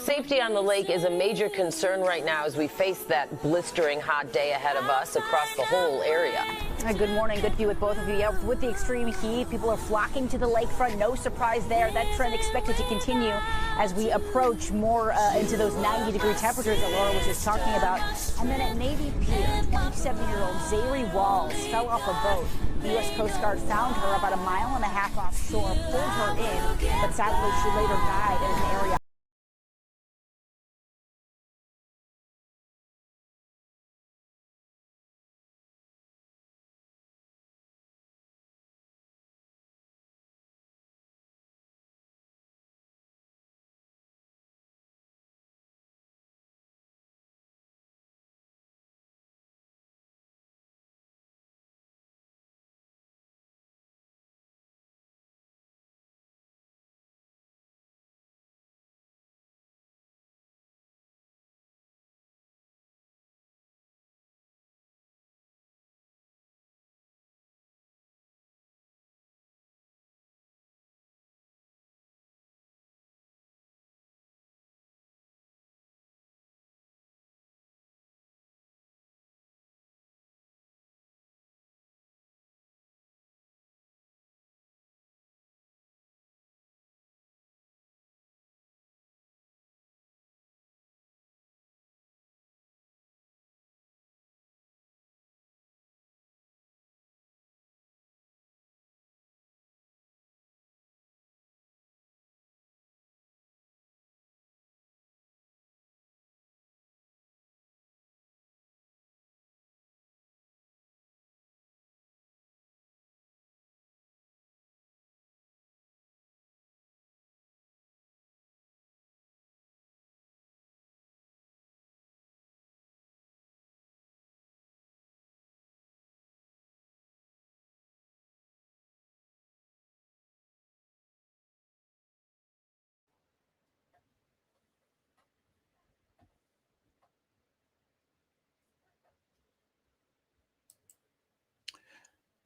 Safety on the lake is a major concern right now as we face that blistering hot day ahead of us across the whole area. Good morning. Good to be with both of you. Yeah, with the extreme heat, people are flocking to the lakefront. No surprise there. That trend expected to continue as we approach more into those 90-degree temperatures that Laura was just talking about. And then at Navy Pier, 27-year-old Zahire Walls fell off a boat. The U.S. Coast Guard found her about 1.5 miles offshore, pulled her in, but sadly she later died in an area.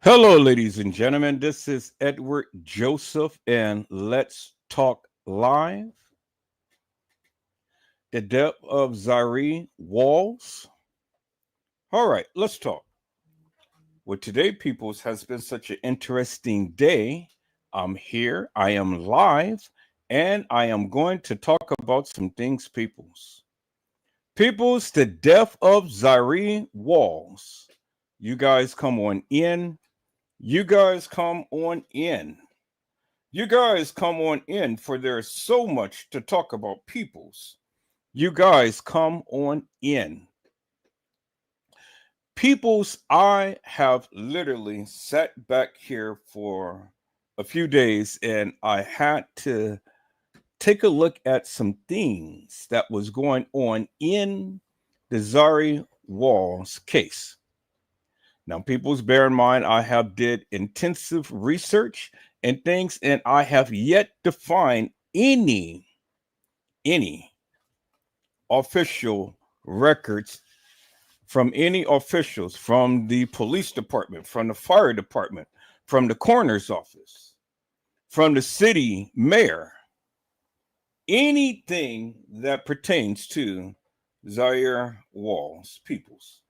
Hello, ladies and gentlemen. This is Edward Joseph, and let's talk live. The death of Zahire Walls. All right, let's talk. Well, today, peoples, has been such an interesting day. I'm here, I am live, and I am going to talk about some things, peoples. Peoples, the death of Zahire Walls. You guys come on in. You guys come on in. You guys come on in, for there's so much to talk about, peoples. You guys come on in. Peoples, I have literally sat back here for a few days and I had to take a look at some things that was going on in the Zahire Walls case. Now, peoples, bear in mind, I have did intensive research and things, and I have yet to find any official records from any officials, from the police department, from the fire department, from the coroner's office, from the city mayor, anything that pertains to Zahire Walls, peoples.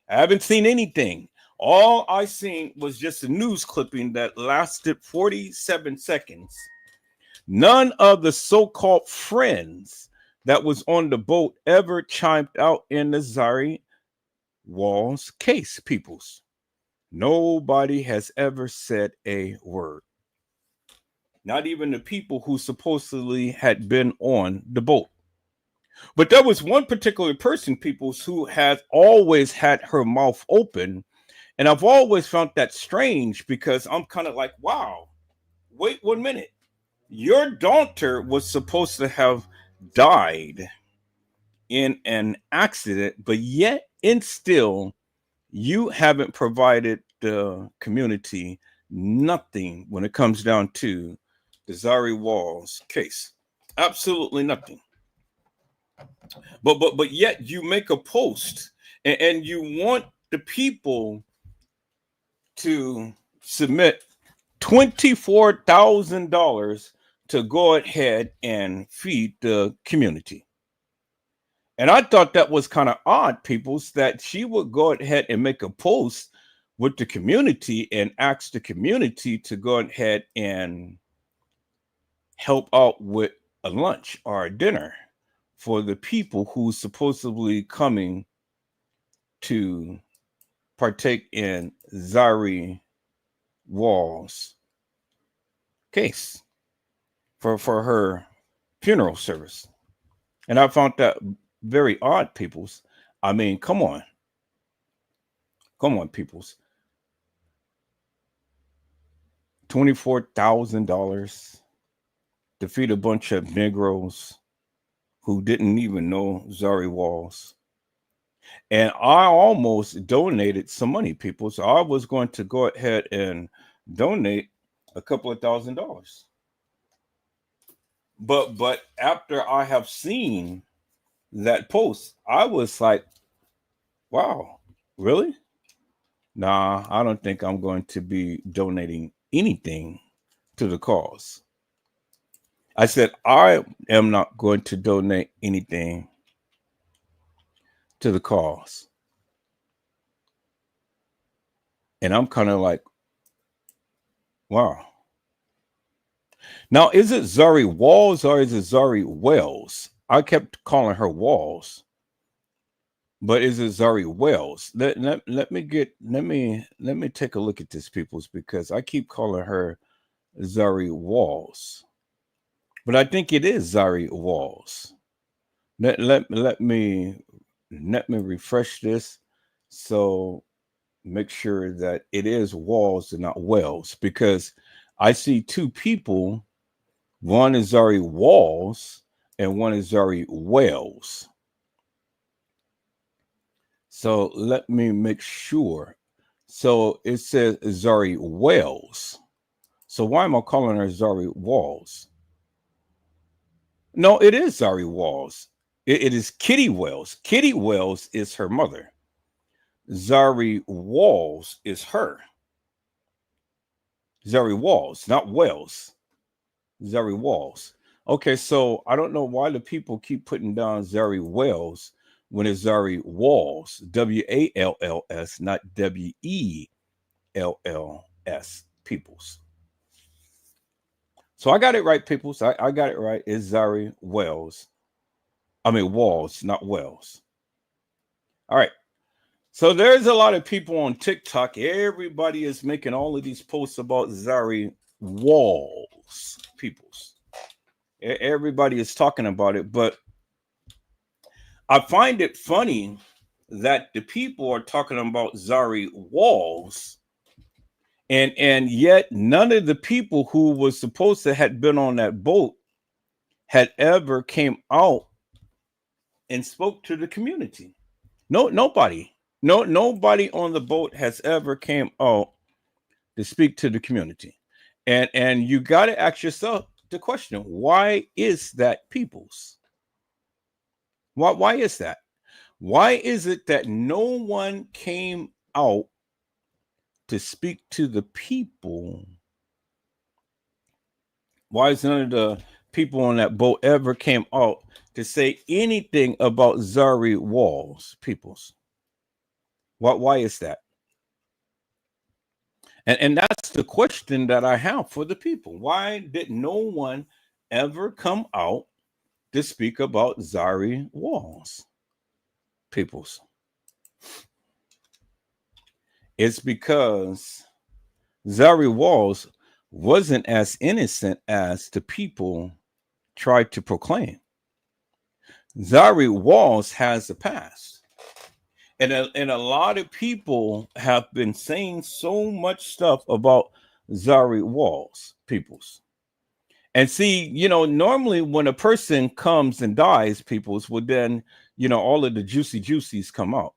I haven't seen anything. All I seen was just a news clipping that lasted 47 seconds. None of the so-called friends that was on the boat ever chimed out in the Zahire Walls case, peoples. Nobody has ever said a word. Not even the people who supposedly had been on the boat. But there was one particular person, peoples, who has always had her mouth open. And I've always found that strange because I'm kind of like, wow, wait 1 minute. Your daughter was supposed to have died in an accident, but yet and still, you haven't provided the community nothing when it comes down to the Zahire Walls case. Absolutely nothing. But yet you make a post and you want the people to submit $24,000 to go ahead and feed the community. And I thought that was kind of odd, peoples, that she would go ahead and make a post with the community and ask the community to go ahead and help out with a lunch or a dinner for the people who supposedly coming to partake in Zahire Wall's case for her funeral service. And I found that very odd, peoples. I mean, come on. Come on, peoples. $24,000 to feed a bunch of Negroes who didn't even know Zahire Walls. And I almost donated some money, people. So I was going to go ahead and donate a couple of $1,000. But after I have seen that post, I was like, wow, really? Nah, I don't think I'm going to be donating anything to the cause. I said, I am not going to donate anything to the cause. And I'm kind of like, wow. Now, is it Zahire Walls or is it Zahire Wells? I kept calling her Walls. But is it Zahire Wells? Let me take a look at this, peoples, because I keep calling her Zahire Walls. But I think it is Zahire Walls. Let me refresh this, so make sure that it is Walls and not Wells, because I see two people. One is Zahire Walls and one is Zahire Wells. So let me make sure. So it says Zahire Wells. So why am I calling her Zahire Walls? No, it is Zahire Walls. It is Kitty Wells. Kitty Wells is her mother. Zahire Walls is her. Zahire Walls, not Wells. Zahire Walls. Okay, so I don't know why the people keep putting down Zahire Wells when it's Zahire Walls. Walls, not Wells, peoples. So I got it right, peoples. I got it right. It's Zahire Wells. I mean Walls, not Wells. All right. So there's a lot of people on TikTok. Everybody is making all of these posts about Zahire Walls, peoples. Everybody is talking about it, but I find it funny that the people are talking about Zahire Walls, and yet none of the people who was supposed to had been on that boat had ever came out and spoke to the community. Nobody on the boat has ever came out to speak to the community. And you got to ask yourself the question, why is that, peoples? Why is that? Why is it that no one came out to speak to the people? Why is none of the people on that boat ever came out to say anything about Zahire Walls, peoples? Why is that? And that's the question that I have for the people. Why did no one ever come out to speak about Zahire Walls, peoples? It's because Zahire Walls wasn't as innocent as the people tried to proclaim. Zahire Walls has a past. And a lot of people have been saying so much stuff about Zahire Walls, peoples. And see, normally when a person comes and dies, peoples, well then, all of the juicies come out.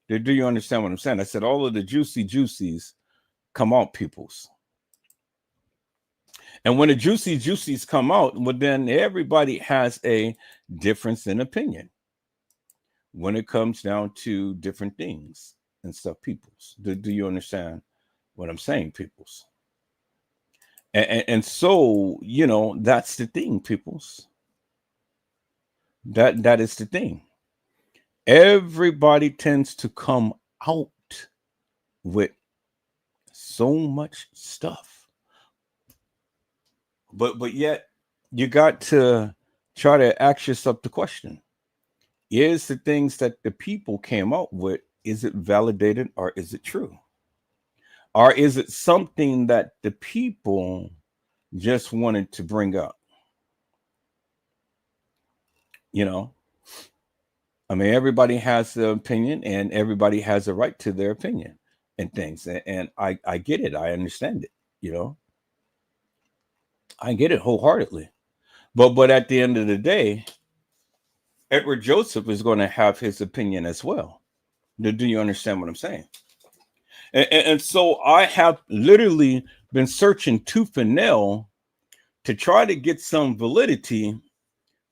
Do you understand what I'm saying? I said all of the juicies come out, peoples. And when the juicies come out, well then everybody has a difference in opinion when it comes down to different things and stuff, peoples. Do you understand what I'm saying, peoples? And so, that's the thing, peoples. That is the thing. Everybody tends to come out with so much stuff, but yet you got to try to ask yourself the question: is the things that the people came out with, is it validated or is it true? Or is it something that the people just wanted to bring up? You know, I mean, everybody has an opinion and everybody has a right to their opinion and things. And I get it. I understand it. I get it wholeheartedly. But at the end of the day, Edward Joseph is going to have his opinion as well. Do you understand what I'm saying? And so I have literally been searching tooth and nail to try to get some validity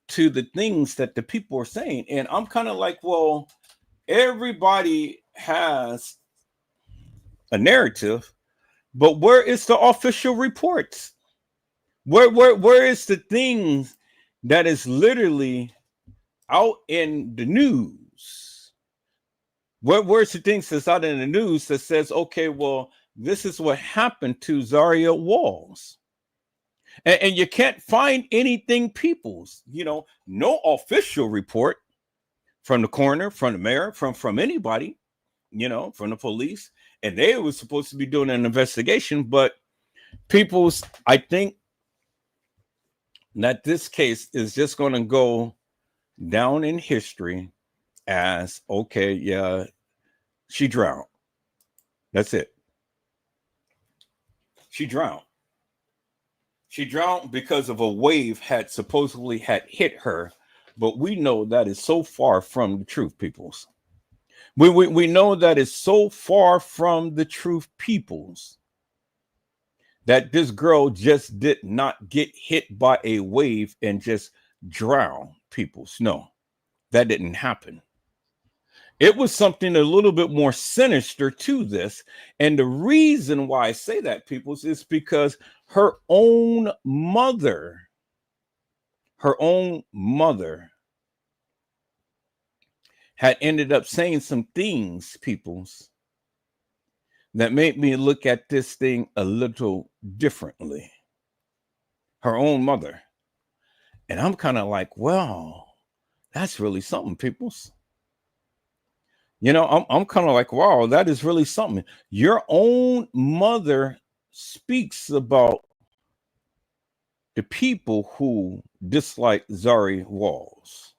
to the things that the people are saying. And I'm kind of like, well, everybody has a narrative, but where is the official reports? Where is the things that is literally out in the news? Where's the things that's out in the news that says, okay, well, this is what happened to Zahire Walls? And you can't find anything, peoples, no official report from the coroner, from the mayor, from anybody, from the police. And they were supposed to be doing an investigation, but peoples, I think that this case is just going to go down in history as, okay, yeah, she drowned. That's it. She drowned. She drowned because of a wave had supposedly had hit her, but we know that is so far from the truth, peoples. We know that is so far from the truth, peoples, that this girl just did not get hit by a wave and just drown, peoples. No, that didn't happen. It was something a little bit more sinister to this. And the reason why I say that, peoples, is because her own mother had ended up saying some things, peoples, that made me look at this thing a little differently. Her own mother. And I'm kind of like, well, that's really something, peoples. I'm kind of like, wow, that is really something. Your own mother speaks about the people who dislike Zahire Walls.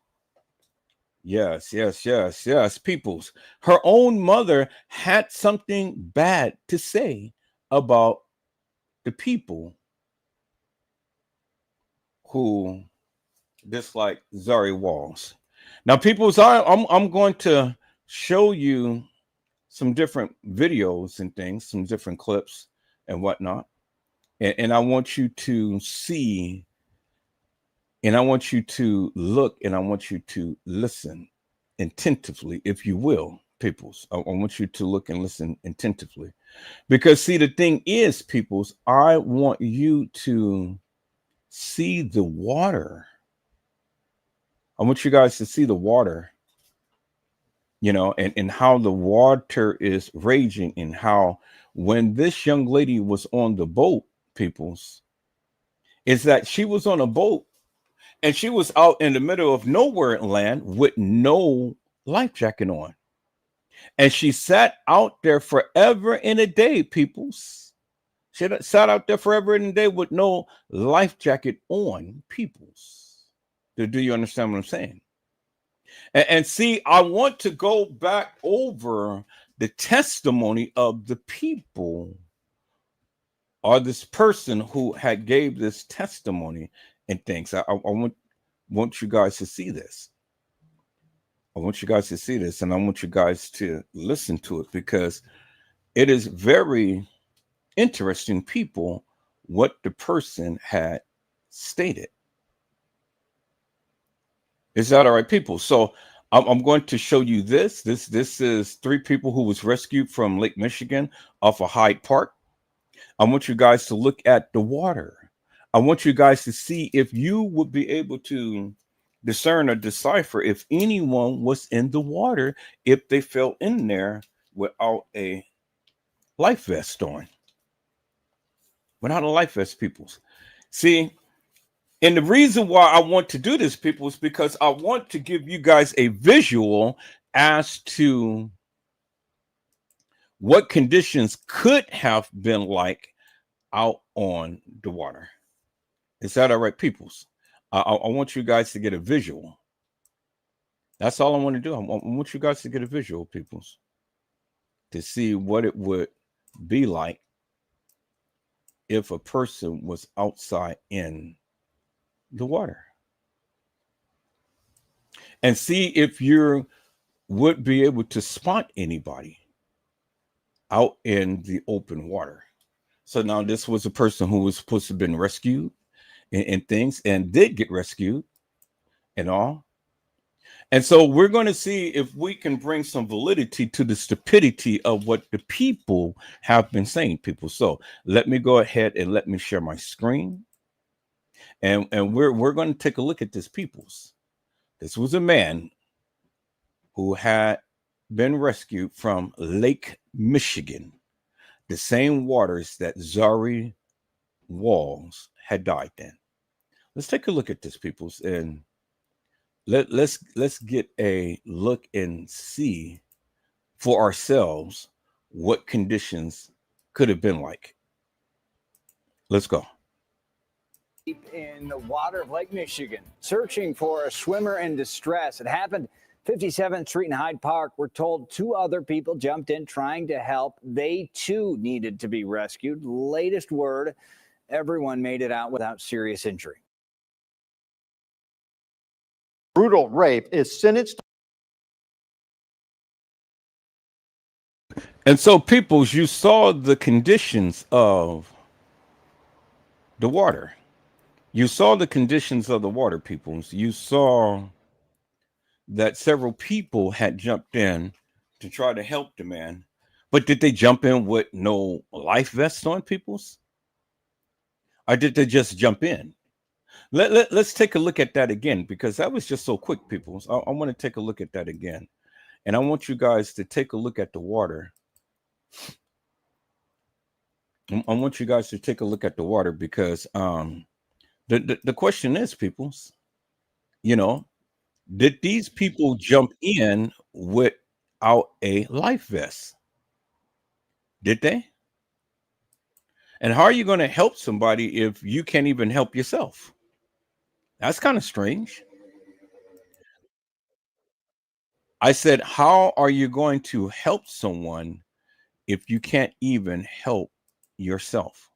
Yes, peoples. Her own mother had something bad to say about the people who dislike Zahire Walls. Now, peoples, I'm going to show you some different videos and things, some different clips and whatnot. And I want you to see, and I want you to look, and I want you to listen attentively, if you will, peoples. I want you to look and listen attentively. Because see, the thing is, peoples, I want you to see the water. I want you guys to see the water, and how the water is raging, and how when this young lady was on the boat, peoples, is that she was on a boat and she was out in the middle of nowhere land with no life jacket on. And she sat out there forever and a day, peoples. She sat out there forever and a day with no life jacket on, peoples. Do you understand what I'm saying? And see, I want to go back over the testimony of the people, or this person who had gave this testimony and things. I want you guys to see this. I want you guys to see this, and I want you guys to listen to it, because it is very interesting, people, what the person had stated. Is that all right, people? So I'm going to show you this. This is 3 people who was rescued from Lake Michigan off of Hyde Park. I want you guys to look at the water. I want you guys to see if you would be able to discern or decipher if anyone was in the water if they fell in there without a life vest on. Without a life vest, peoples. See, and the reason why I want to do this, people, is because I want to give you guys a visual as to what conditions could have been like out on the water. Is that all right, peoples? I want you guys to get a visual. That's all I want to do. I want you guys to get a visual, peoples, to see what it would be like if a person was outside in the water. And see if you would be able to spot anybody out in the open water. So now this was a person who was supposed to have been rescued and things, and did get rescued and all. And so we're going to see if we can bring some validity to the stupidity of what the people have been saying, people. So let me go ahead and let me share my screen. And we're going to take a look at this, peoples. This was a man who had been rescued from Lake Michigan, the same waters that Zahire Walls had died in. Let's take a look at this, peoples, and let's get a look and see for ourselves what conditions could have been like. Let's go. In the water of Lake Michigan, searching for a swimmer in distress. It happened 57th Street in Hyde Park. We're told 2 other people jumped in trying to help. They too needed to be rescued. Latest word, everyone made it out without serious injury. Brutal rape is sentenced. And so, peoples, you saw the conditions of the water. You saw the conditions of the water, peoples. You saw that several people had jumped in to try to help the man. But did they jump in with no life vests on, peoples? Or did they just jump in? Let's take a look at that again, because that was just so quick, peoples. I want to take a look at that again. And I want you guys to take a look at the water. I want you guys to take a look at the water because the question is, peoples, you know, did these people jump in without a life vest? Did they? And how are you going to help somebody if you can't even help yourself? That's kind of strange. I said, how are you going to help someone if you can't even help yourself?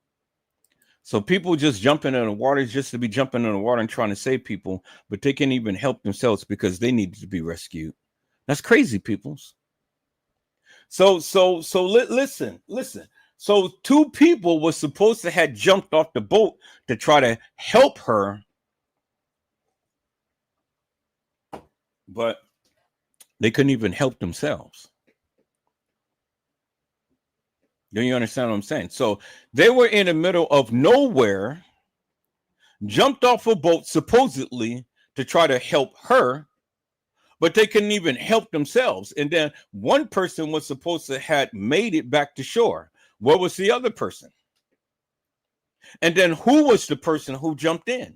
So people just jumping in the water just to be jumping in the water and trying to save people, but they can't even help themselves because they need to be rescued. That's crazy, peoples. So listen. So 2 people were supposed to have jumped off the boat to try to help her, but they couldn't even help themselves. Do you understand what I'm saying? So they were in the middle of nowhere, jumped off a boat supposedly to try to help her, but they couldn't even help themselves. And then one person was supposed to have made it back to shore. Where was the other person? And then who was the person who jumped in?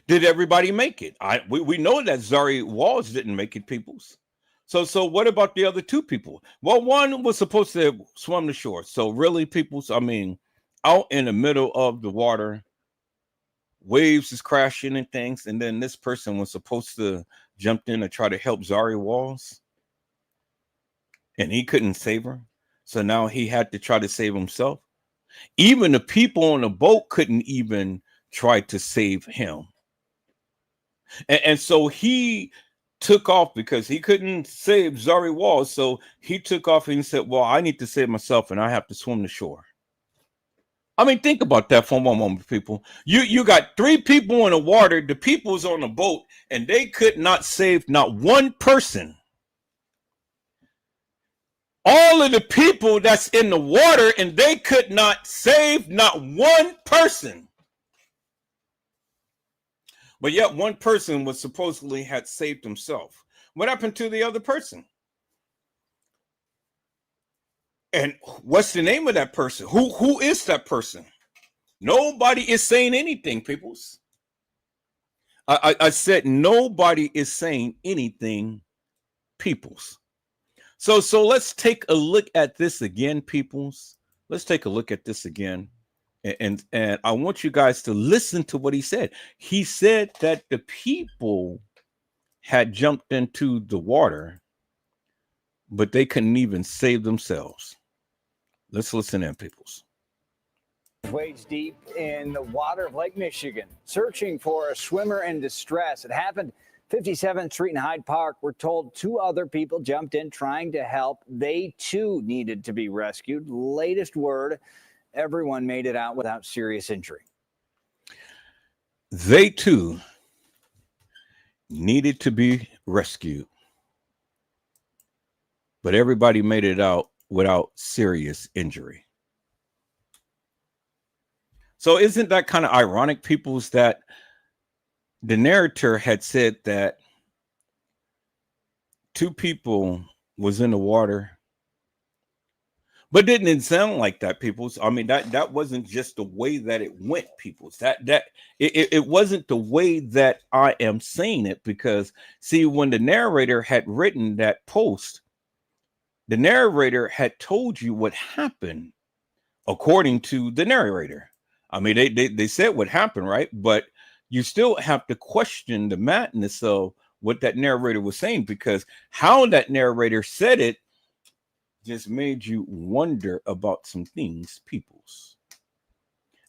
Did everybody make it? We know that Zahire Walls didn't make it, peoples. So what about the other 2 people? Well, one was supposed to swim the shore. So really, peoples, I mean, out in the middle of the water, waves is crashing and things, and then this person was supposed to jump in and try to help Zahire Walls, and he couldn't save her. So now he had to try to save himself. Even the people on the boat couldn't even try to save him. And so he took off because he couldn't save Zahire Walls. So he took off and he said, well, I need to save myself and I have to swim the shore. I mean, think about that for one moment, people. You got 3 people in the water, the people's on the boat, and they could not save not one person. all of the people that's in the water, and they could not save not one person. But yet one person was supposedly had saved himself. What happened to the other person? And what's the name of that person? Who is that person? Nobody is saying anything, peoples. I said nobody is saying anything, peoples. So let's take a look at this again, peoples. Let's take a look at this again. And I want you guys to listen to what he said. He said that the people had jumped into the water, but they couldn't even save themselves. Let's listen in, peoples. Waist deep in the water of Lake Michigan, searching for a swimmer in distress. It happened 57th Street in Hyde Park. We're told 2 other people jumped in trying to help. They too needed to be rescued. Latest word, everyone made it out without serious injury. They too needed to be rescued, but everybody made it out without serious injury. So isn't that kind of ironic, peoples, that the narrator had said that 2 people was in the water, but didn't it sound like that, peoples? I mean, that wasn't just the way that it went, peoples. It wasn't the way that I am saying it, because see, when the narrator had written that post, the narrator had told you what happened according to the narrator. I mean, they said what happened, right? But you still have to question the madness of what that narrator was saying, because how that narrator said it just made you wonder about some things, peoples.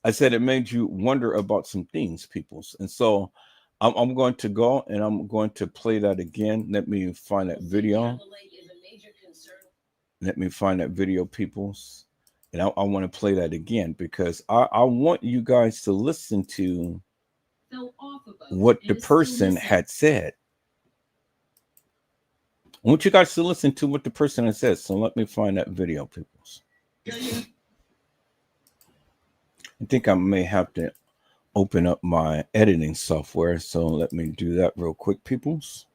I said it made you wonder about some things, peoples. And so I'm going to go and I'm going to play that again. Let me find that video. Let me find that video, peoples. And I want to play that again, because I want you guys to listen to what the person had said. I want you guys to listen to what the person had said. So let me find that video, peoples. I think I may have to open up my editing software. So let me do that real quick, peoples.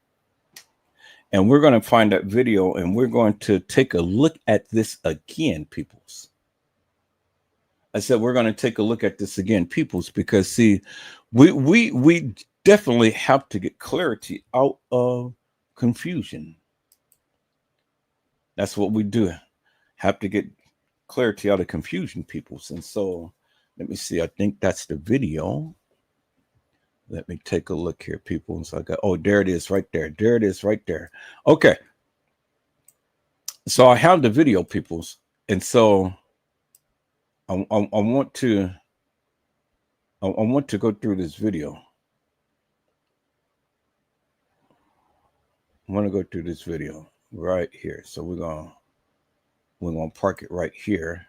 And we're going to find that video, and we're going to take a look at this again, peoples. I said we're going to take a look at this again, peoples, because see, we definitely have to get clarity out of confusion. That's what we do. Have to get clarity out of confusion, peoples. And so let me see. I think that's the video. Let me take a look here, people. So I got, oh, there it is right there. There it is right there. Okay. So I have the video, peoples. And so I want to go through this video. I want to go through this video right here. So we're gonna park it right here.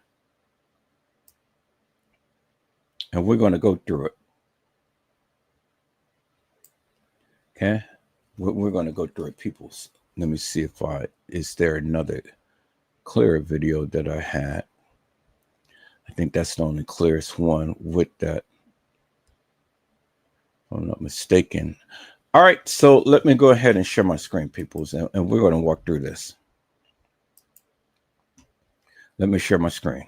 And we're going to go through it. Okay, we're going to go through it, peoples. Let me see if is there another clearer video that I had. I think that's the only clearest one with that, if I'm not mistaken. All right, so let me go ahead and share my screen, peoples, and we're going to walk through this. Let me share my screen.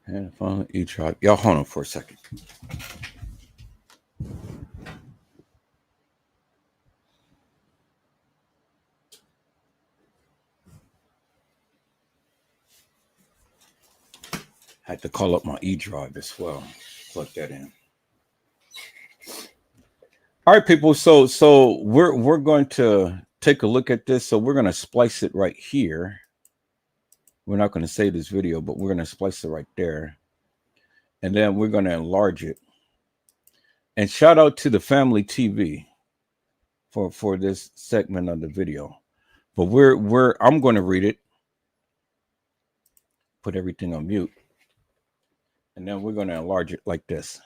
And finally, E-Tribe. Y'all hold on for a second. Had to call up my E-Drive as well. Plug that in. All right, people. So we're going to take a look at this. So we're going to splice it right here. We're not going to save this video, but we're going to splice it right there. And then we're going to enlarge it. And shout out to the Family TV. for this segment of the video. But I'm going to read it. Put everything on mute. And then we're going to enlarge it like this.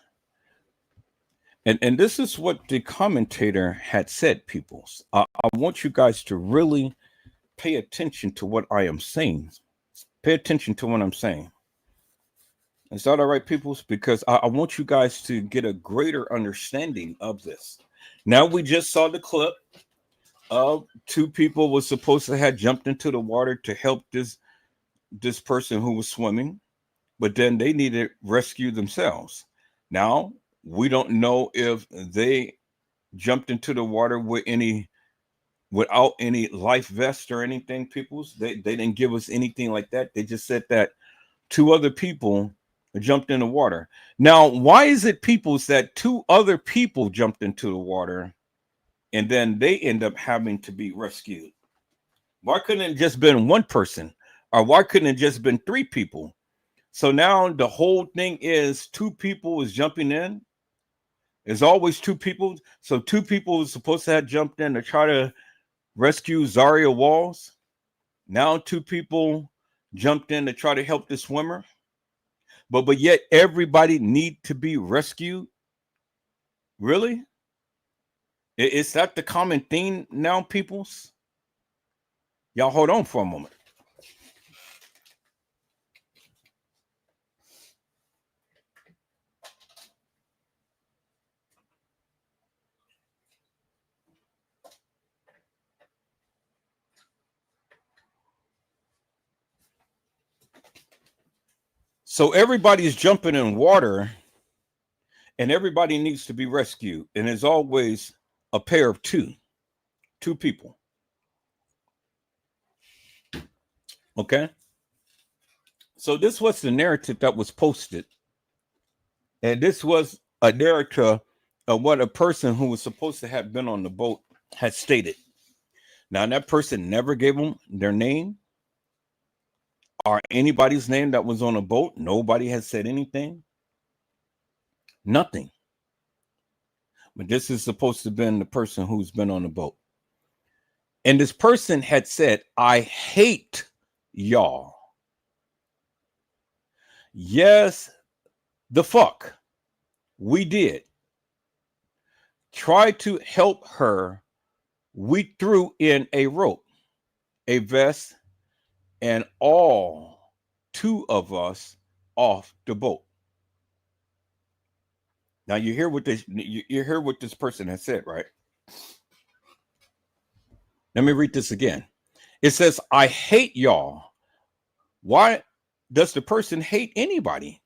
And this is what the commentator had said, peoples. I want you guys to really pay attention to what I am saying. Pay attention to what I'm saying. Is that all right, peoples? Because I want you guys to get a greater understanding of this. Now, we just saw the clip of two people was supposed to have jumped into the water to help this person who was swimming, but then they needed rescue themselves. Now, we don't know if they jumped into the water without any life vest or anything, peoples. They didn't give us anything like that. They just said that two other people jumped in the water. Now, why is it, peoples, that two other people jumped into the water and then they end up having to be rescued? Why couldn't it just been one person? Or why couldn't it just been three people? So now the whole thing is two people is jumping in. There's always two people. So two people was supposed to have jumped in to try to rescue Zahire Walls. Now two people jumped in to try to help the swimmer. But yet everybody need to be rescued. Really? Is that the common theme now, peoples? Y'all hold on for a moment. So everybody's jumping in water and everybody needs to be rescued. And there's always a pair of two people. Okay. So this was the narrative that was posted. And this was a narrative of what a person who was supposed to have been on the boat had stated. Now, that person never gave them their name or anybody's name that was on a boat. Nobody has said anything. Nothing. But this is supposed to have been the person who's been on the boat. And this person had said, I hate y'all. Yes, the fuck. We did. Try to help her. We threw in a rope, a vest, and all two of us off the boat. Now you hear what this person has said, right? Let me read this again. It says, I hate y'all. Why does the person hate anybody?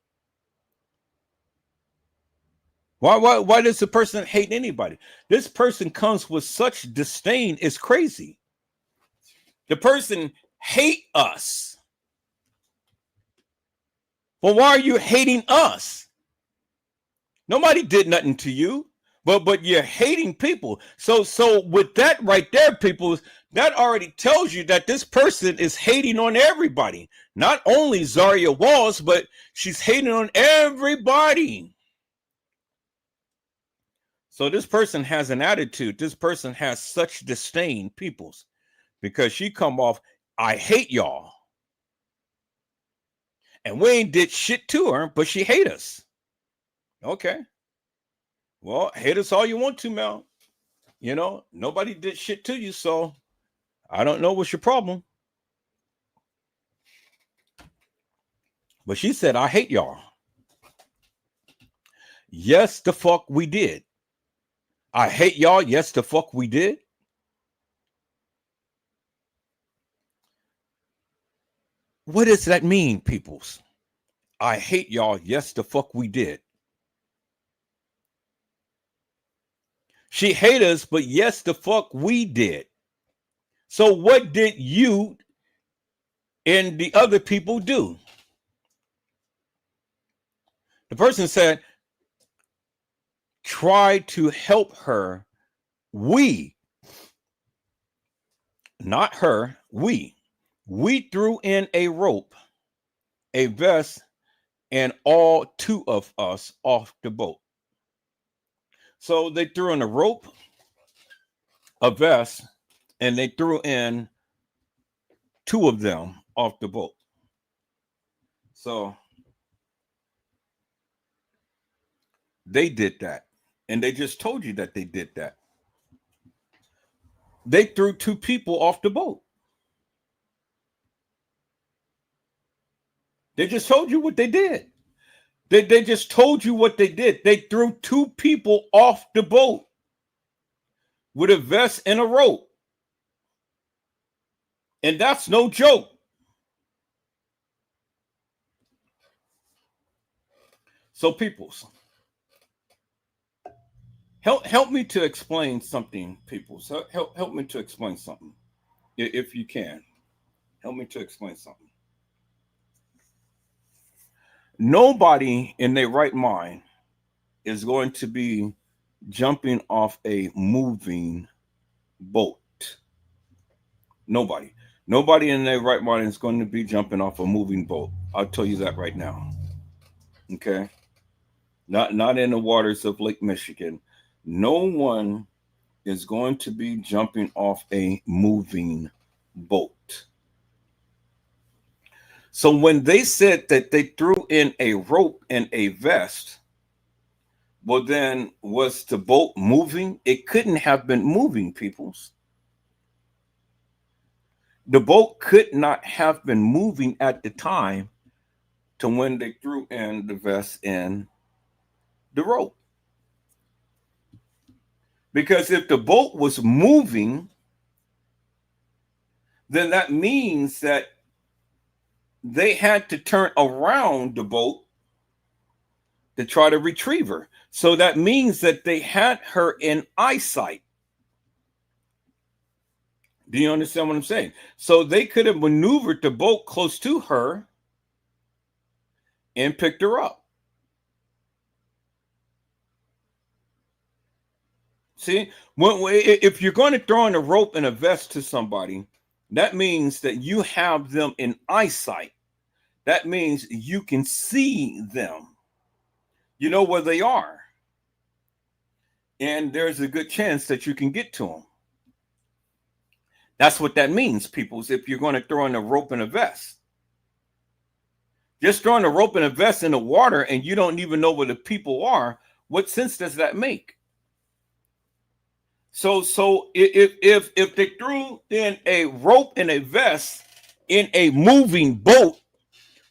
Why does the person hate anybody? This person comes with such disdain, it's crazy. The person hate us. Well, why are you hating us? Nobody did nothing to you, but you're hating people. So with that right there, people, that already tells you that this person is hating on everybody. Not only Zahire Walls, but she's hating on everybody. So this person has an attitude. This person has such disdain, peoples, because she come off, I hate y'all. And we ain't did shit to her, but she hate us. Okay. Well, hate us all you want to, Mel. You know, nobody did shit to you, so I don't know what's your problem. But she said, I hate y'all. Yes, the fuck we did. I hate y'all. Yes, the fuck we did. What does that mean, peoples? I hate y'all. Yes, the fuck we did. She hate us, but yes, the fuck we did. So what did you and the other people do? The person said, try to help her. We, not her, we threw in a rope, a vest, and all two of us off the boat. So they threw in a rope, a vest and they threw in 2 of them off the boat. So they did that. And they just told you that they did that. They threw 2 people off the boat. They just told you what they did. They just told you what they did. They threw 2 people off the boat with a vest and a rope. And that's no joke. So, peoples, help me to explain something, peoples. Help me to explain something, if you can. Help me to explain something. Nobody in their right mind is going to be jumping off a moving boat. Nobody in their right mind is going to be jumping off a moving boat. I'll tell you that right now. Okay. Not in the waters of Lake Michigan. No one is going to be jumping off a moving boat. So when they said that they threw in a rope and a vest, well, then was the boat moving? It couldn't have been moving, peoples. The boat could not have been moving at the time to when they threw in the vest and the rope. Because if the boat was moving, then that means that they had to turn around the boat to try to retrieve her. So that means that they had her in eyesight. Do you understand what I'm saying? So they could have maneuvered the boat close to her and picked her up. See, if you're going to throw in a rope and a vest to somebody, that means that you have them in eyesight. That means you can see them. You know where they are. And there's a good chance that you can get to them. That's what that means, peoples, if you're going to throw in a rope and a vest. Just throwing a rope and a vest in the water and you don't even know where the people are, what sense does that make? So if they threw in a rope and a vest in a moving boat,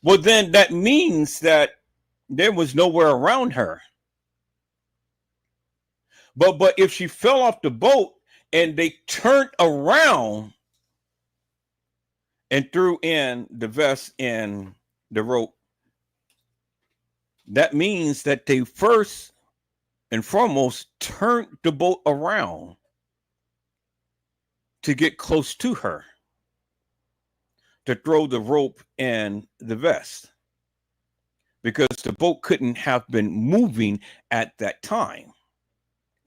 well, then that means that there was nowhere around her. But if she fell off the boat and they turned around and threw in the vest and the rope, that means that they first and foremost turned the boat around to get close to her, to throw the rope and the vest, because the boat couldn't have been moving at that time.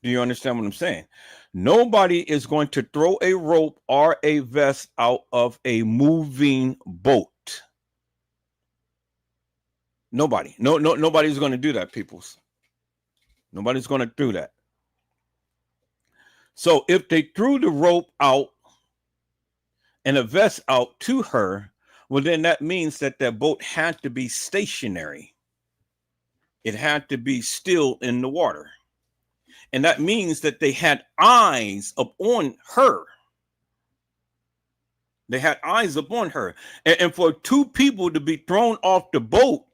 Do you understand what I'm saying? Nobody is going to throw a rope or a vest out of a moving boat. Nobody. Nobody's going to do that, peoples. Nobody's going to do that. So if they threw the rope out and a vest out to her, well, then that means that that boat had to be stationary. It had to be still in the water. And that means that they had eyes upon her. They had eyes upon her. And for 2 people to be thrown off the boat,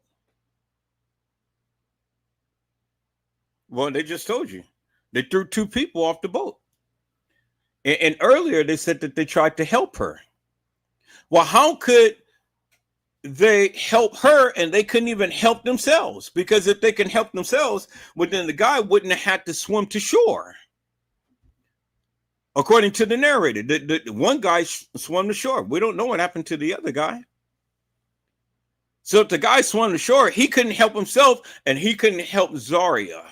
well, they just told you. They threw 2 people off the boat. And earlier they said that they tried to help her. Well, how could they help her and they couldn't even help themselves? Because if they can help themselves, well, then the guy wouldn't have had to swim to shore. According to the narrator, the one guy swam to shore. We don't know what happened to the other guy. So if the guy swam to shore, he couldn't help himself and he couldn't help Zahire.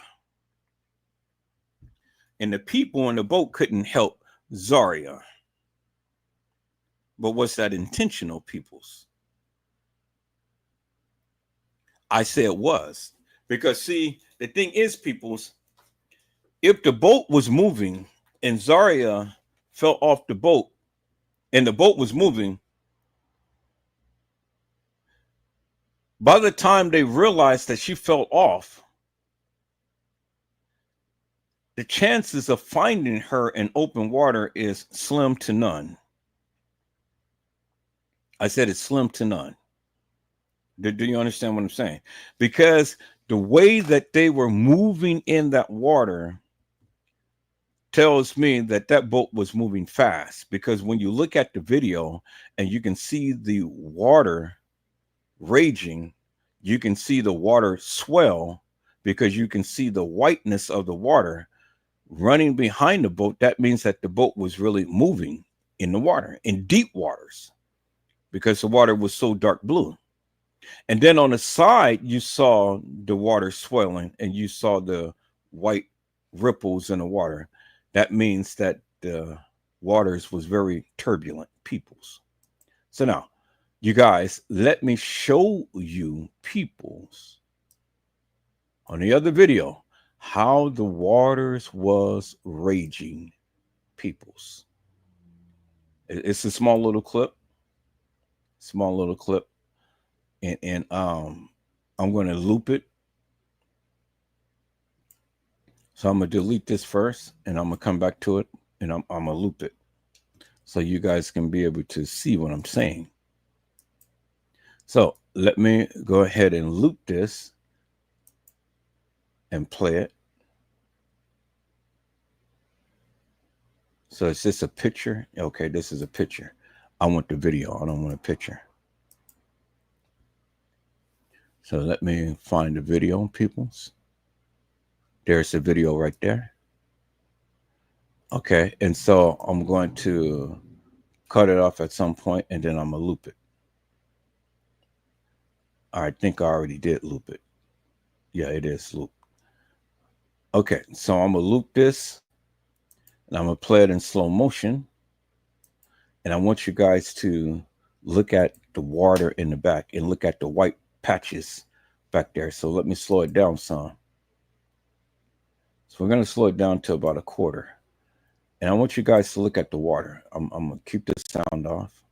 And the people on the boat couldn't help Zahire. But was that intentional, peoples? I say it was. Because, see, the thing is, peoples, if the boat was moving and Zahire fell off the boat and the boat was moving, by the time they realized that she fell off, the chances of finding her in open water is slim to none. I said it's slim to none. Do you understand what I'm saying? Because the way that they were moving in that water tells me that that boat was moving fast. Because when you look at the video and you can see the water raging, you can see the water swell, because you can see the whiteness of the water running behind the boat. That means that the boat was really moving in the water, in deep waters, because the water was so dark blue. And then on the side, you saw the water swelling and you saw the white ripples in the water. That means that the waters was very turbulent, peoples. So now, you guys, let me show you, peoples, on the other video, how the waters was raging, peoples. It's a small little clip. And I'm going to loop it. So I'm going to delete this first, and I'm going to come back to it, and I'm going to loop it so you guys can be able to see what I'm saying. So let me go ahead and loop this and play it. So is this a picture? Okay, this is a picture. I want the video. I don't want a picture. So let me find the video, peoples. There's the video right there. Okay, and so I'm going to cut it off at some point, and then I'm going to loop it. I think I already did loop it. Yeah, it is looped. Okay, so I'm going to loop this, and I'm going to play it in slow motion. And I want you guys to look at the water in the back and look at the white patches back there. So let me slow it down some. So we're going to slow it down to about a quarter. And I want you guys to look at the water. I'm going to keep the sound off.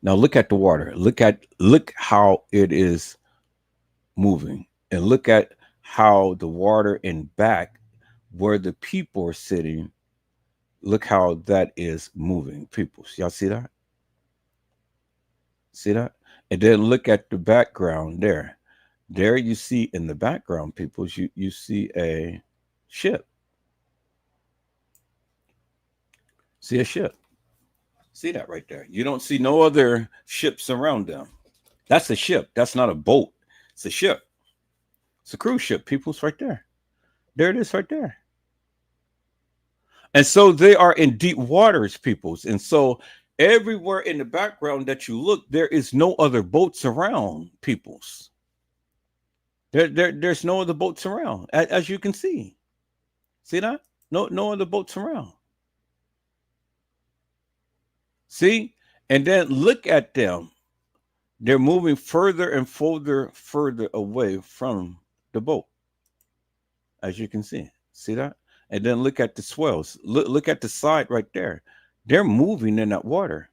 Now look at the water. Look how it is moving. And look at how the water in back where the people are sitting, look how that is moving, people. Y'all see that? See that? And then look at the background there. There you see in the background, people, you see a ship. See a ship. See that right there. You don't see no other ships around them. That's a ship. That's not a boat. It's a ship. It's a cruise ship, people. It's right there. There it is right there. And so they are in deep waters, peoples. And so everywhere in the background that you look, there is no other boats around, peoples. There's no other boats around, as you can see. See that? No other boats around. See? And then look at them. They're moving further and further away from the boat, as you can see. See that? And then look at the swells. Look at the side right there. They're moving in that water.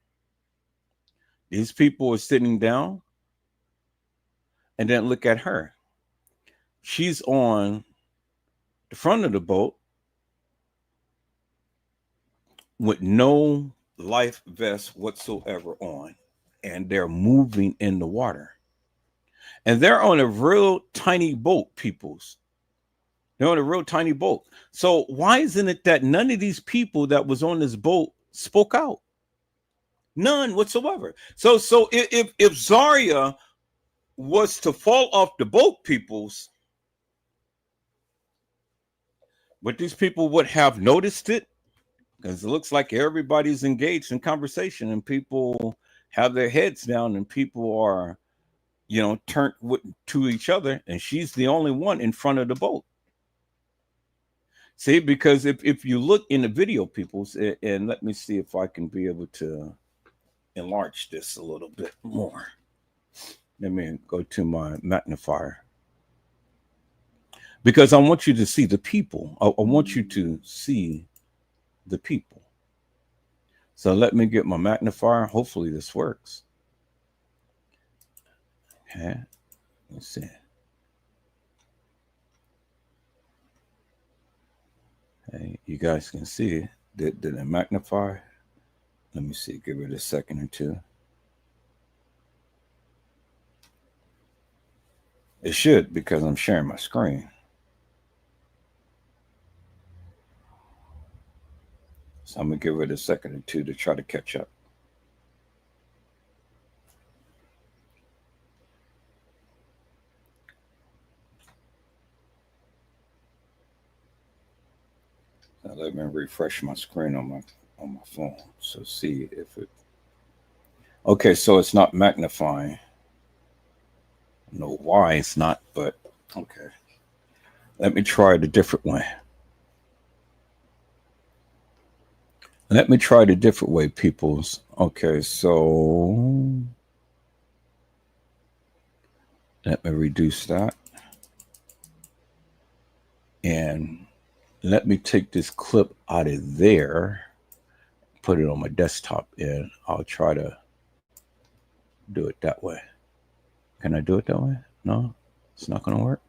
These people are sitting down. And then look at her. She's on the front of the boat with no life vest whatsoever on. And they're moving in the water. And they're on a real tiny boat, peoples. They're on a real tiny boat. So why isn't it that none of these people that was on this boat spoke out? None whatsoever. So if Zahire was to fall off the boat, peoples, but these people would have noticed it, because it looks like everybody's engaged in conversation and people have their heads down and people are, turned to each other, and she's the only one in front of the boat. See, because if you look in the video, peoples, and let me see if I can be able to enlarge this a little bit more. Let me go to my magnifier. Because I want you to see the people. I want you to see the people. So let me get my magnifier. Hopefully this works. Okay, let's see. Hey, you guys can see it. Did it magnify? Let me see. Give it a second or two. It should, because I'm sharing my screen. So I'm going to give it a second or two to try to catch up. Now let me refresh my screen on my phone. So see if it. Okay, so it's not magnifying. I don't know why it's not, but okay. Let me try it a different way. Let me try it a different way, peoples. Okay, so let me reduce that. And let me take this clip out of there, put it on my desktop, and I'll try to do it that way. Can I do it that way? No, it's not going to work.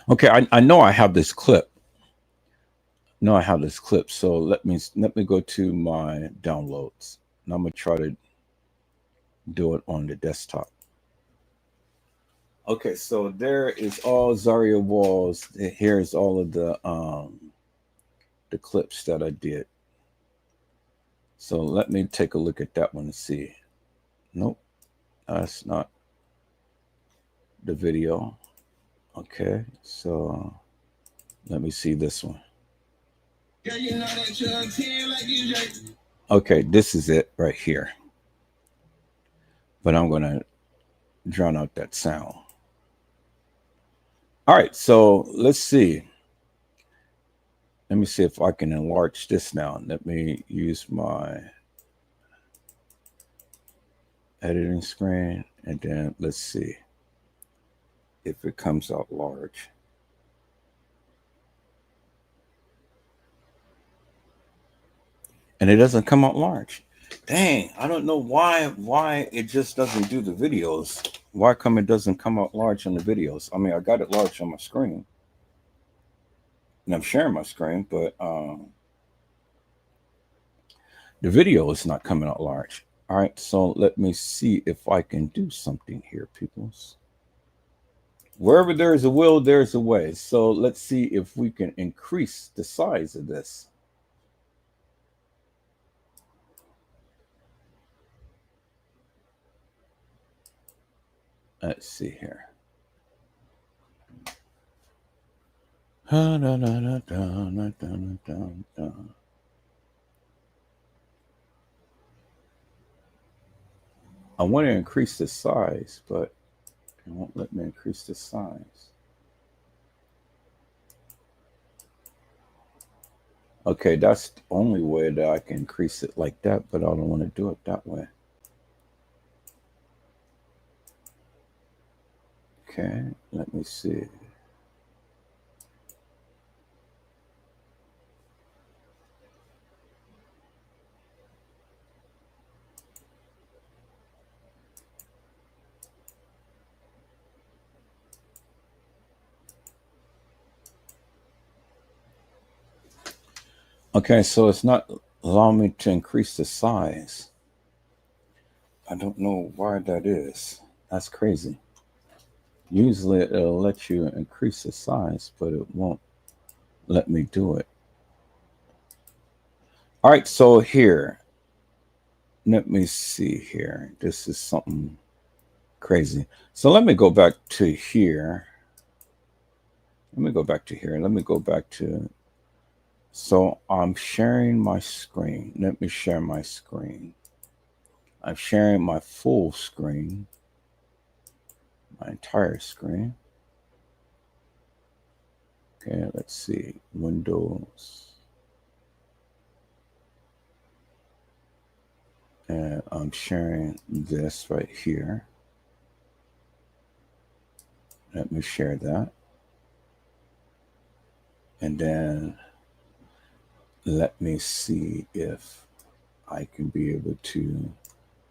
Okay, I know I have this clip. No, I have this clip. So let me go to my downloads. And I'm going to try to do it on the desktop. Okay, so there is all Zahire Walls. Here's all of the clips that I did. So let me take a look at that one and see. Nope, that's not the video. Okay, so let me see this one. Okay, this is it right here. But I'm going to drown out that sound. All right, so let's see. Let me see if I can enlarge this now. Let me use my editing screen, and then let's see if it comes out large. And it doesn't come out large. Dang, I don't know why it just doesn't do the videos. Why come it doesn't come out large on the videos? I mean, I got it large on my screen. And I'm sharing my screen, but the video is not coming out large. All right, so let me see if I can do something here, peoples. Wherever there is a will, there's a way. So let's see if we can increase the size of this. Let's see here. I want to increase the size, but it won't let me increase the size. Okay, that's the only way that I can increase it like that, but I don't want to do it that way. Okay, let me see. Okay, so it's not allowing me to increase the size. I don't know why that is. That's crazy. Usually it'll let you increase the size, but it won't let me do it. All right, so here, let me see here. This is something crazy. So let me go back to here. Let me go back to here. Let me go back to, so I'm sharing my screen. Let me share my screen. I'm sharing my full screen, my entire screen. Okay, let's see, Windows. And I'm sharing this right here. Let me share that. And then let me see if I can be able to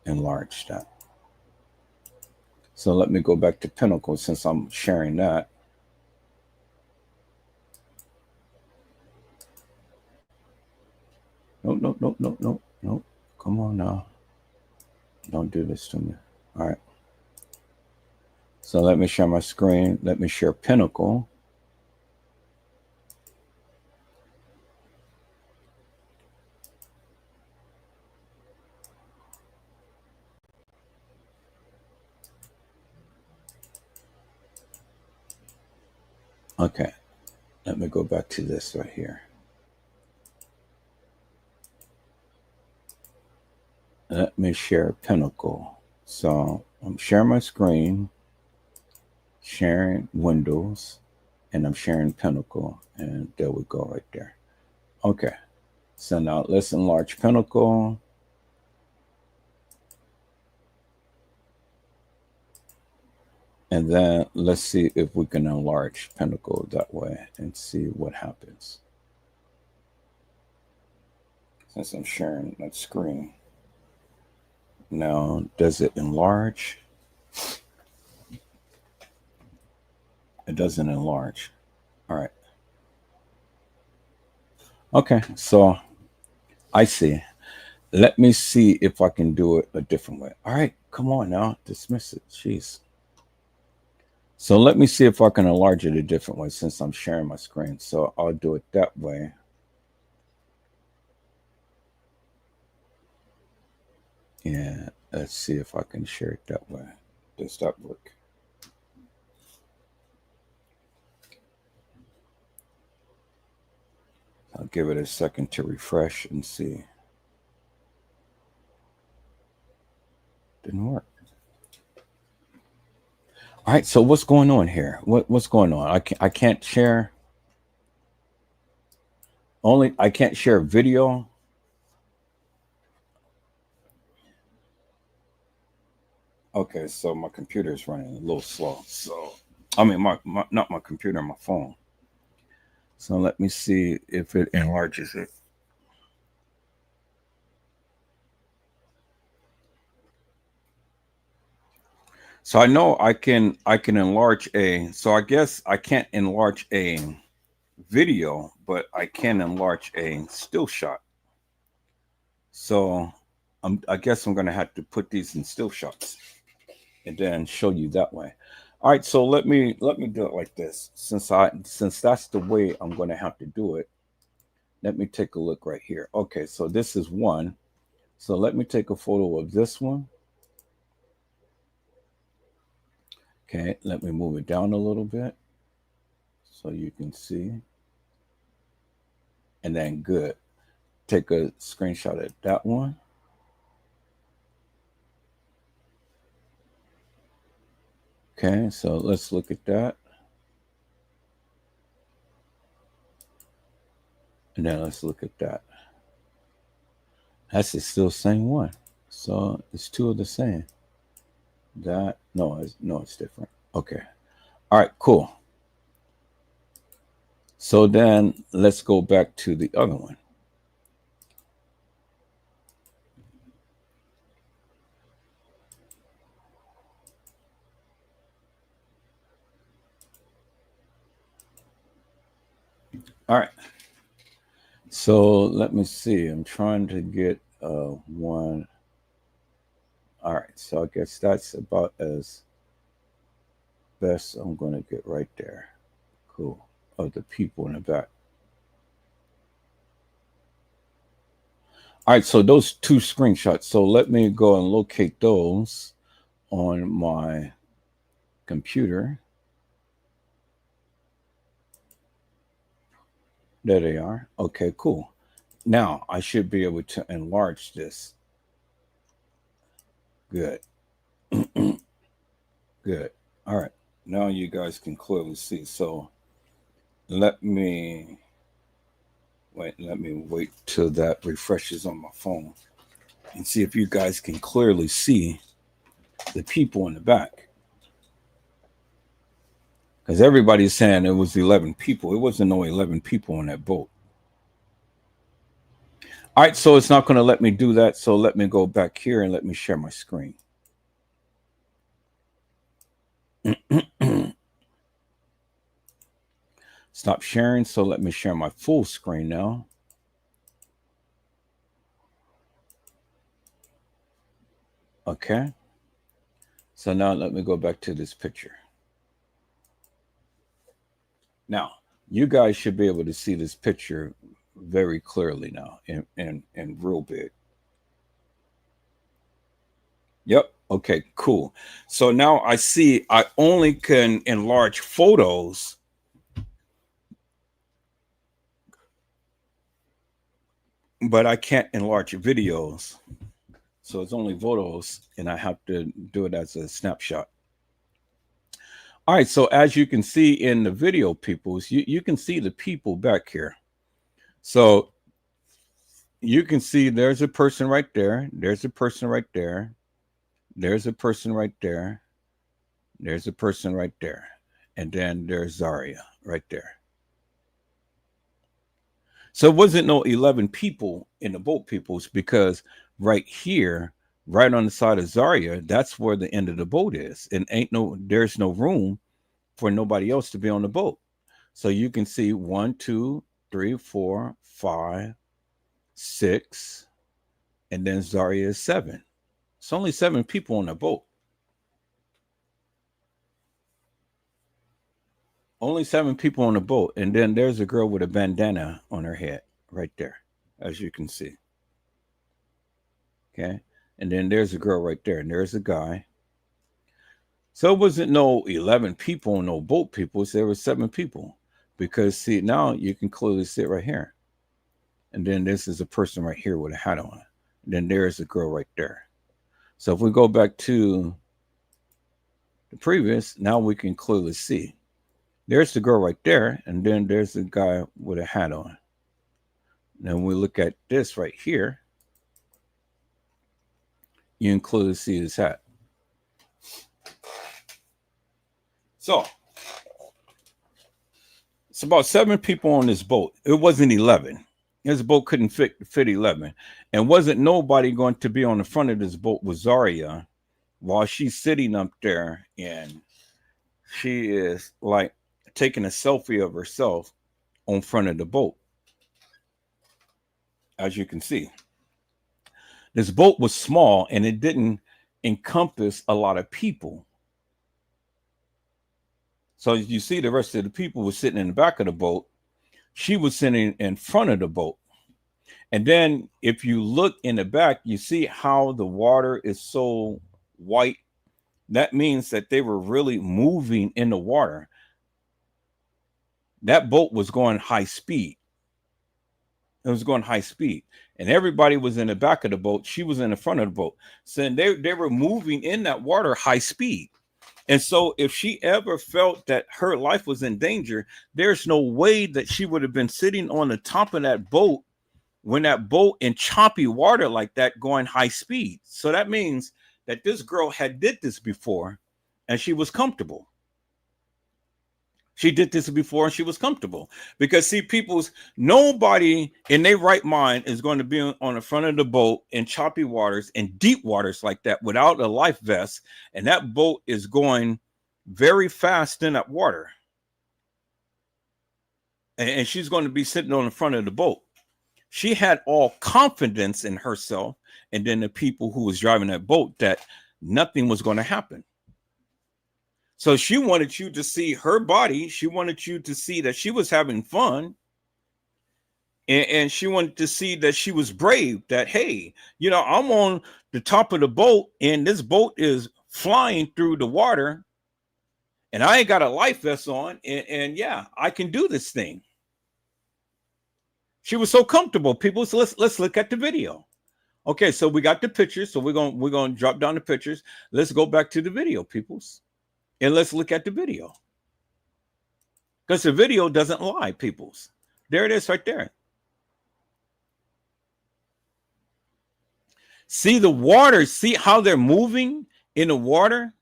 enlarge that. So let me go back to Pinnacle since I'm sharing that. No. Come on now. Don't do this to me. All right. So let me share my screen. Let me share Pinnacle. Okay. Let me go back to this right here. Let me share Pinnacle. So I'm sharing my screen, sharing Windows, and I'm sharing Pinnacle. And there we go right there. Okay. So now let's enlarge Pinnacle. And then let's see if we can enlarge Pinnacle that way and see what happens. Since I'm sharing that screen. Now, does it enlarge? It doesn't enlarge. All right. Okay, so I see. Let me see if I can do it a different way. All right, come on now. Dismiss it. Jeez. So let me see if I can enlarge it a different way since I'm sharing my screen. So I'll do it that way. Yeah, let's see if I can share it that way. Does that work? I'll give it a second to refresh and see. Didn't work. All right, so what's going on here? What's going on? I can't share. I can't share video. Okay, so my computer is running a little slow. So I mean not my computer, my phone. So let me see if it enlarges it. So I know I can enlarge so I guess I can't enlarge a video, but I can enlarge a still shot. So I guess I'm gonna have to put these in still shots and then show you that way. All right, so let me do it like this. Since that's the way I'm gonna have to do it, let me take a look right here. Okay, so this is one. So let me take a photo of this one. Okay, let me move it down a little bit so you can see. And then good. Take a screenshot of that one. Okay, so let's look at that. And then let's look at that. That's still the same one. So it's two of the same. That no, it's different. Okay. All right, cool. So then let's go back to the other one. All right. So let me see. I'm trying to get one. All right. So I guess that's about as best I'm going to get right there. Cool. Of the people in the back. All right. So those two screenshots. So let me go and locate those on my computer. There they are. Okay, cool. Now I should be able to enlarge this. Good. Good. All right. Now you guys can clearly see. So let me wait till that refreshes on my phone and see if you guys can clearly see the people in the back. Because everybody's saying it was 11 people. It wasn't no 11 people on that boat. All right, so it's not going to let me do that. So let me go back here and let me share my screen. Stop sharing. So let me share my full screen now. Okay. So now let me go back to this picture. Now, you guys should be able to see this picture very clearly now and real big. Yep. Okay, cool. So now I see I only can enlarge photos, but I can't enlarge videos. So it's only photos, and I have to do it as a snapshot. All right, so as you can see in the video, peoples, you can see the people back here. So you can see there's a person right there. There's a person right there. There's a person right there. There's a person right there. And then there's Zahire right there. So it wasn't no 11 people in the boat, peoples, because right here, right on the side of Zahire, that's where the end of the boat is. And there's no room for nobody else to be on the boat. So you can see 1, 2, 3, 4, 5, 6, and then Zahire is 7. It's only 7 people on the boat. Only 7 people on the boat. And then there's a girl with a bandana on her head right there, as you can see. Okay. And then there's a girl right there. And there's a guy. So it wasn't no 11 people, no boat people. There were 7 people. Because, see, now you can clearly see it right here. And then this is a person right here with a hat on. And then there's a girl right there. So if we go back to the previous, now we can clearly see. There's the girl right there, and then there's the guy with a hat on. Then we look at this right here. You can clearly see his hat. So it's about 7 people on this boat. It wasn't 11. This boat couldn't fit 11. And wasn't nobody going to be on the front of this boat with Zahire while she's sitting up there and she is like taking a selfie of herself on front of the boat. As you can see, this boat was small and it didn't encompass a lot of people. So as you see, the rest of the people were sitting in the back of the boat. She was sitting in front of the boat. And then if you look in the back, you see how the water is so white. That means that they were really moving in the water. That boat was going high speed. It was going high speed. And everybody was in the back of the boat. She was in the front of the boat. So they were moving in that water high speed. And so if she ever felt that her life was in danger, there's no way that she would have been sitting on the top of that boat when that boat in choppy water like that going high speed. So that means that this girl had did this before and she was comfortable. She did this before and she was comfortable. Because see, nobody in their right mind is going to be on the front of the boat in choppy waters and deep waters like that without a life vest. And that boat is going very fast in that water. And she's going to be sitting on the front of the boat. She had all confidence in herself and then the people who was driving that boat that nothing was going to happen. So she wanted you to see her body. She wanted you to see that she was having fun. And she wanted to see that she was brave, that, hey, you know, I'm on the top of the boat and this boat is flying through the water and I ain't got a life vest on. And yeah, I can do this thing. She was so comfortable, people. So let's look at the video. Okay, so we got the pictures. So we're going to drop down the pictures. Let's go back to the video, peoples. And let's look at the video. Because the video doesn't lie, peoples. There it is right there. See the water. See how they're moving in the water?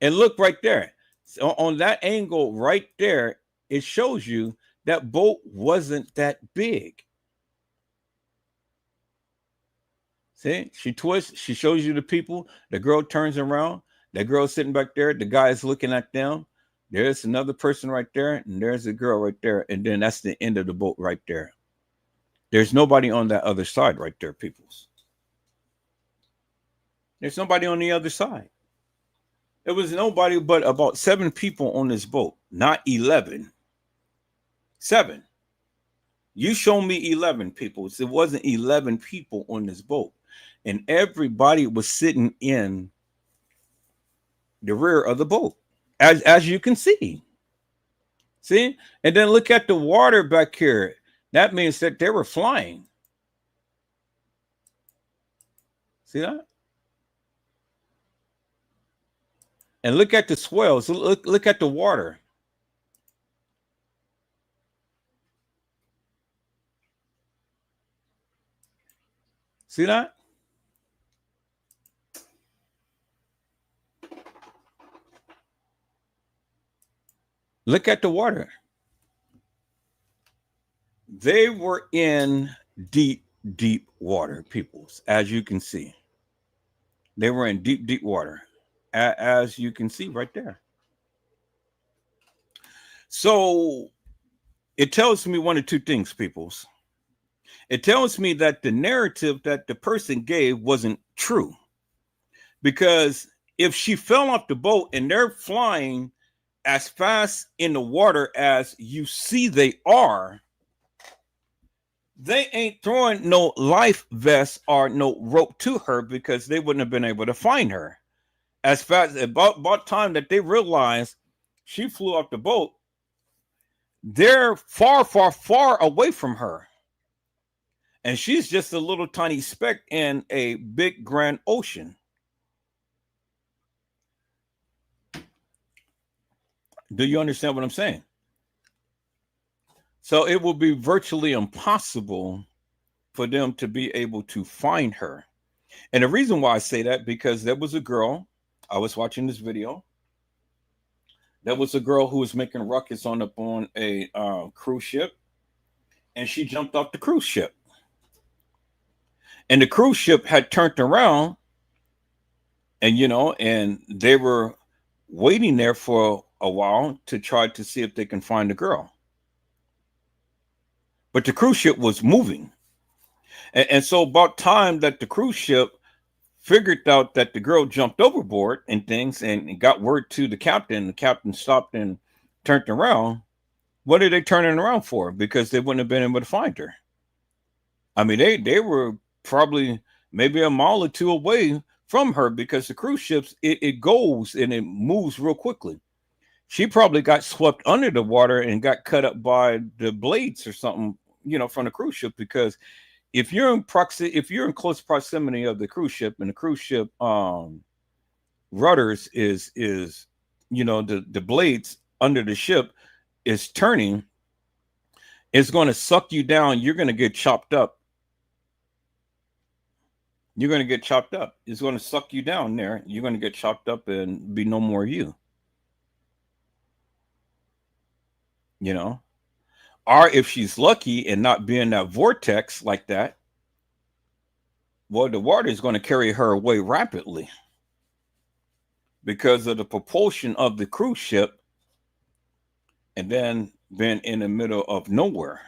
And look right there. So on that angle right there, it shows you that boat wasn't that big. See, she twists, she shows you the people. The girl turns around. That girl sitting back there. The guy is looking at them. There's another person right there, and there's a girl right there. And then that's the end of the boat right there. There's nobody on that other side right there, peoples. There's nobody on the other side. There was nobody but about 7 people on this boat, not 11. 7. You show me 11 people. It wasn't 11 people on this boat. And everybody was sitting in the rear of the boat, as you can see. See? And then look at the water back here. That means that they were flying. See that? And look at the swells. Look at the water. See that? Look at the water. They were in deep, deep water, peoples, as you can see. They were in deep, deep water, as you can see right there. So it tells me one of two things, peoples. It tells me that the narrative that the person gave wasn't true. Because if she fell off the boat and they're flying as fast in the water as you see they are, they ain't throwing no life vest or no rope to her, because they wouldn't have been able to find her. As fast about time that they realized she flew off the boat, they're far, far, far away from her. And she's just a little tiny speck in a big grand ocean. Do you understand what I'm saying? So it will be virtually impossible for them to be able to find her. And the reason why I say that, because there was a girl, I was watching this video. There was a girl who was making ruckus on a cruise ship, and she jumped off the cruise ship. And the cruise ship had turned around, and and they were waiting there for a while to try to see if they can find the girl. But the cruise ship was moving. And so about time that the cruise ship figured out that the girl jumped overboard and things, and got word to the captain stopped and turned around. What are they turning around for? Because they wouldn't have been able to find her. I mean, they were probably maybe a mile or two away from her, because the cruise ships, it goes and it moves real quickly. She probably got swept under the water and got cut up by the blades or something, from the cruise ship. Because if you're in close proximity of the cruise ship, and the cruise ship rudders is the blades under the ship is turning, it's going to suck you down. You're going to get chopped up. You're going to get chopped up. It's going to suck you down there. You're going to get chopped up and be no more of you. Or if she's lucky and not be in that vortex like that, well, the water is going to carry her away rapidly because of the propulsion of the cruise ship, and then being in the middle of nowhere.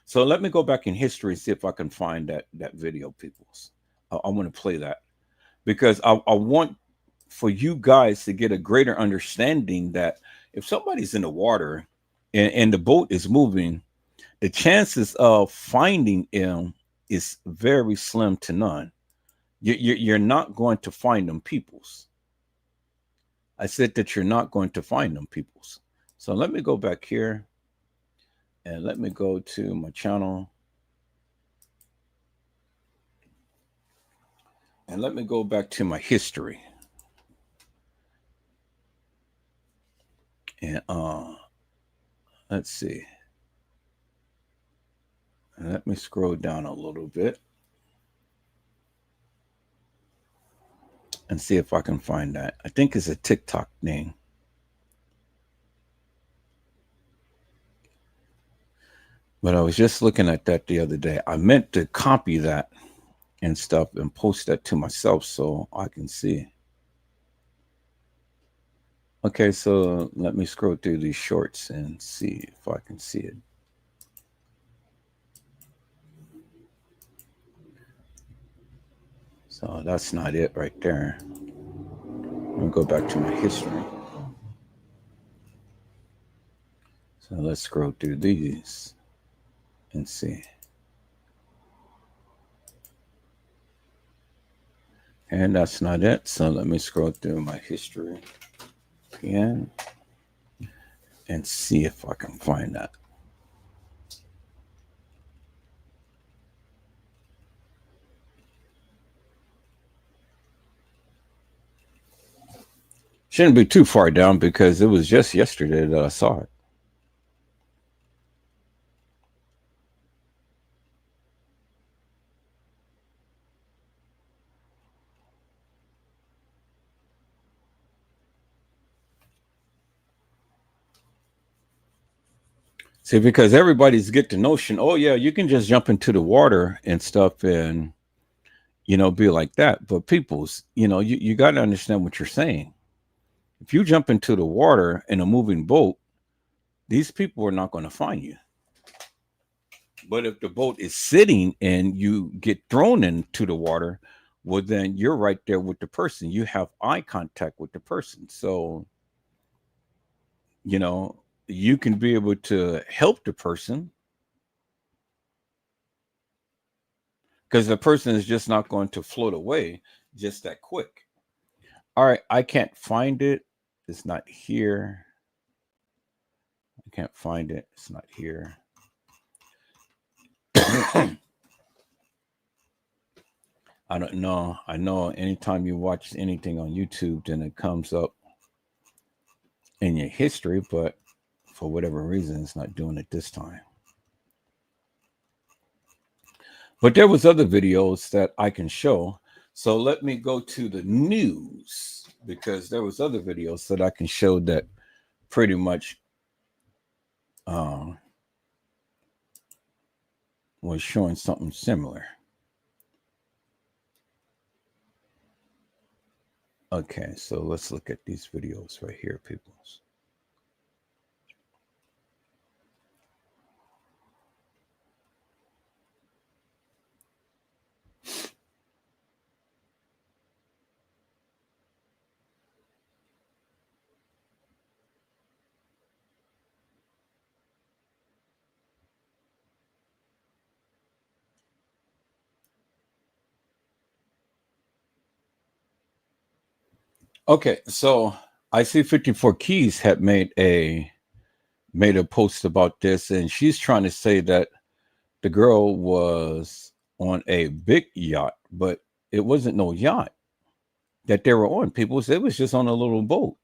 So let me go back in history, see if I can find that video, peoples. I want to play that, because I want for you guys to get a greater understanding that if somebody's in the water and the boat is moving, the chances of finding them is very slim to none. You're not going to find them, peoples. I said that you're not going to find them, peoples. So let me go back here. And let me go to my channel. And let me go back to my history. And let's see. And let me scroll down a little bit and see if I can find that. I think it's a TikTok name. But I was just looking at that the other day. I meant to copy that and stuff and post that to myself so I can see. Okay, so let me scroll through these shorts and see if I can see it. So that's not it right there. I'll go back to my history. So let's scroll through these and see. And that's not it. So let me scroll through my history again and see if I can find that. Shouldn't be too far down because it was just yesterday that I saw it. See, because everybody's get the notion, oh yeah, you can just jump into the water and stuff and, you know, be like that. But people's, you know, you got to understand what you're saying. If you jump into the water in a moving boat, these people are not going to find you. But if the boat is sitting and you get thrown into the water, well, then you're right there with the person. You have eye contact with the person. So, you know, you can be able to help the person because the person is just not going to float away just that quick. All right, I can't find it. It's not here. I can't find it. It's not here. I don't know. I know anytime you watch anything on YouTube, then it comes up in your history, but for whatever reason, it's not doing it this time. But there was other videos that I can show. So let me go to the news because there was other videos that I can show that pretty much was showing something similar. Okay, so let's look at these videos right here, peoples. Okay, so I see 54 Keys had made a post about this, and she's trying to say that the girl was on a big yacht, but it wasn't no yacht that they were on. People said it was just on a little boat.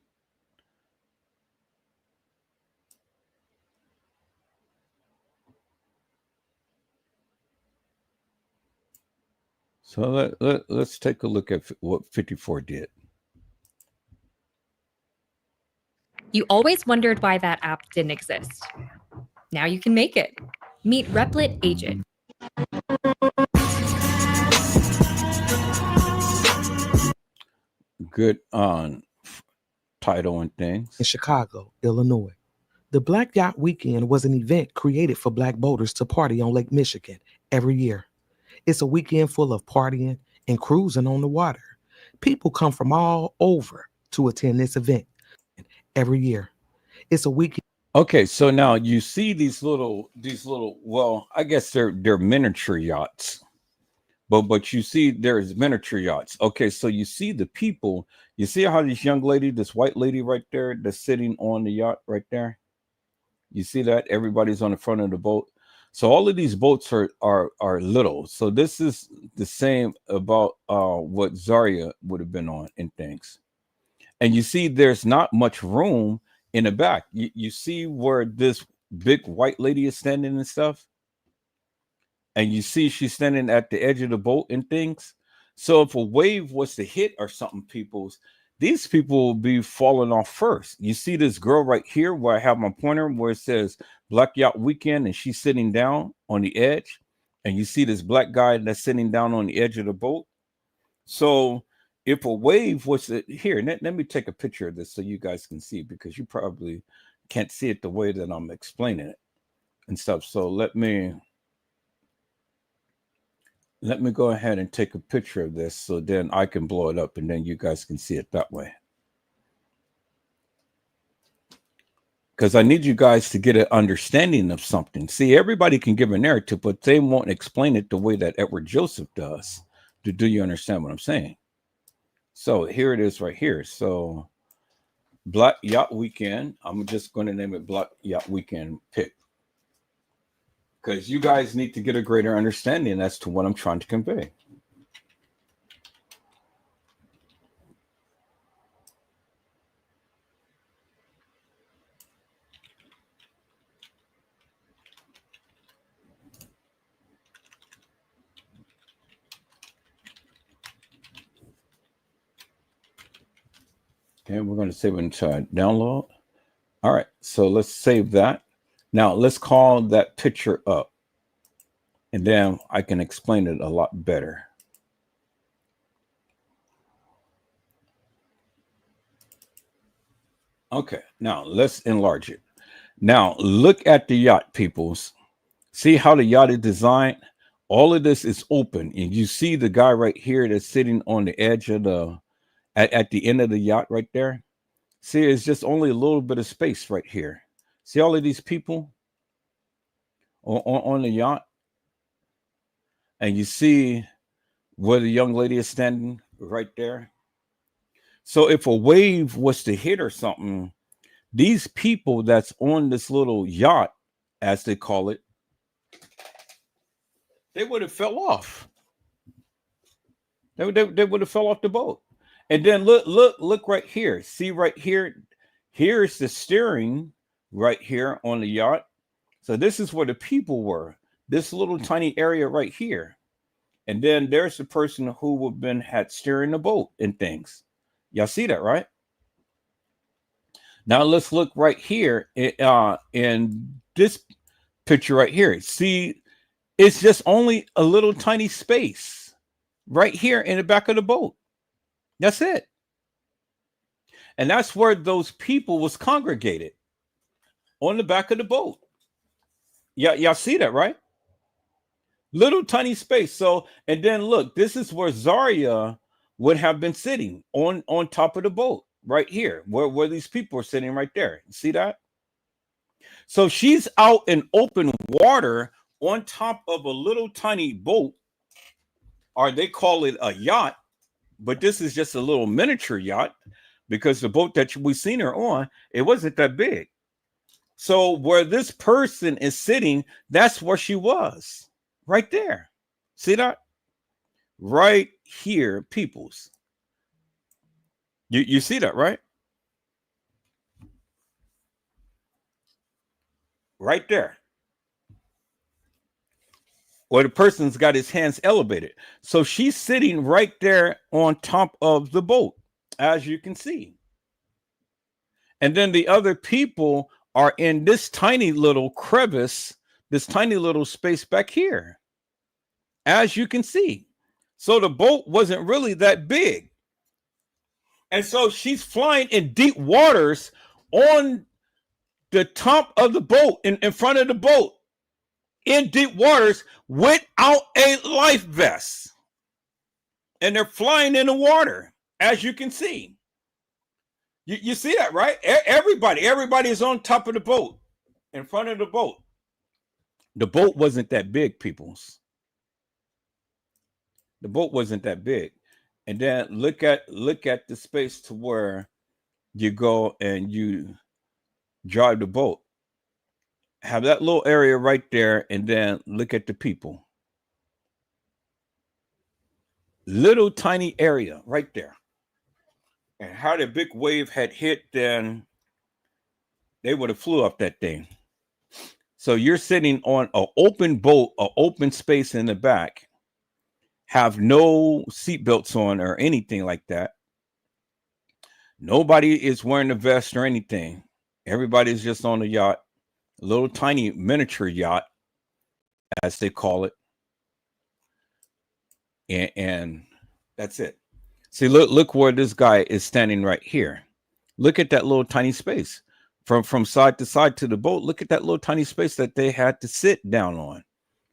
So let's take a look at what 54 did. You always wondered why that app didn't exist. Now you can make it. Meet Replit Agent. Good on title and things. In Chicago, Illinois. The Black Yacht Weekend was an event created for Black boaters to party on Lake Michigan every year. It's a weekend full of partying and cruising on the water. People come from all over to attend this event every year. It's a weekend. Okay, so now you see these little, well, I guess they're miniature yachts. But you see there's miniature yachts. Okay, so you see the people, you see how this young lady, this white lady right there, that's sitting on the yacht right there. You see that everybody's on the front of the boat. So all of these boats are little. So this is the same about what Zahire would have been on and things. And you see there's not much room in the back. You see where this big white lady is standing and stuff. And you see she's standing at the edge of the boat and things. So if a wave was to hit or something, these people will be falling off first. You see this girl right here where I have my pointer where it says Black Yacht Weekend and she's sitting down on the edge. And you see this black guy that's sitting down on the edge of the boat. So if a wave was here, let me take a picture of this so you guys can see, because you probably can't see it the way that I'm explaining it and stuff. So let me go ahead and take a picture of this so then I can blow it up and then you guys can see it that way. Because I need you guys to get an understanding of something. See, everybody can give a narrative, but they won't explain it the way that Edward Joseph does. Do you understand what I'm saying? So here it is right here. So Black Yacht Weekend. I'm just going to name it Black Yacht Weekend pick. Because you guys need to get a greater understanding as to what I'm trying to convey. Okay, we're going to save it into download. All right, so let's save that. Now let's call that picture up. And then I can explain it a lot better. Okay, now let's enlarge it. Now look at the yacht, peoples. See how the yacht is designed? All of this is open. And you see the guy right here that's sitting on the edge of the, at the end of the yacht right there. See, it's just only a little bit of space right here. See all of these people on the yacht? And you see where the young lady is standing right there. So if a wave was to hit or something, these people that's on this little yacht, as they call it, they would have fell off. They would have fell off the boat. And then look right here. See right here. Here's the steering right here on the yacht. So this is where the people were. This little tiny area right here. And then there's the person who would been had steering the boat and things. Y'all see that, right? Now let's look right here in this picture right here. See, it's just only a little tiny space right here in the back of the boat. That's it. And that's where those people was congregated, on the back of the boat. Yeah, y'all see that, right? Little tiny space. So, and then look, this is where Zahire would have been sitting on top of the boat right here, where these people are sitting right there. You see that? So she's out in open water on top of a little tiny boat, or they call it a yacht, but this is just a little miniature yacht, because the boat that we seen her on, it wasn't that big. So where this person is sitting, that's where she was, right there. See that? Right here, peoples. You see that, right? Right there. Where the person's got his hands elevated. So she's sitting right there on top of the boat, as you can see. And then the other people are in this tiny little crevice, this tiny little space back here, as you can see. So the boat wasn't really that big. And so she's flying in deep waters on the top of the boat, in front of the boat, in deep waters without a life vest. And they're flying in the water, as you can see. You see that, right? Everybody is on top of the boat, in front of the boat. The boat wasn't that big, peoples. The boat wasn't that big. And then look at the space to where you go and you drive the boat. Have that little area right there, and then look at the people. Little tiny area right there. And how the big wave had hit, then they would have flew off that thing. So you're sitting on an open boat, an open space in the back, have no seatbelts on or anything like that. Nobody is wearing a vest or anything. Everybody's just on a yacht, a little tiny miniature yacht, as they call it. and that's it. See, look where this guy is standing right here. Look at that little tiny space from side to side to the boat. Look at that little tiny space that they had to sit down on.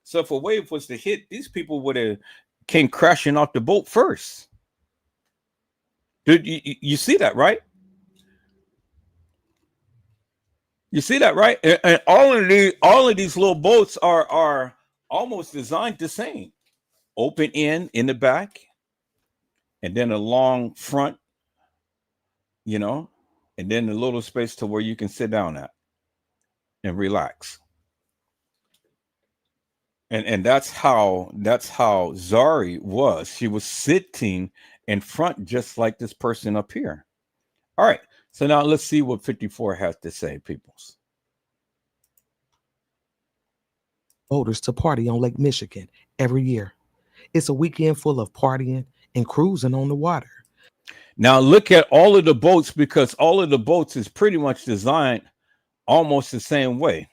So if a wave was to hit, these people would have came crashing off the boat first. Dude, you see that, right? You see that, right? And all of these little boats are almost designed the same. Open end in the back, and then a long front, and then a little space to where you can sit down at and relax. And that's how Zahire was. She was sitting in front just like this person up here. All right. So now let's see what 54 has to say, peoples. Boaters to party on Lake Michigan every year. It's a weekend full of partying and cruising on the water. Now look at all of the boats, because all of the boats is pretty much designed almost the same way.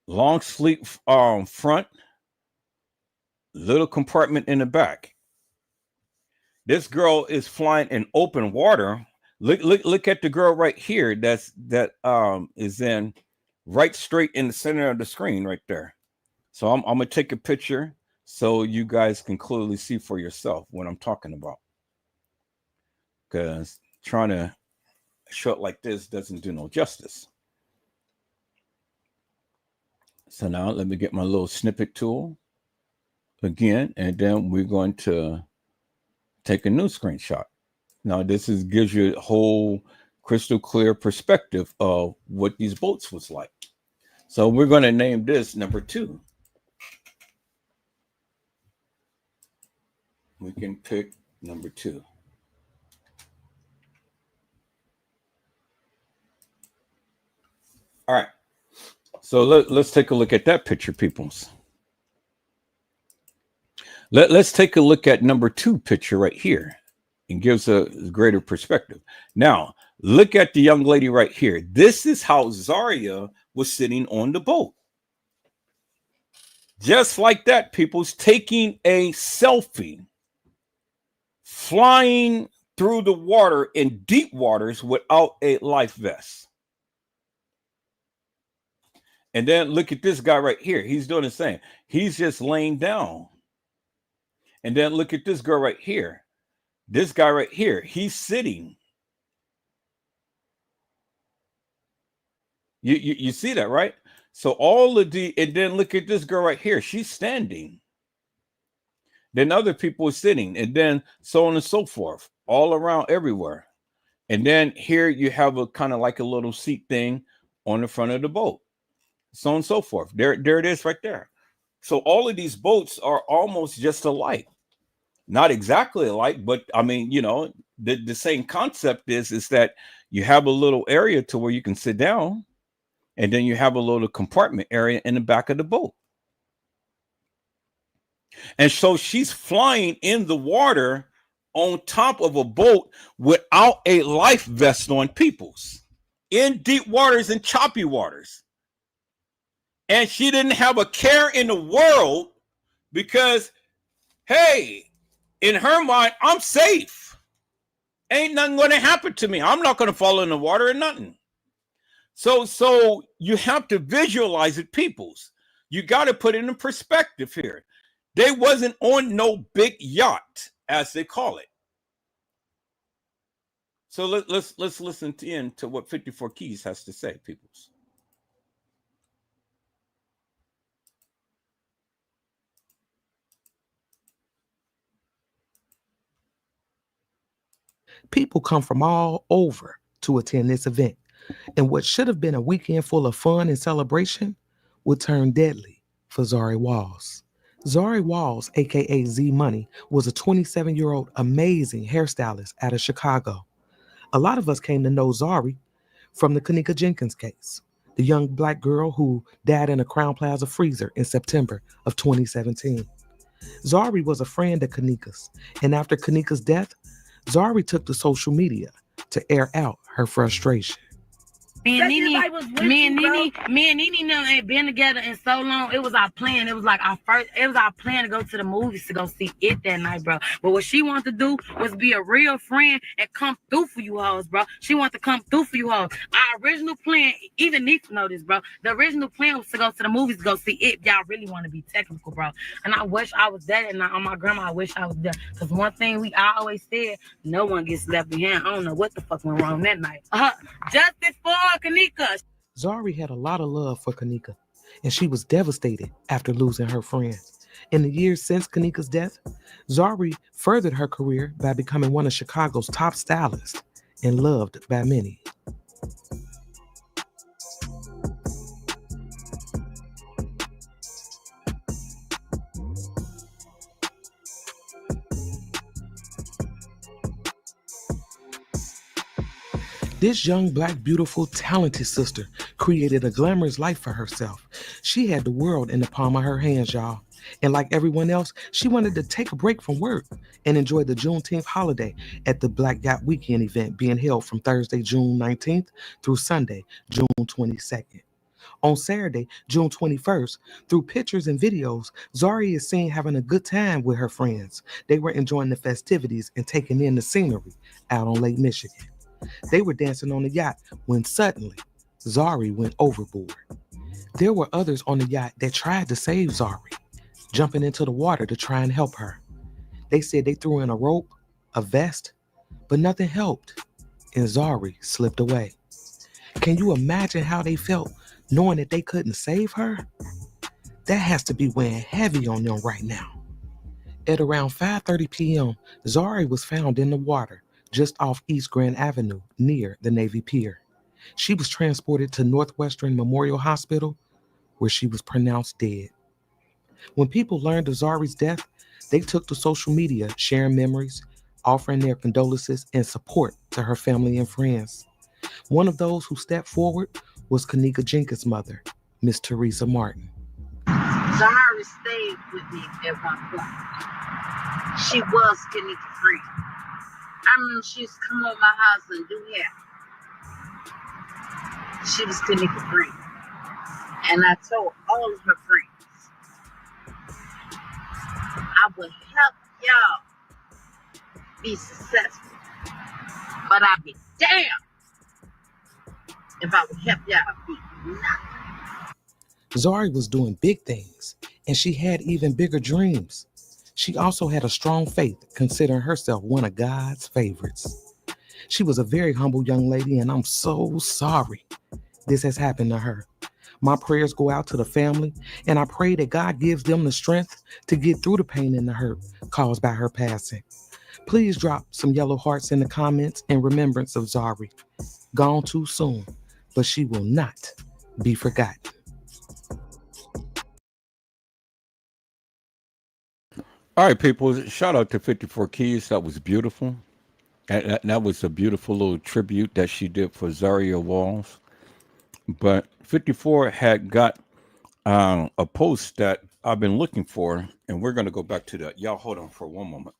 Long sleek front, little compartment in the back. This girl is flying in open water. Look at the girl right here. That is in right straight in the center of the screen right there. So I'm gonna take a picture so you guys can clearly see for yourself what I'm talking about. Because trying to show it like this doesn't do no justice. So now let me get my little snippet tool again, and then we're going to take a new screenshot. Now this gives you a whole crystal clear perspective of what these boats was like. So we're going to name this number 2. We can pick number 2. All right. So let's take a look at that picture, peoples. Let's take a look at number 2 picture right here. It gives a greater perspective. Now, look at the young lady right here. This is how Zahire was sitting on the boat. Just like that, people's taking a selfie, flying through the water in deep waters without a life vest. And then look at this guy right here. He's doing the same. He's just laying down. And then look at this girl right here. This guy right here, he's sitting. You see that, right? So all of and then look at this girl right here. She's standing. Then other people are sitting, and then so on and so forth, all around everywhere. And then here you have a kind of like a little seat thing on the front of the boat. So on and so forth. There it is right there. So all of these boats are almost just alike. Not exactly alike, but I mean, the same concept is that you have a little area to where you can sit down, and then you have a little compartment area in the back of the boat. And so she's flying in the water on top of a boat without a life vest on, peoples, in deep waters and choppy waters. And she didn't have a care in the world because, hey, in her mind, I'm safe. Ain't nothing going to happen to me. I'm not going to fall in the water or nothing. So you have to visualize it, peoples. You got to put it in perspective here. They wasn't on no big yacht, as they call it. So let's listen to what 54 Keys has to say, peoples. People come from all over to attend this event, and what should have been a weekend full of fun and celebration would turn deadly for Zahire Walls. Zahire Walls, aka Z Money, was a 27-year-old amazing hairstylist out of Chicago. A lot of us came to know Zahire from the Kanika Jenkins case, the young black girl who died in a Crown Plaza freezer in September of 2017. Zahire was a friend of Kanika's, and after Kanika's death, Zahire took to social media to air out her frustration. Me and Nene them ain't been together in so long. It was our plan. It was like our plan to go to the movies to go see it that night, bro. But what she wanted to do was be a real friend and come through for you hoes, bro. She wanted to come through for you hoes. Our original plan, even Nick know this, bro. The original plan was to go to the movies to go see it. Y'all really want to be technical, bro. And I wish I was there. And on my grandma, I wish I was there. Because one thing I always said, no one gets left behind. I don't know what the fuck went wrong that night. Justice for Kanika. Zahire had a lot of love for Kanika, and she was devastated after losing her friend. In the years since Kanika's death, Zahire furthered her career by becoming one of Chicago's top stylists and loved by many. This young, black, beautiful, talented sister created a glamorous life for herself. She had the world in the palm of her hands, y'all. And like everyone else, she wanted to take a break from work and enjoy the Juneteenth holiday at the Black Yacht Weekend event being held from Thursday, June 19th through Sunday, June 22nd. On Saturday, June 21st, through pictures and videos, Zahire is seen having a good time with her friends. They were enjoying the festivities and taking in the scenery out on Lake Michigan. They were dancing on the yacht when suddenly Zahire went overboard. There were others on the yacht that tried to save Zahire, jumping into the water to try and help her. They said they threw in a rope, a vest, but nothing helped, and Zahire slipped away. Can you imagine how they felt knowing that they couldn't save her? That has to be weighing heavy on them right now. At around 5:30 p.m., Zahire was found in the water just off East Grand Avenue near the Navy Pier. She was transported to Northwestern Memorial Hospital where she was pronounced dead. When people learned of Zahire's death, they took to social media sharing memories, offering their condolences and support to her family and friends. One of those who stepped forward was Kanika Jenkins' mother, Miss Teresa Martin. Zahire stayed with me at one point. She was Kanika free. I remember she used to come over my house and do hair. She was Kanika free. And I told all of her friends, I would help y'all be successful. But I'd be damned if I would help y'all be nothing. Zahire was doing big things, and she had even bigger dreams. She also had a strong faith, considering herself one of God's favorites. She was a very humble young lady, and I'm so sorry this has happened to her. My prayers go out to the family, and I pray that God gives them the strength to get through the pain and the hurt caused by her passing. Please drop some yellow hearts in the comments in remembrance of Zahire. Gone too soon, but she will not be forgotten. All right, people. Shout out to 54 Keys. That was beautiful. That was a beautiful little tribute that she did for Zahire Walls. But 54 had got a post that I've been looking for, and we're going to go back to that. Y'all hold on for one moment.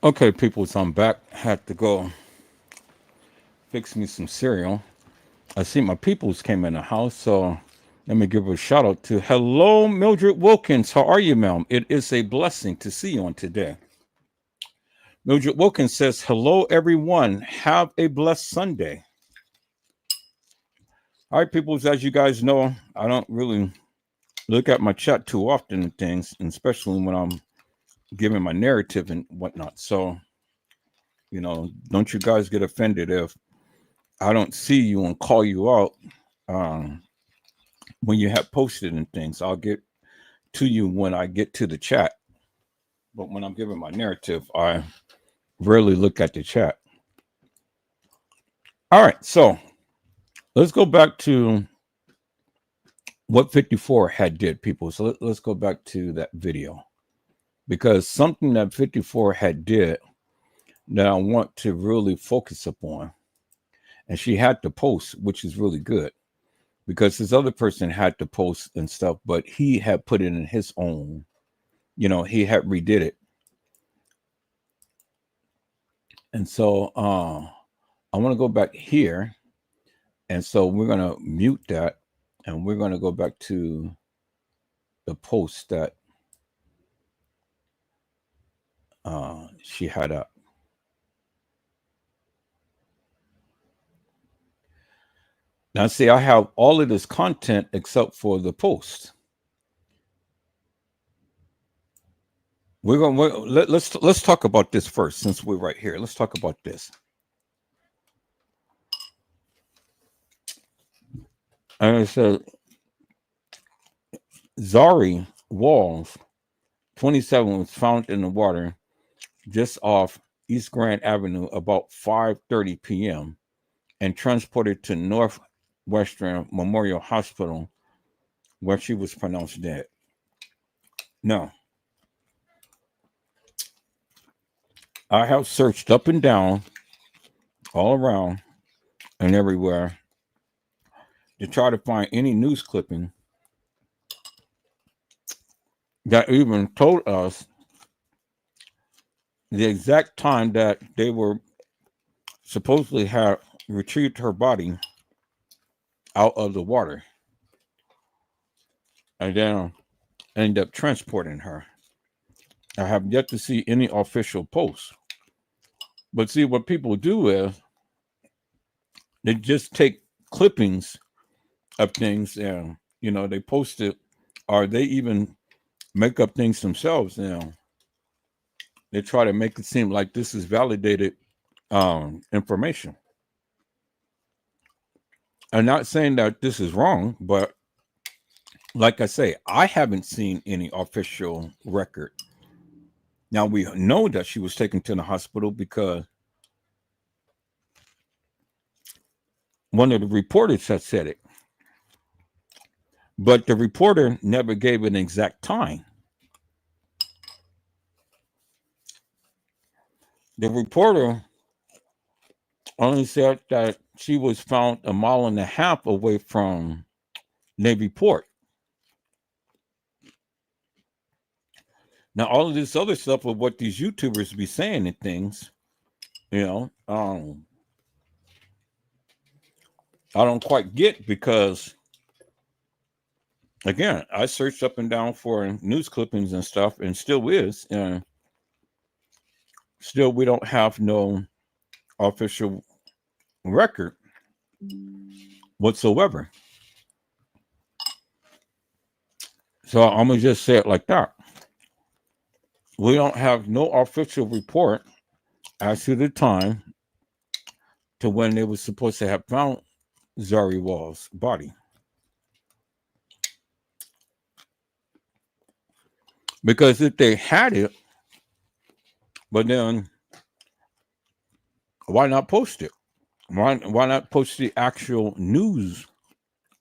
Okay, people, so I'm back. Had to go fix me some cereal. I see my peoples came in the house, so let me give a shout out to hello, Mildred Wilkins. How are you, ma'am? It is a blessing to see you on today. Mildred Wilkins says, hello, everyone. Have a blessed Sunday. All right, peoples, as you guys know, I don't really look at my chat too often and things, and especially when I'm giving my narrative and whatnot. So, don't you guys get offended if I don't see you and call you out when you have posted and things. I'll get to you when I get to the chat. But when I'm giving my narrative, I rarely look at the chat. All right, so let's go back to what 54 had did, people. So let's go back to that video, because something that 54 had did that I want to really focus upon, and she had to post, which is really good, because this other person had to post and stuff, but he had put it in his own, he had redid it. And so I want to go back here. And so we're going to mute that, and we're going to go back to the post that she had up. Now, see, I have all of this content except for the post. Let's talk about this first, since we're right here. Let's talk about this. And it said, Zahire Walls, 27, was found in the water just off East Grand Avenue about 5:30 p.m. and transported to Northwestern Memorial Hospital, where she was pronounced dead. Now, I have searched up and down, all around and everywhere, to try to find any news clipping that even told us the exact time that they were supposedly have retrieved her body out of the water and then end up transporting her. I have yet to see any official posts. But see, what people do is they just take clippings of things and, they post it, or they even make up things themselves. They try to make it seem like this is validated information. I'm not saying that this is wrong, but like I say, I haven't seen any official record. Now, we know that she was taken to the hospital because one of the reporters had said it. But the reporter never gave an exact time. The reporter only said that she was found 1.5 miles away from Navy Port. Now, all of this other stuff of what these YouTubers be saying and things, I don't quite get, because, again, I searched up and down for news clippings and stuff, and still is, and still we don't have no official record whatsoever. So I'm gonna just say it like that. We don't have no official report as to the time to when they were supposed to have found Zahire Walls' body. Because if they had it, but then why not post it? Why not post the actual news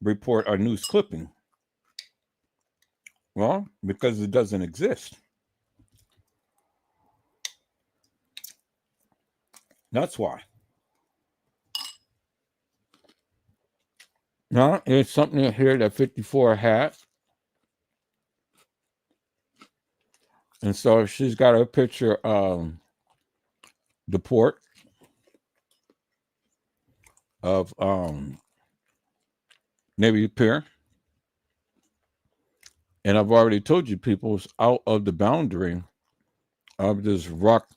report or news clipping? Well, because it doesn't exist. That's why. Now, there's something here that 54 had. And so she's got a picture of the port of Navy Pier. And I've already told you, people, it's out of the boundary of this rock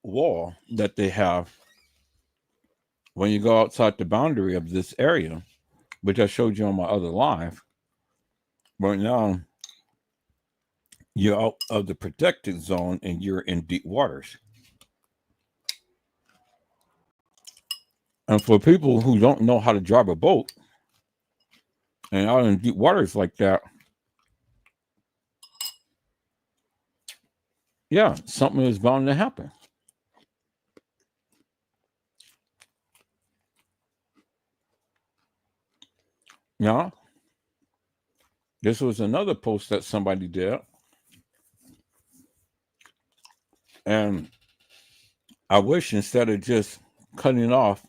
wall that they have when you go outside the boundary of this area, which I showed you on my other live. Right now, you're out of the protected zone and you're in deep waters. And for people who don't know how to drive a boat and out in deep waters like that, yeah, something is bound to happen. Yeah. This was another post that somebody did. And I wish instead of just cutting off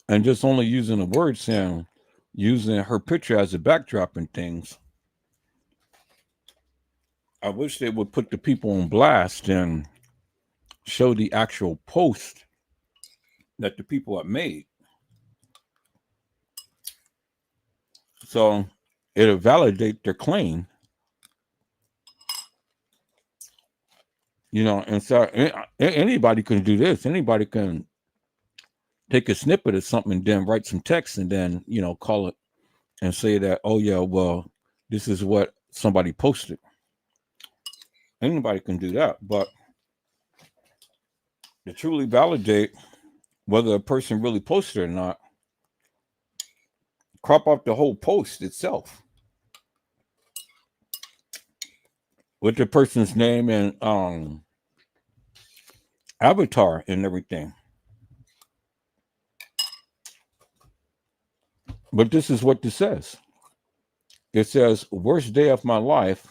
and just only using the word saying, using her picture as a backdrop and things, I wish they would put the people on blast and show the actual post that the people have made. So it'll validate their claim. You know, and so anybody can do this. Anybody can take a snippet of something and then write some text and then, you know, call it and say that, oh, yeah, well, this is what somebody posted. Anybody can do that. But to truly validate whether a person really posted or not, crop up the whole post itself with the person's name and avatar and everything. But this is what this says. It says, worst day of my life,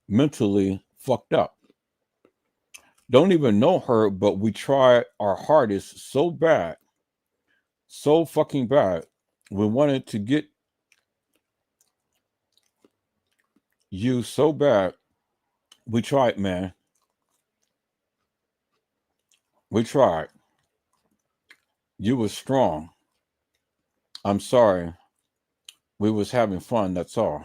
mentally fucked up. Don't even know her, but we try our hardest so bad, so fucking bad. We wanted to get you so bad. We tried, man. We tried. You were strong. I'm sorry. We was having fun, that's all.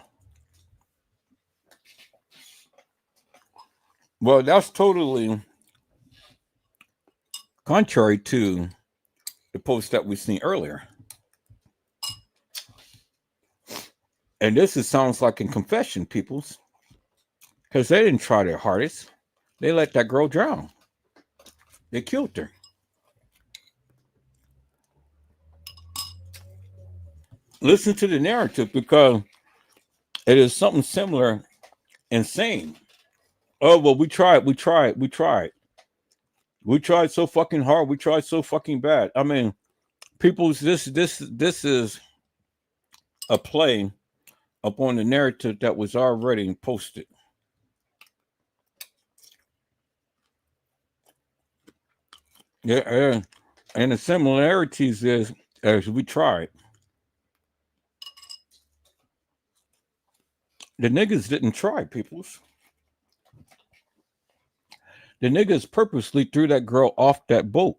Well, that's totally contrary to the post that we seen earlier. And this sounds like a confession, peoples, because they didn't try their hardest. They let that girl drown. They killed her. Listen to the narrative, because it is something similar and same. Oh, well, we tried so fucking hard. We tried so fucking bad. I mean, people's this is a play upon the narrative that was already posted. Yeah, and the similarities is as we tried. The niggas didn't try, peoples. The niggas purposely threw that girl off that boat.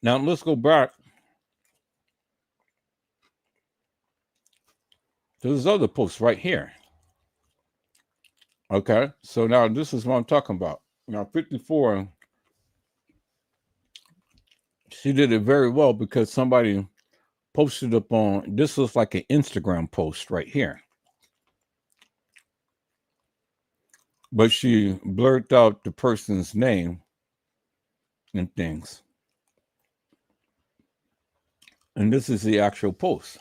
Now let's go back to this other post right here. Okay, so now this is what I'm talking about. Now 54, she did it very well because somebody posted up on, this was like an Instagram post right here. But she blurred out the person's name and things. And this is the actual post.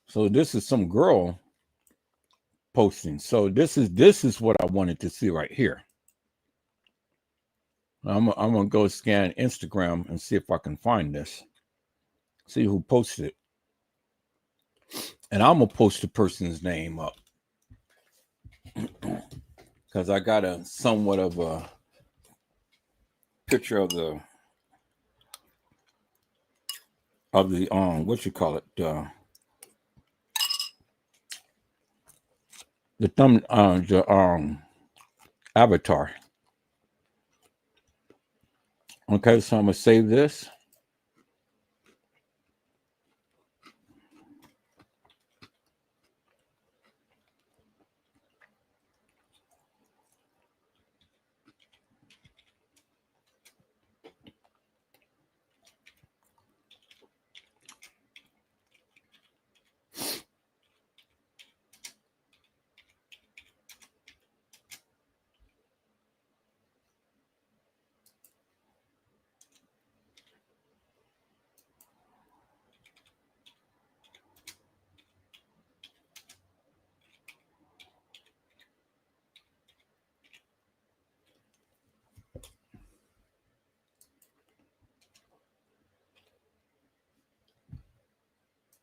So this is some girl posting. So this is what I wanted to see right here. I'm gonna go scan Instagram and see if I can find this. See who posted it. And I'm gonna post the person's name up. Because I got a somewhat of a picture of the what you call it, the avatar. Okay, so I'm gonna save this.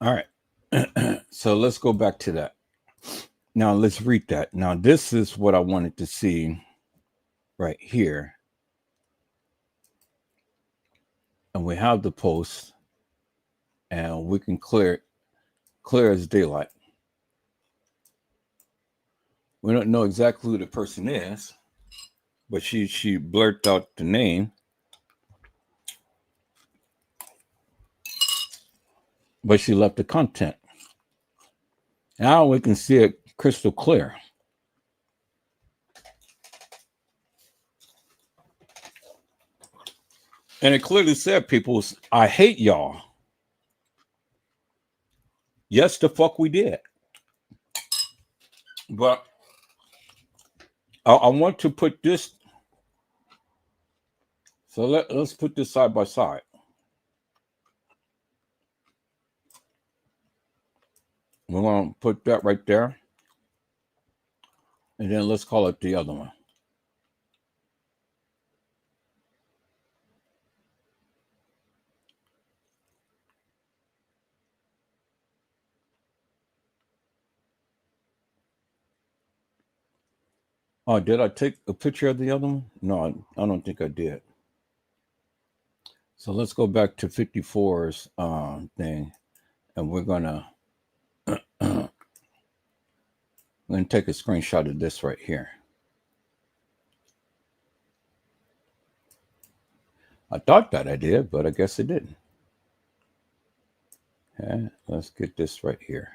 All right. So let's go back to that. Now let's read that. Now this is what I wanted to see right here. And we have the post and we can clear as daylight. We don't know exactly who the person is, but she blurted out the name. But she left the content. Now we can see it crystal clear. And it clearly said, people, I hate y'all. Yes, the fuck we did. But I want to put this. So let's put this side by side. We're going to put that right there. And then let's call it the other one. Oh, did I take a picture of the other one? No, I don't think I did. So let's go back to 54's thing. And we're going to take a screenshot of this right here. I thought that I did, but I guess I didn't. Okay, let's get this right here.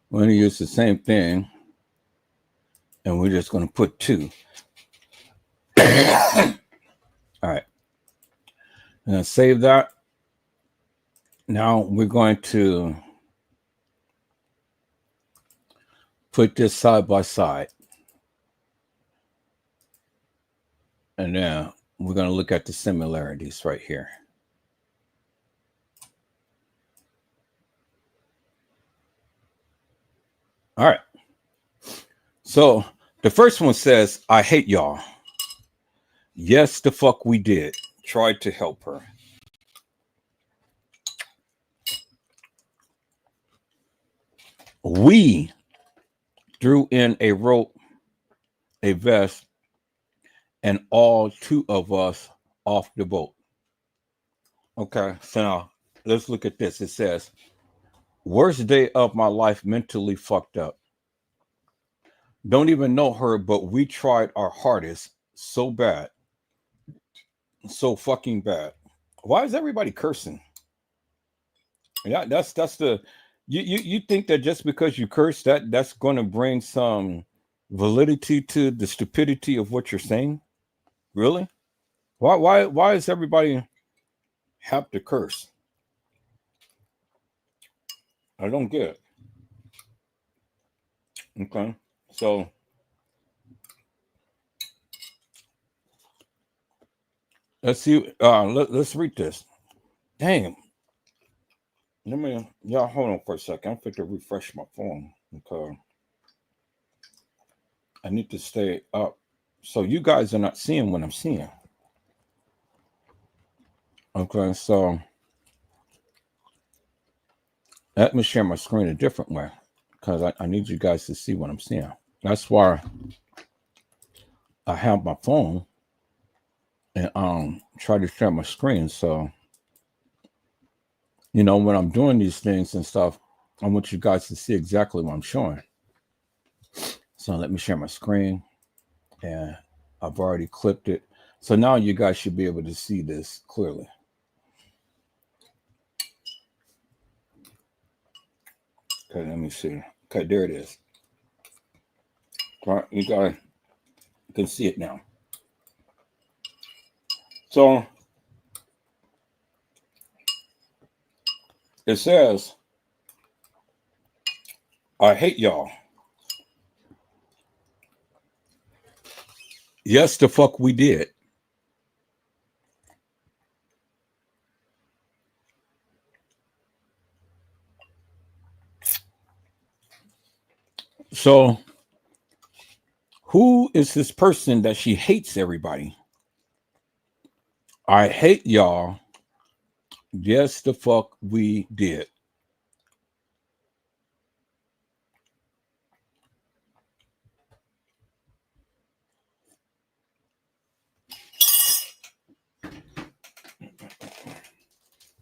We're going to use the same thing, and we're just going to put 2. All right. I'm going to save that. Now we're going to put this side by side. And then we're going to look at the similarities right here. All right. So the first one says, I hate y'all. Yes, the fuck we did. Tried to help her. We threw in a rope, a vest, and all 2 of us off the boat. Okay, so now let's look at this. It says, worst day of my life, mentally fucked up. Don't even know her, but we tried our hardest. So bad. So fucking bad. Why is everybody cursing? Yeah, that's the you think that just because you curse that's going to bring some validity to the stupidity of what you're saying? Really? Why does everybody have to curse? I don't get it. Okay, so let's see. Let's read this. Dang. Y'all hold on for a second. I'm fit to refresh my phone because I need to stay up. So you guys are not seeing what I'm seeing. Okay, so let me share my screen a different way because I need you guys to see what I'm seeing. That's why I have my phone and try to share my screen. So, you know, when I'm doing these things and stuff, I want you guys to see exactly what I'm showing. So let me share my screen, and I've already clipped it. So now you guys should be able to see this clearly. Okay, let me see. Okay, there it is. All right, you guys can see it now. So it says, I hate y'all. Yes, the fuck we did. So who is this person that she hates everybody? I hate y'all. Yes, the fuck we did.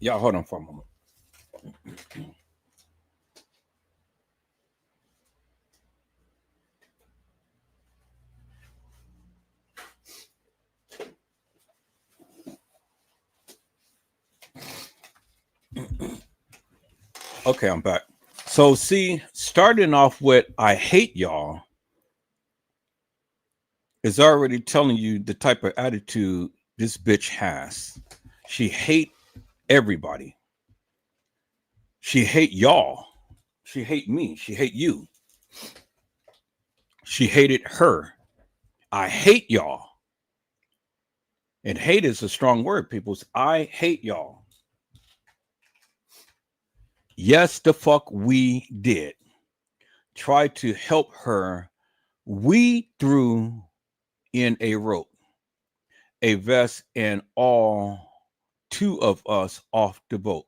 Y'all hold on for a moment. Okay, I'm back. So see, starting off with I hate y'all is already telling you the type of attitude this bitch has. She hate everybody. She hate y'all. She hate me. She hate you. She hated her. I hate y'all. And hate is a strong word, people. I hate y'all. Yes, the fuck we did. Try to help her. We threw in a rope, a vest, and all two of us off the boat.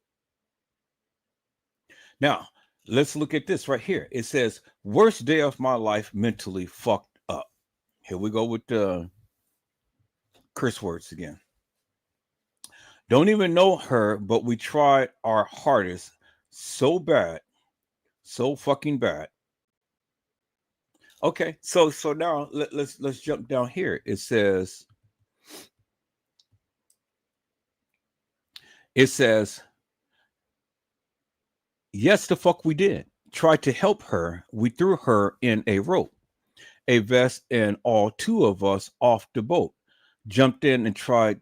Now, let's look at this right here. It says, worst day of my life, mentally fucked up. Here we go with the curse words again. Don't even know her, but we tried our hardest. So bad. So fucking bad. Okay, so now let's jump down here. It says yes, the fuck we did. Tried to help her. We threw her in a rope, a vest, and all two of us off the boat. Jumped in and tried.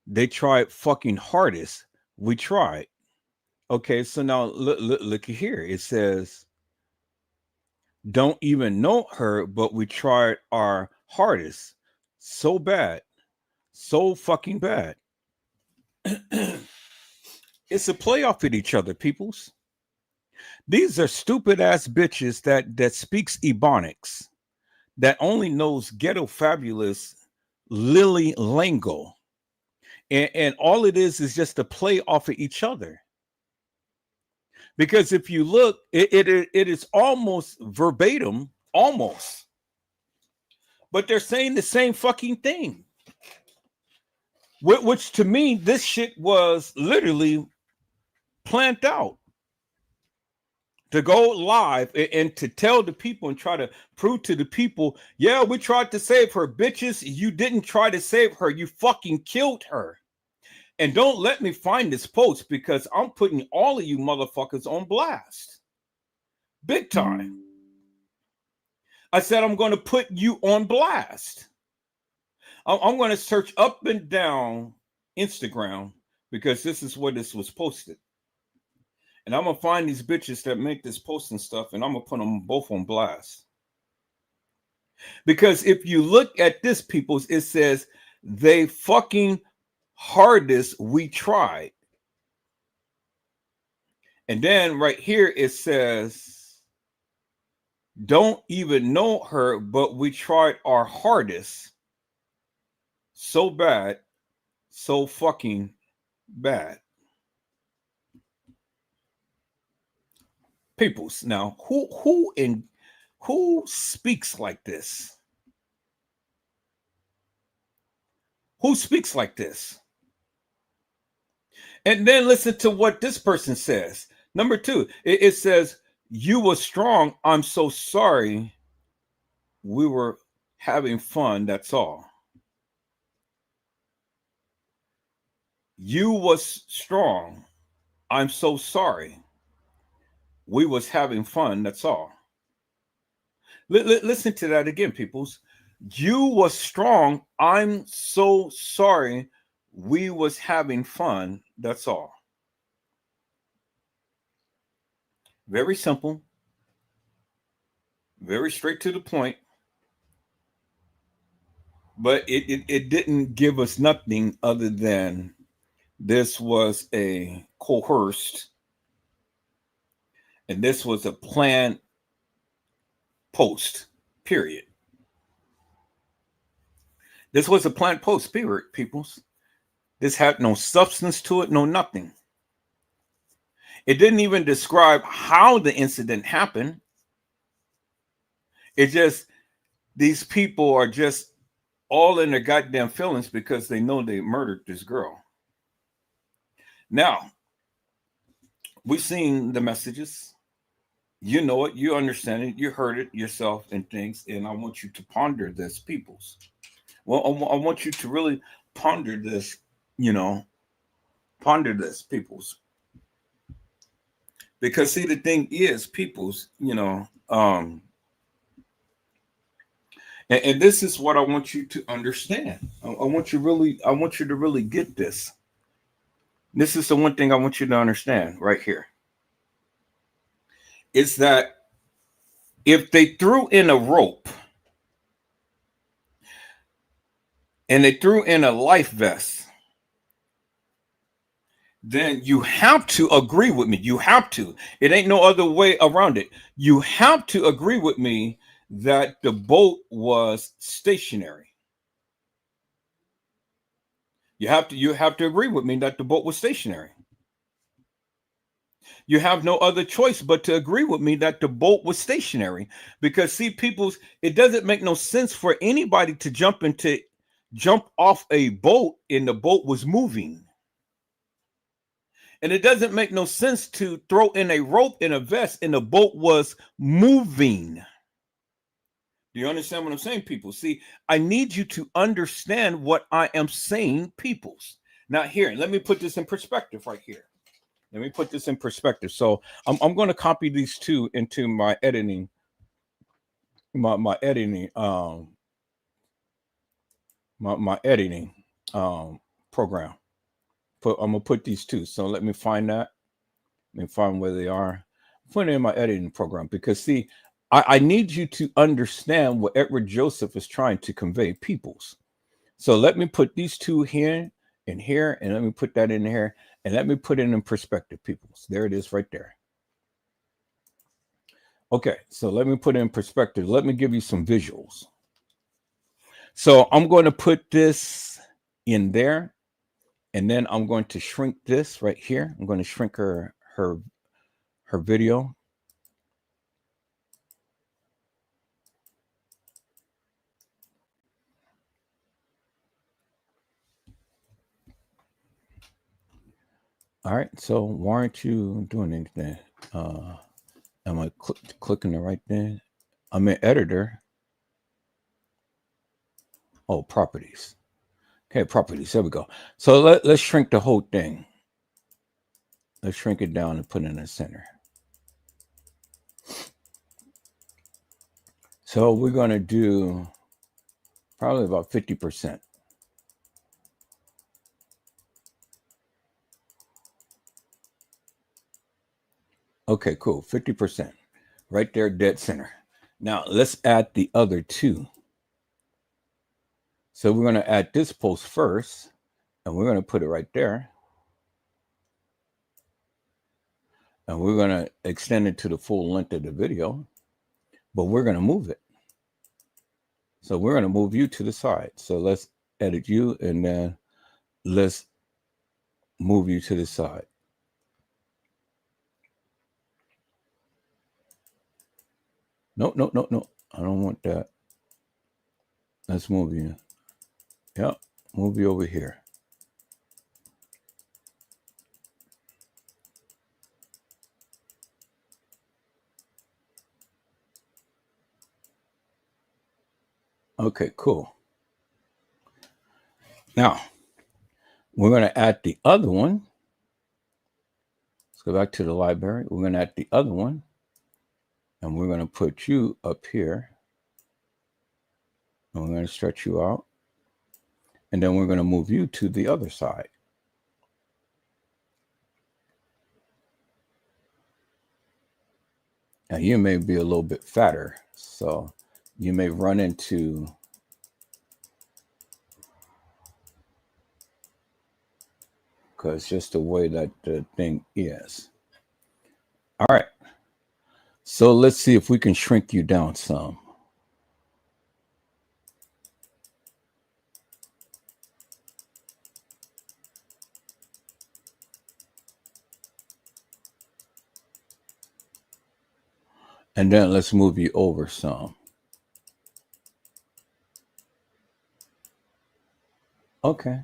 They tried fucking hardest. We tried. Okay, so now look here. It says, don't even know her, but we tried our hardest. So bad. So fucking bad. It's a play off at each other, peoples. These are stupid ass bitches that speaks Ebonics, that only knows ghetto fabulous Lily lingo. And all it is just a play off of each other. Because if you look, it is almost verbatim, almost. But they're saying the same fucking thing. Which to me, this shit was literally planned out. To go live and to tell the people and try to prove to the people, yeah, we tried to save her, bitches. You didn't try to save her. You fucking killed her. And don't let me find this post because I'm putting all of you motherfuckers on blast. Big time. I said I'm going to put you on blast. I'm going to search up and down Instagram because this is where this was posted. And I'm going to find these bitches that make this post and stuff, and I'm going to put them both on blast. Because if you look at this, peoples, it says they fucking hardest we tried. And then right here it says, don't even know her, but we tried our hardest. So bad, so fucking bad. Peoples, now who speaks like this? Who speaks like this? And then listen to what this person says. Number 2, it says, you were strong. I'm so sorry. We were having fun. That's all. You was strong. I'm so sorry. We was having fun. That's all. Listen to that again, peoples. You was strong. I'm so sorry. We was having fun. That's all. Very simple. Very straight to the point. But it didn't give us nothing other than this was a coerced, and this was a planned post, period. This was a planned post, period, peoples. This had no substance to it, no nothing. It didn't even describe how the incident happened. It just, these people are just all in their goddamn feelings because they know they murdered this girl. Now, we've seen the messages. You know it, you understand it, you heard it yourself and things, and I want you to ponder this, peoples. Well, I want you to really ponder this, ponder this, peoples. Because see, the thing is, peoples, and this is what I want you to understand. I want you to really get this. This is the one thing I want you to understand right here. It's that if they threw in a rope and they threw in a life vest, then you have to agree with me. You have to. It ain't no other way around it. You have to agree with me that the boat was stationary. You have to agree with me that the boat was stationary. You have no other choice but to agree with me that the boat was stationary. Because see, peoples, it doesn't make no sense for anybody to jump off a boat and the boat was moving. And it doesn't make no sense to throw in a rope in a vest and the boat was moving. Do you understand what I'm saying, people? See, I need you to understand what I am saying, peoples. Now here, let me put this in perspective right here. Let me put this in perspective. So I'm going to copy these two into my editing, my editing program. I'm gonna put these two. So let me find that. Let me find where they are. Put it in my editing program because see, I need you to understand what Edward Joseph is trying to convey, peoples. So let me put these two here and here, and let me put that in here, and let me put it in perspective, peoples. There it is right there. Okay, so let me put it in perspective. Let me give you some visuals. So I'm going to put this in there, and then I'm going to shrink this right here. I'm going to shrink her video. All right, so why aren't you doing anything? Am I clicking the right thing? I'm in editor. Oh, properties. Okay, properties. There we go. So let's shrink the whole thing. Let's shrink it down and put it in the center. So we're going to do probably about 50%. Okay, cool. 50%. Right there, dead center. Now let's add the other two. So we're going to add this post first, and we're going to put it right there. And we're going to extend it to the full length of the video, but we're going to move it. So we're going to move you to the side. So let's edit you, and then let's move you to the side. No. I don't want that. Let's move you. Yep. Move you over here. Okay, cool. Now, we're going to add the other one. Let's go back to the library. We're going to add the other one. And we're going to put you up here. And we're going to stretch you out. And then we're going to move you to the other side. Now, you may be a little bit fatter. So you may run into because just the way that the thing is. All right. So let's see if we can shrink you down some. And then let's move you over some. Okay.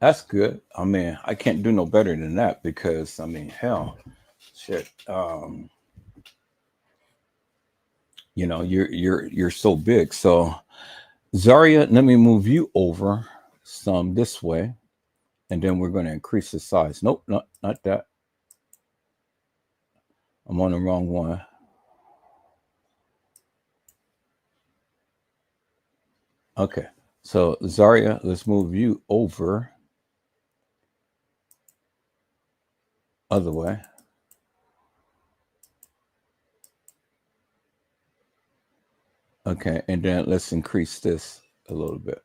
That's good. I mean, I can't do no better than that because, I mean, hell, shit. You know, you're so big. So, Zahire, let me move you over some this way, and then we're going to increase the size. Nope, not that. I'm on the wrong one. Okay. So, Zahire, let's move you over other way. Okay, and then let's increase this a little bit.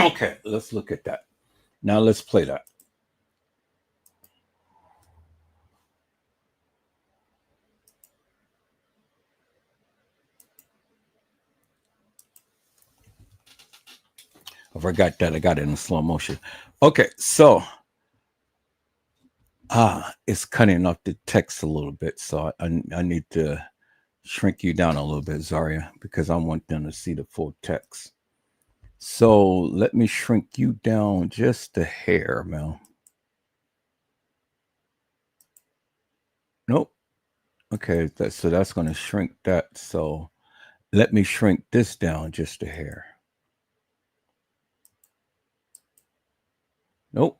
Okay, let's look at that. Now let's play that. I forgot that I got it in slow motion. Okay, so it's cutting off the text a little bit, so I need to shrink you down a little bit, Zahire, because I want them to see the full text. So let me shrink you down just a hair, Mel. Nope. Okay, so that's going to shrink that. So let me shrink this down just a hair. Nope.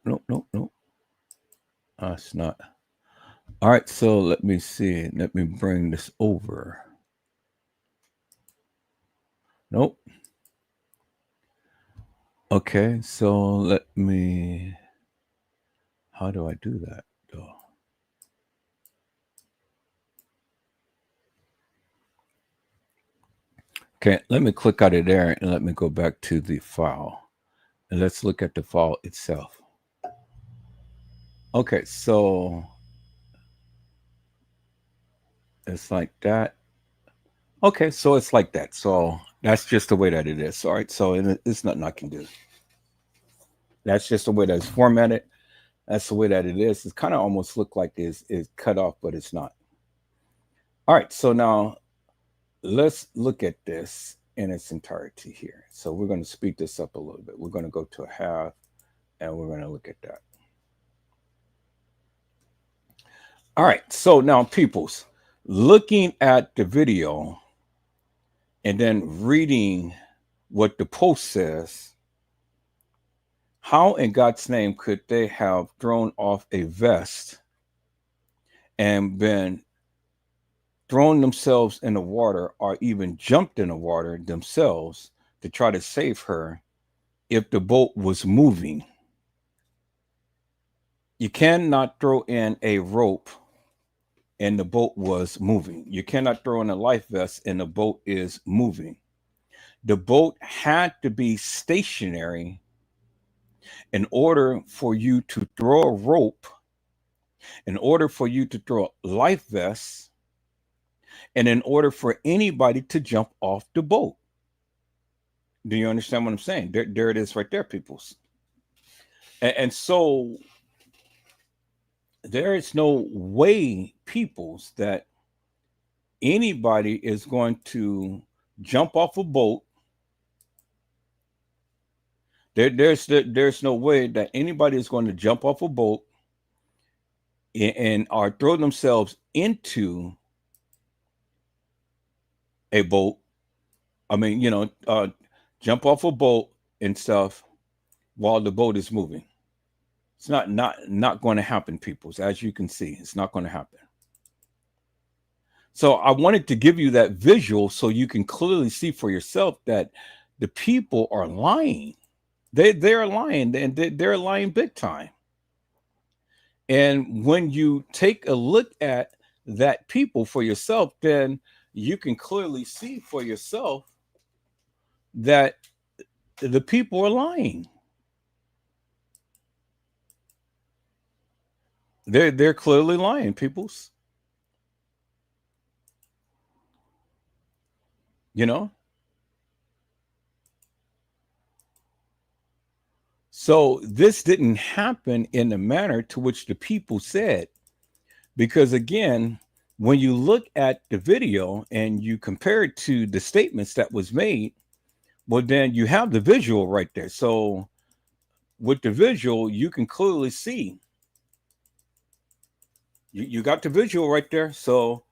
It's not. All right, so let me see. Let me bring this over. Nope. Okay, so let me. How do I do that, though? Okay, let me click out of there and let me go back to the file. And let's look at the file itself. Okay, so it's like that. Okay, so it's like that. So that's just the way that it is. All right, so it's nothing I can do. That's just the way that it's formatted. That's the way that it is. It's kind of almost look like it's cut off, but it's not. All right, so now let's look at this in its entirety here. So we're going to speed this up a little bit. We're going to go to a half, and we're going to look at that. All right, so now, peoples, looking at the video and then reading what the post says, how in God's name could they have thrown off a vest and been thrown themselves in the water or even jumped in the water themselves to try to save her if the boat was moving? You cannot throw in a rope and the boat was moving. You cannot throw in a life vest and the boat is moving. The boat had to be stationary in order for you to throw a rope, in order for you to throw a life vest, and in order for anybody to jump off the boat. Do you understand what I'm saying? There it is right there, peoples. And so there is no way, peoples, that anybody is going to jump off a boat. There's no way that anybody is going to jump off a boat and or throw themselves into a boat. I mean, jump off a boat and stuff while the boat is moving. It's not going to happen, peoples. As you can see, it's not going to happen. So I wanted to give you that visual so you can clearly see for yourself that the people are lying. They're lying, and they're lying big time. And when you take a look at that people for yourself, then you can clearly see for yourself that the people are lying. They're clearly lying, peoples. So this didn't happen in the manner to which the people said, because again, when you look at the video and you compare it to the statements that was made, well, then you have the visual right there. So with the visual, you can clearly see. You got the visual right there. So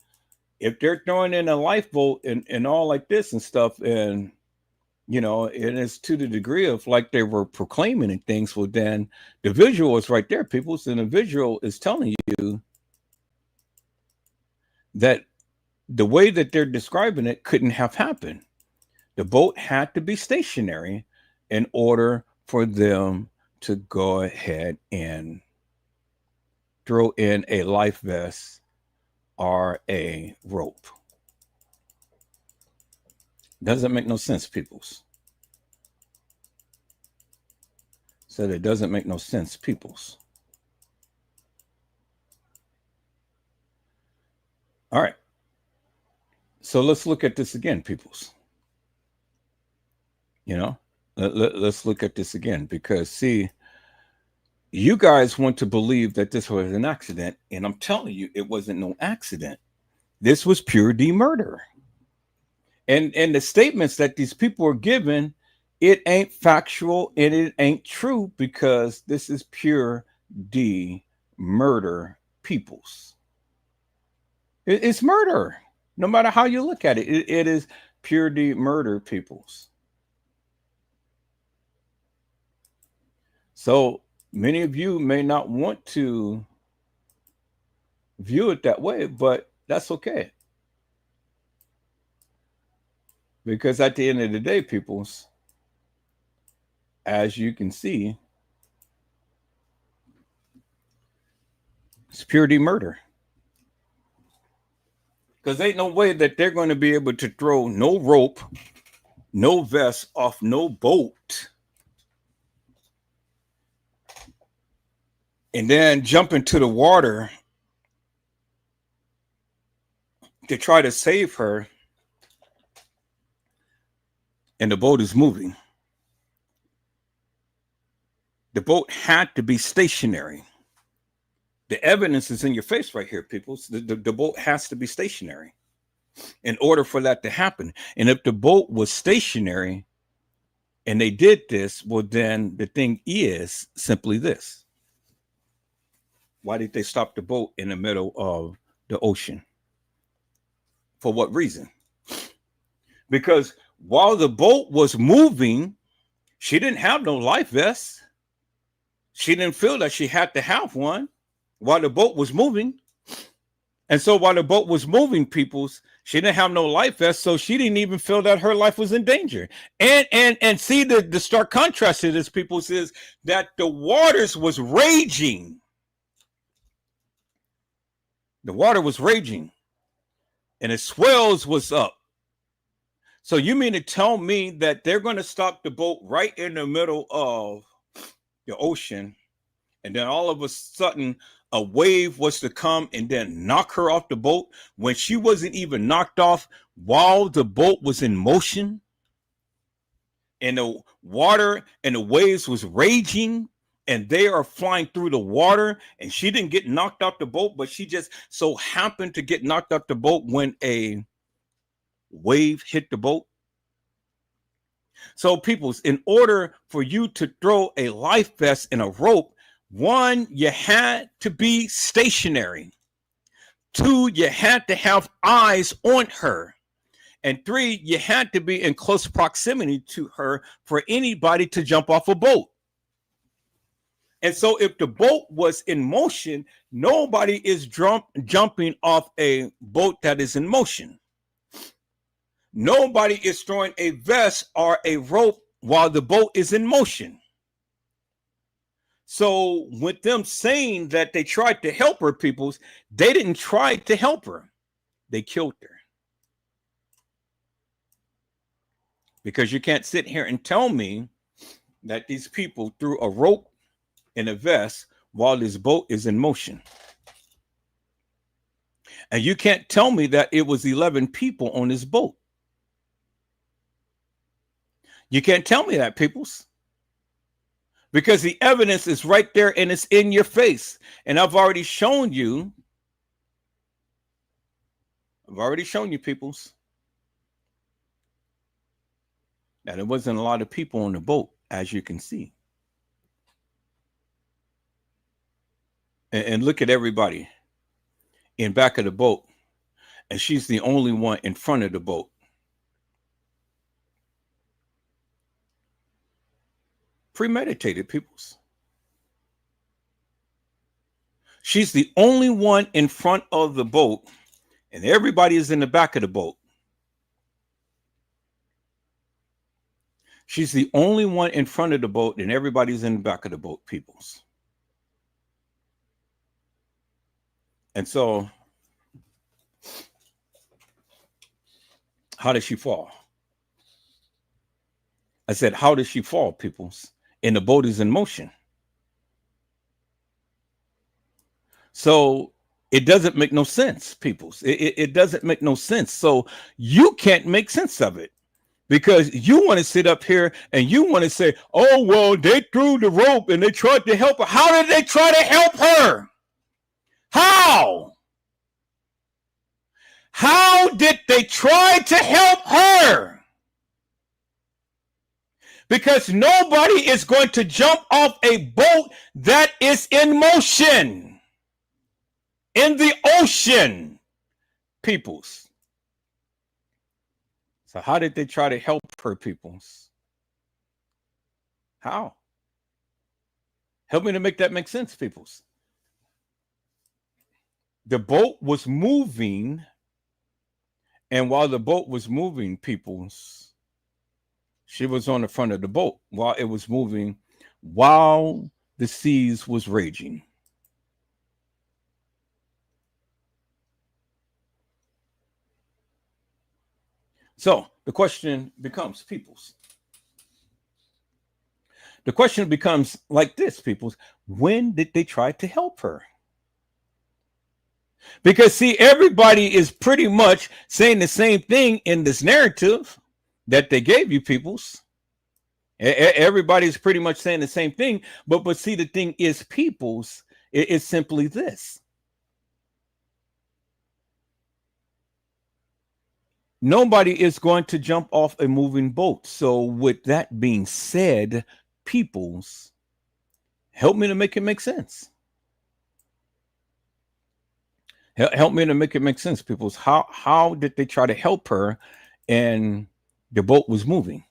if they're throwing in a lifeboat and all like this and stuff, and and it's to the degree of like they were proclaiming and things, well, then the visual is right there, people. So the visual is telling you that the way that they're describing it couldn't have happened. The boat had to be stationary in order for them to go ahead and throw in a life vest or a rope. Doesn't make no sense, peoples. Said it doesn't make no sense, peoples. All right. So let's look at this again, peoples. Let's look at this again, because see, you guys want to believe that this was an accident, and I'm telling you, it wasn't no accident. This was pure D murder. And the statements that these people are giving, it ain't factual and it ain't true, because this is pure D murder, peoples. It's murder. No matter how you look at it, it is pure D murder, peoples. So many of you may not want to view it that way, but that's okay. Because at the end of the day, peoples, as you can see, it's pure D murder. Because ain't no way that they're going to be able to throw no rope, no vest off no boat, and then jump into the water to try to save her, and the boat is moving. The boat had to be stationary. The evidence is in your face right here, people. The boat has to be stationary in order for that to happen. And if the boat was stationary and they did this, well, then the thing is simply this. Why did they stop the boat in the middle of the ocean? For what reason? Because while the boat was moving, she didn't have no life vest. She didn't feel that she had to have one while the boat was moving. And so while the boat was moving, peoples, she didn't have no life vest, so she didn't even feel that her life was in danger. And see, the stark contrast to this, peoples, is that the waters was raging. The water was raging, and the swells was up. So you mean to tell me that they're going to stop the boat right in the middle of the ocean, and then all of a sudden a wave was to come and then knock her off the boat when she wasn't even knocked off while the boat was in motion and the water and the waves was raging and they are flying through the water, and she didn't get knocked off the boat, but she just so happened to get knocked off the boat when a wave hit the boat. So peoples, in order for you to throw a life vest and a rope, one, you had to be stationary. Two, you had to have eyes on her. And three, you had to be in close proximity to her for anybody to jump off a boat. And so if the boat was in motion, nobody is jumping off a boat that is in motion. Nobody is throwing a vest or a rope while the boat is in motion. So with them saying that they tried to help her, peoples, they didn't try to help her. They killed her. Because you can't sit here and tell me that these people threw a rope and a vest while this boat is in motion. And you can't tell me that it was 11 people on this boat. You can't tell me that, peoples. Because the evidence is right there and it's in your face. And I've already shown you. Peoples, that there wasn't a lot of people on the boat, as you can see. And look at everybody in back of the boat. And she's the only one in front of the boat. Premeditated, peoples. She's the only one in front of the boat, and everybody is in the back of the boat. She's the only one in front of the boat, and everybody's in the back of the boat, peoples. And so, how did she fall? I said, how did she fall, peoples? And the boat is in motion. So it doesn't make no sense, peoples. It doesn't make no sense. So you can't make sense of it because you want to sit up here and you want to say, oh, well, they threw the rope and they tried to help her. How did they try to help her? How? How did they try to help her? Because nobody is going to jump off a boat that is in motion, in the ocean, peoples. So how did they try to help her, peoples? How? Help me to make that make sense, peoples. The boat was moving, and while the boat was moving, peoples, she was on the front of the boat while it was moving, while the seas was raging. So the question becomes, peoples. The question becomes like this, peoples. When did they try to help her? Because, see, everybody is pretty much saying the same thing in this narrative that they gave you, peoples. Everybody's pretty much saying the same thing. But see, the thing is, peoples, it's simply this. Nobody is going to jump off a moving boat. So with that being said, peoples, help me to make it make sense. Help me to make it make sense, peoples. How did they try to help her and the boat was moving?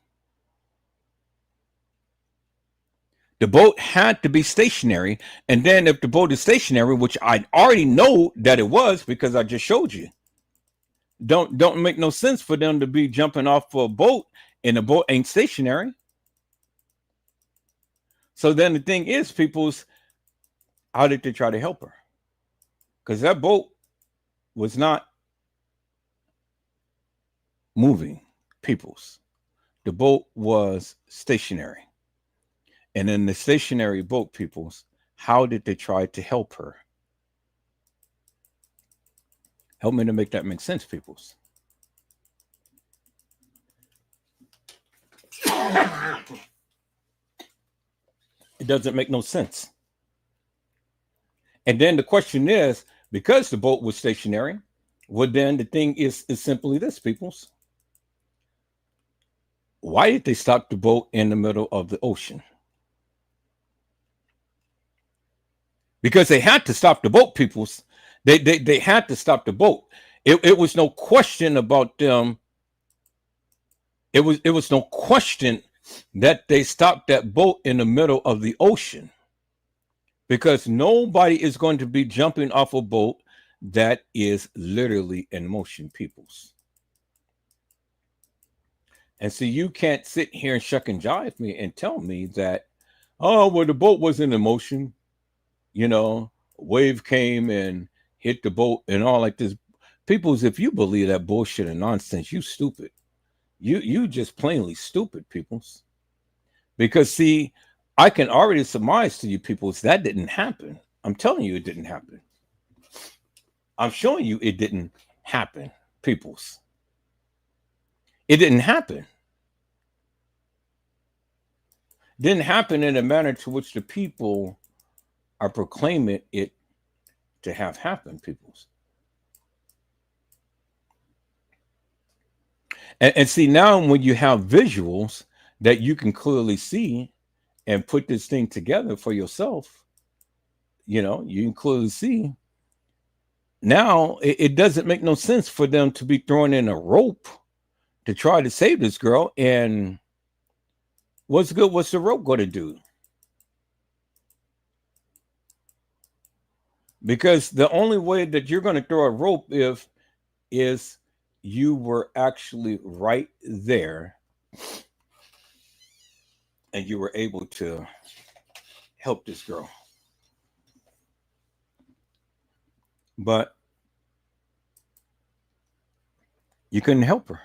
The boat had to be stationary. And then if the boat is stationary, which I already know that it was because I just showed you, don't make no sense for them to be jumping off a boat and the boat ain't stationary. So then the thing is, peoples, how did they try to help her? Because that boat was not moving, peoples. The boat was stationary. And in the stationary boat, peoples, how did they try to help her Help me to make that make sense, peoples. It doesn't make no sense. And then the question is, because the boat was stationary, well, then the thing is simply this, peoples. Why did they stop the boat in the middle of the ocean? Because they had to stop the boat, peoples. They had to stop the boat. It was no question about them. It was no question that they stopped that boat in the middle of the ocean, because nobody is going to be jumping off a boat that is literally in motion, peoples. And so you can't sit here and shuck and jive me and tell me that, oh, well, the boat wasn't in motion. You know, wave came and hit the boat and all like this. Peoples, if you believe that bullshit and nonsense, you stupid. You just plainly stupid, peoples. Because see, I can already surmise to you, peoples, that didn't happen. I'm telling you it didn't happen. I'm showing you it didn't happen, peoples. It didn't happen. Didn't happen in a manner to which the people are proclaiming it to have happened, peoples. And see, now when you have visuals that you can clearly see and put this thing together for yourself, you know, you can clearly see. Now it doesn't make no sense for them to be throwing in a rope to try to save this girl. And what's good? What's the rope going to do? Because the only way that you're going to throw a rope is you were actually right there and you were able to help this girl. But you couldn't help her.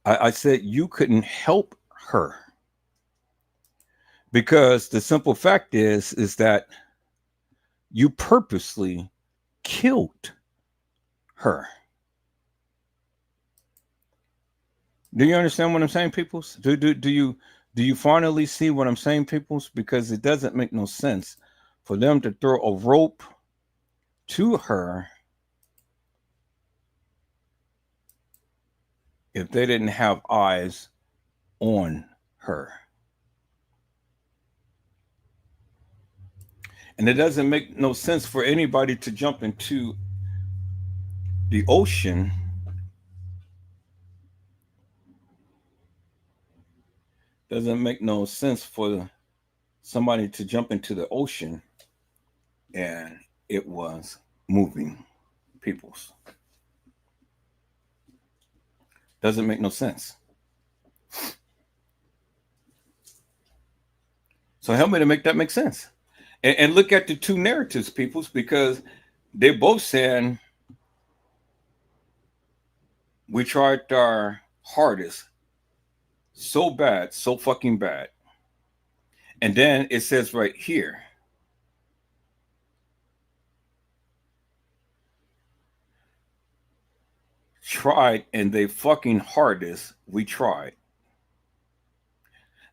I said you couldn't help her. Because the simple fact is that you purposely killed her. Do you understand what I'm saying, peoples? Do you finally see what I'm saying, peoples? Because it doesn't make no sense for them to throw a rope to her if they didn't have eyes on her. And it doesn't make no sense for anybody to jump into the ocean doesn't make no sense for somebody to jump into the ocean and it was moving, peoples. Doesn't make no sense. So help me to make that make sense. And look at the two narratives, peoples, because they're both saying we tried our hardest so bad, so fucking bad. And then it says right here, tried and they fucking hardest, we tried.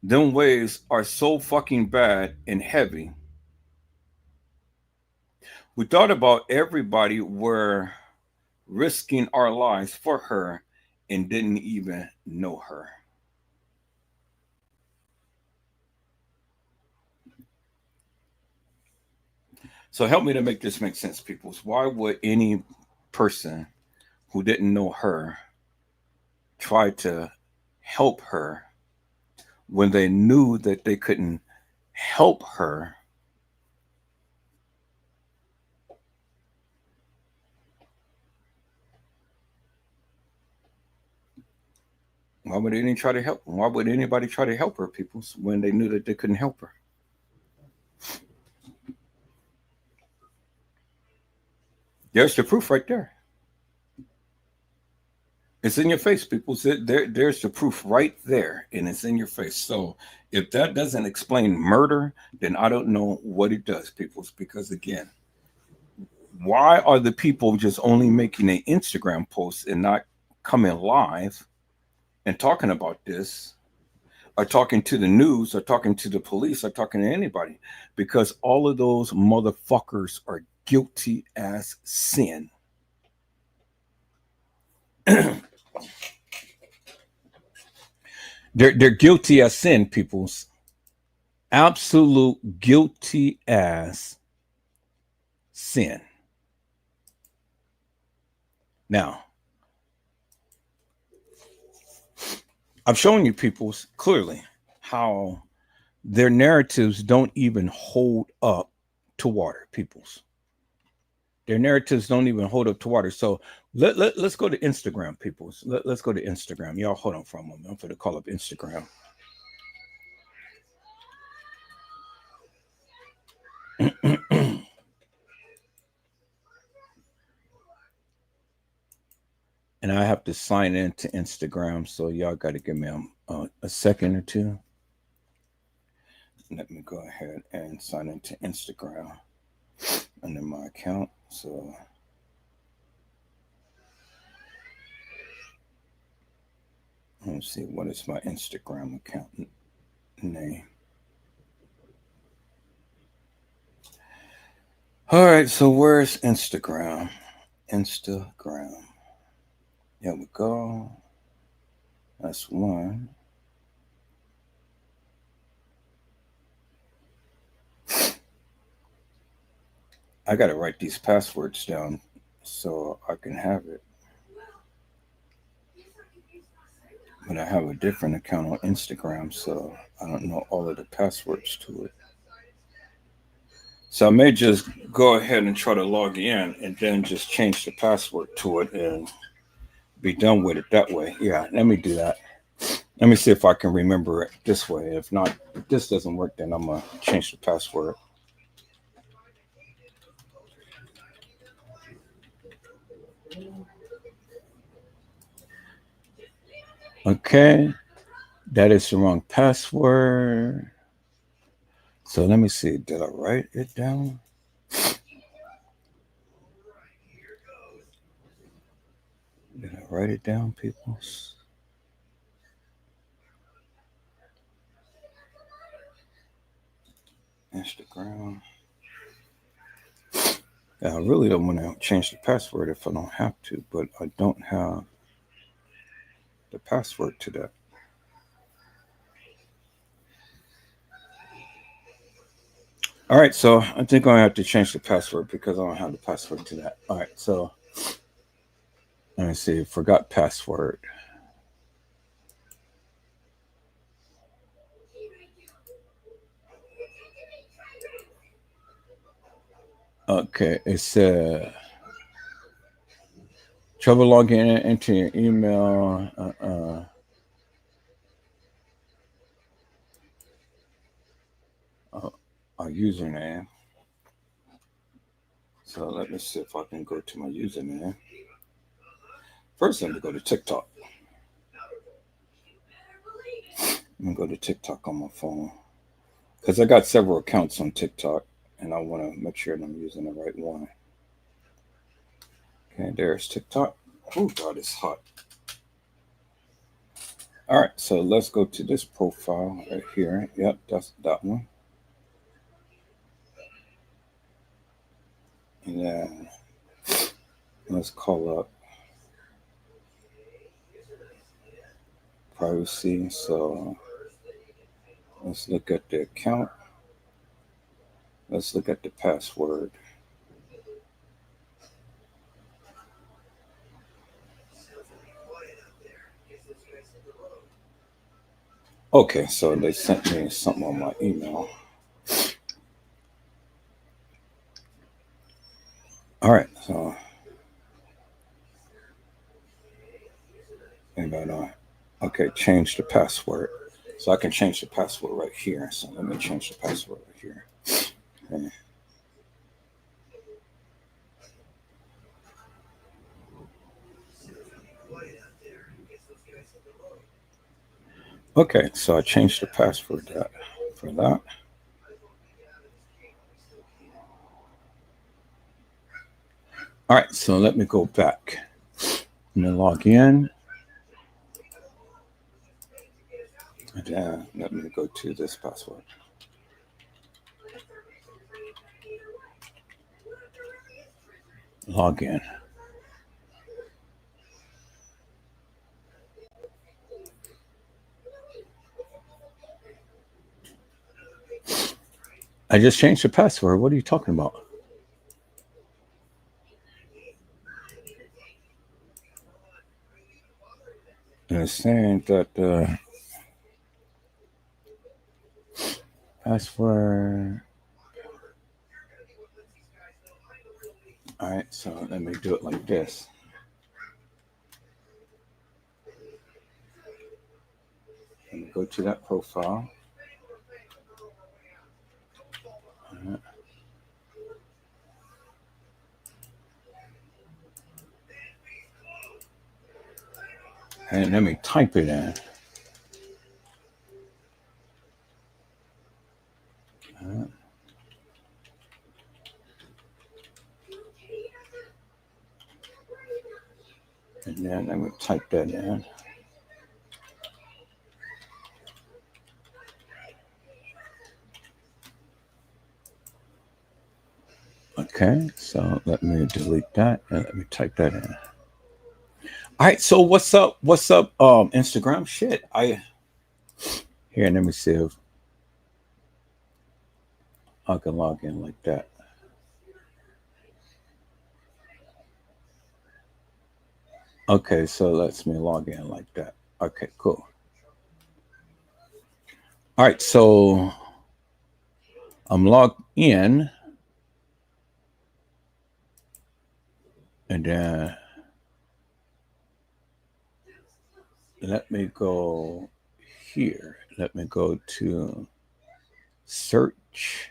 Them waves are so fucking bad and heavy. We thought about everybody were risking our lives for her and didn't even know her. So help me to make this make sense, people. Why would any person who didn't know her try to help her when they knew that they couldn't help her? Why would anybody try to help? Why would anybody try to help her, people, when they knew that they couldn't help her? There's the proof right there. It's in your face, people. There's the proof right there, and it's in your face. So if that doesn't explain murder, then I don't know what it does, people. Because again, why are the people just only making an Instagram post and not coming live and talking about this, or talking to the news, or talking to the police, or talking to anybody? Because all of those motherfuckers are guilty as sin. They're guilty as sin, peoples. Absolute guilty as sin. Now, I'm showing you peoples clearly how their narratives don't even hold up to water, peoples. Their narratives don't even hold up to water. So let's go to Instagram, peoples. Let's go to Instagram. Y'all hold on for a moment. I'm going to call up Instagram. And I have to sign in to Instagram, so y'all got to give me a second or two. Let me go ahead and sign into Instagram under my account. So let's see, what is my Instagram account name? All right, so where's Instagram? Instagram. There we go. That's one. I got to write these passwords down so I can have it. But I have a different account on Instagram, so I don't know all of the passwords to it. So I may just go ahead and try to log in and then just change the password to it and be done with it that way. Yeah, let me do that. Let me see if I can remember it this way. If not, if this doesn't work, then I'm going to change the password. Okay, that is the wrong password. So let me see. Did I write it down? Did I write it down, people? Instagram. Yeah, I really don't want to change the password if I don't have to, but I don't have the password to that. All right, so I think I have to change the password because I don't have the password to that. All right, so let me see. Forgot password. Okay, it said trouble logging into your email. Our username. So let me see if I can go to my username. First, let me go to TikTok. I'm gonna go to TikTok on my phone because I got several accounts on TikTok, and I want to make sure that I'm using the right one. Okay, there's TikTok. Oh God, it's hot. All right, so let's go to this profile right here. Yep, that's that one. And then let's call up privacy. So let's look at the account. Let's look at the password. Okay, so they sent me something on my email. All right, so okay, change the password. So I can change the password right here. So let me change the password right here. Okay. Okay, so I changed the password for that. All right, so let me go back. Let me log in. And let me go to this password. Log in. I just changed the password. What are you talking about? And it's saying that the password. All right, so let me do it like this. Let me go to that profile. Right. And let me type it in. Right. And then let me type that in. Okay, so let me delete that and let me type that in. All right, so what's up? What's up? Instagram shit. Here, let me see if I can log in like that. Okay, so let's me log in like that. Okay, cool. All right, so I'm logged in, and then let me go here. Let me go to search.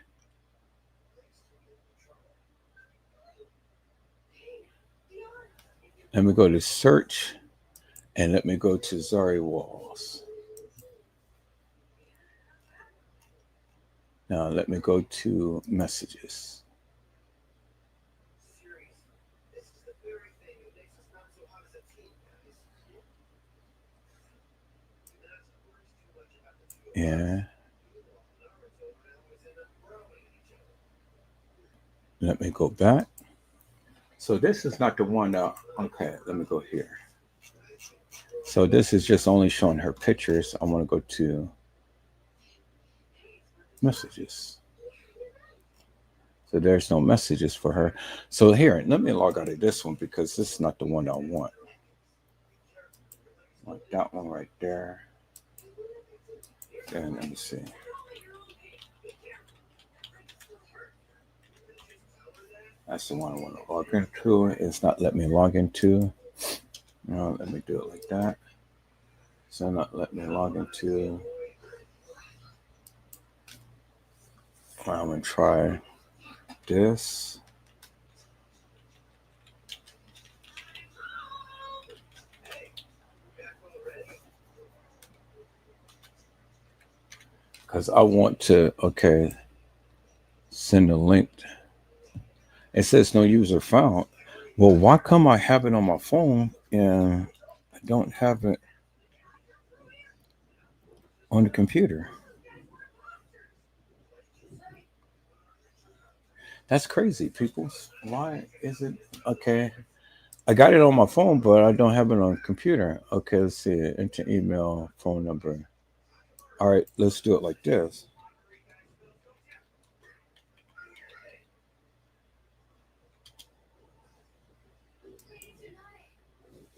Let me go to search, and let me go to Zahire Walls. Now let me go to messages. Yeah. Let me go back. So this is not the one that, okay, let me go here. So this is just only showing her pictures. I want to go to messages. So there's no messages for her. So here, let me log out of this one because this is not the one I want. Like that one right there. And let me see. That's the one I want to log into. It's not letting me log into. No, let me do it like that. So not let me log into. I'm going to try this. Because I want to, okay, send a link. It says no user found. Well, why come I have it on my phone and I don't have it on the computer? That's crazy, people. Why is it? Okay, I got it on my phone, but I don't have it on the computer. Okay, let's see. Enter email, phone number. All right, let's do it like this.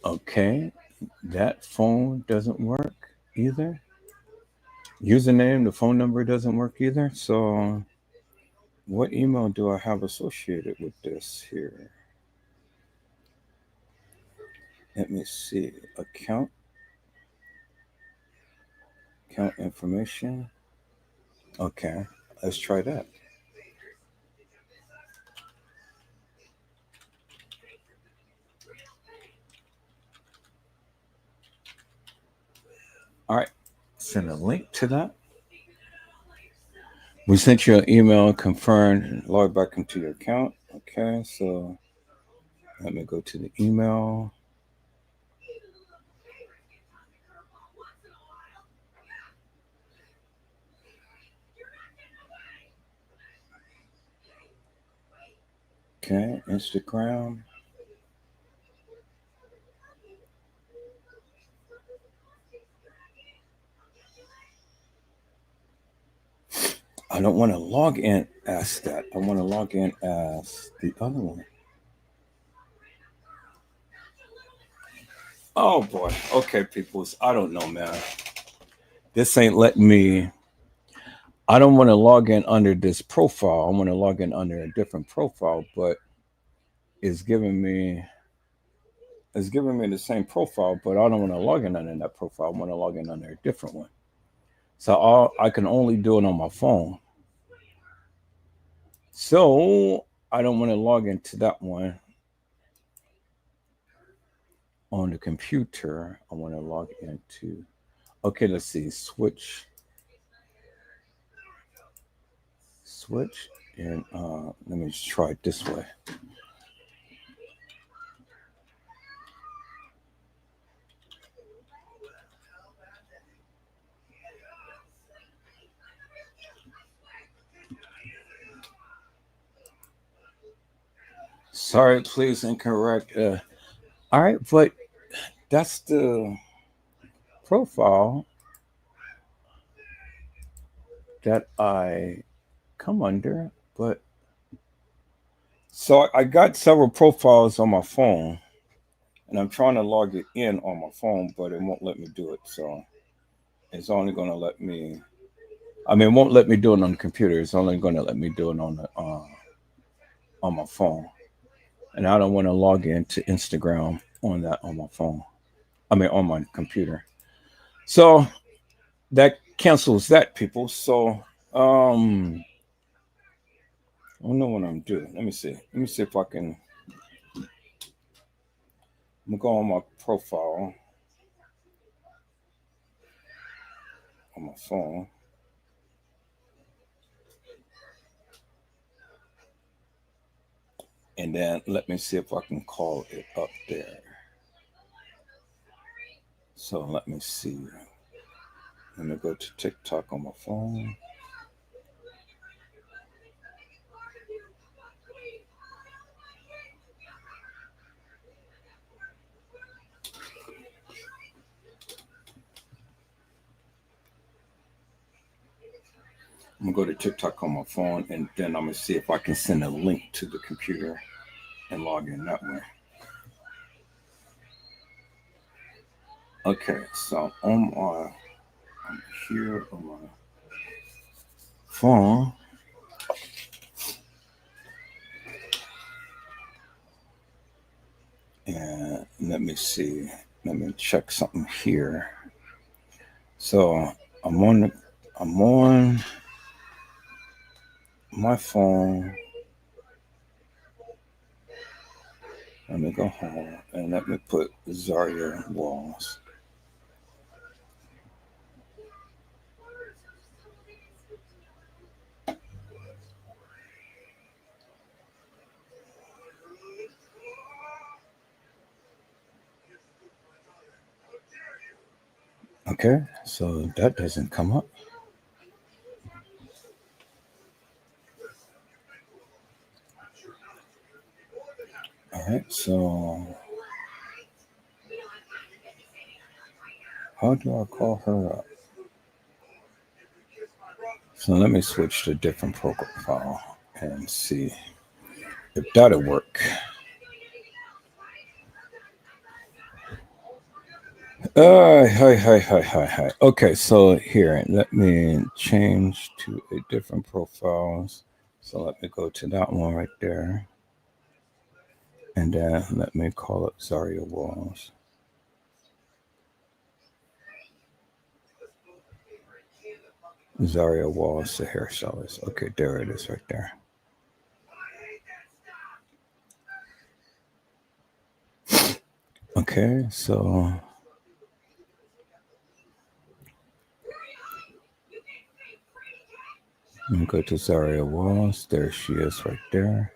Okay, that phone doesn't work either. Username, the phone number doesn't work either. So what email do I have associated with this here? Let me see. Account information. Okay, let's try that. All right, send a link to that. We sent you an email, confirmed, log back into your account. Okay, so Let me go to the email. Okay, Instagram. I don't want to log in as that. I want to log in as the other one. Oh boy. Okay, peoples. I don't know, man. This ain't letting me. I don't want to log in under this profile. I want to log in under a different profile, but it's giving me the same profile, but I don't want to log in under that profile. I want to log in under a different one. So I can only do it on my phone. So I don't want to log into that one on the computer. I want to log into. Okay, let's see. Switch, and let me just try it this way. Sorry, please, incorrect. All right, but that's the profile that I come under. But so I got several profiles on my phone, and I'm trying to log it in on my phone, but it won't let me do it. So it's only going to let me. I mean, it won't let me do it on the computer. It's only going to let me do it on my phone, and I don't want to log into Instagram on my phone. I mean, on my computer. So that cancels that, people. So I don't know what I'm doing. Let me see. Let me see if I can. I'm gonna go on my profile on my phone. And then let me see if I can call it up there. So let me see. Let me go to TikTok on my phone. I'm gonna go to TikTok on my phone, and then I'm gonna see if I can send a link to the computer and log in that way. Okay, so I'm here on my phone. And let me see. Let me check something here. So I'm on my phone. Let me go home and let me put Zahire Walls. Okay, so that doesn't come up. All right, so how do I call her up? So let me switch to a different profile and see if that'll work. Hi. Okay, so here, let me change to a different profiles. So let me go to that one right there. And then let me call up Zahire Walls. Zahire Walls, the hairstylist. Okay, there it is right there. Okay, so let me go to Zahire Walls. There she is right there.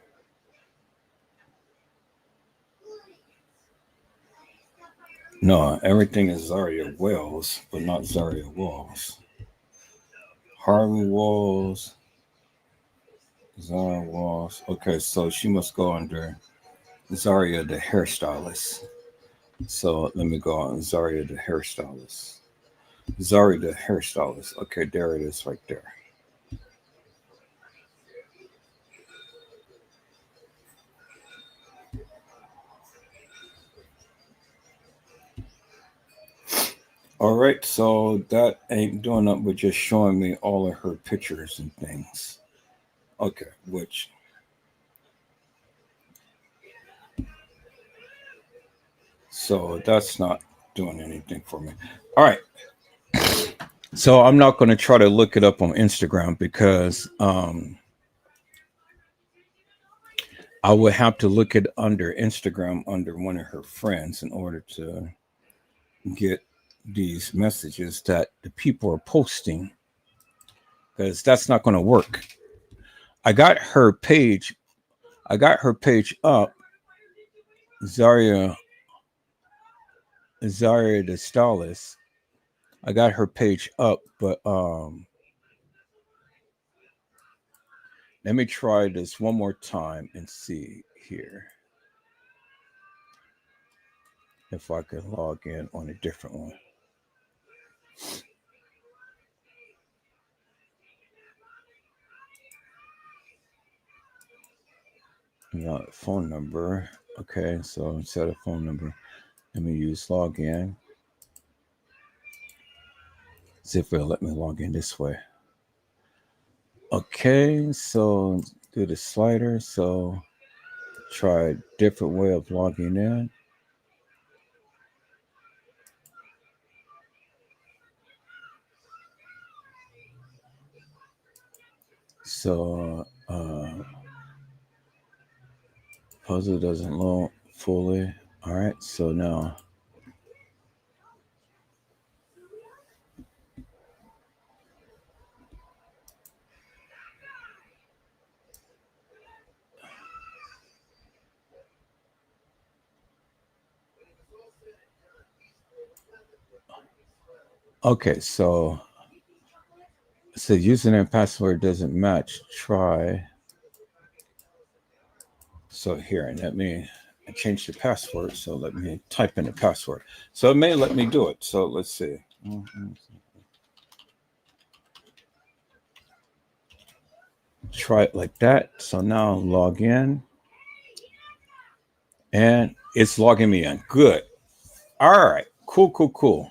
No, everything is Zaria Wells, but not Zaria Walls. Harvey Walls, Zaria Walls. Okay, so she must go under Zaria the hairstylist. So let me go on Zaria the hairstylist. Zaria the hairstylist. Okay, there it is right there. All right, so that ain't doing up but just showing me all of her pictures and things. Okay, which so that's not doing anything for me. All right. So I'm not going to try to look it up on Instagram because I would have to look it under Instagram under one of her friends in order to get these messages that the people are posting, because that's not going to work. I got her page up, Zaria the stylist. I got her page up, but let me try this one more time and see here if I can log in on a different one. Phone number. Okay, so instead of phone number, let me use login. See if it'll let me log in this way. Okay, so do the slider. So try a different way of logging in. So puzzle doesn't load fully. All right, so now okay, so it says username and password doesn't match. Try. So here, and let me change the password. So let me type in the password. So it may let me do it. So let's see. Try it like that. So now log in. And it's logging me in. Good. All right. Cool.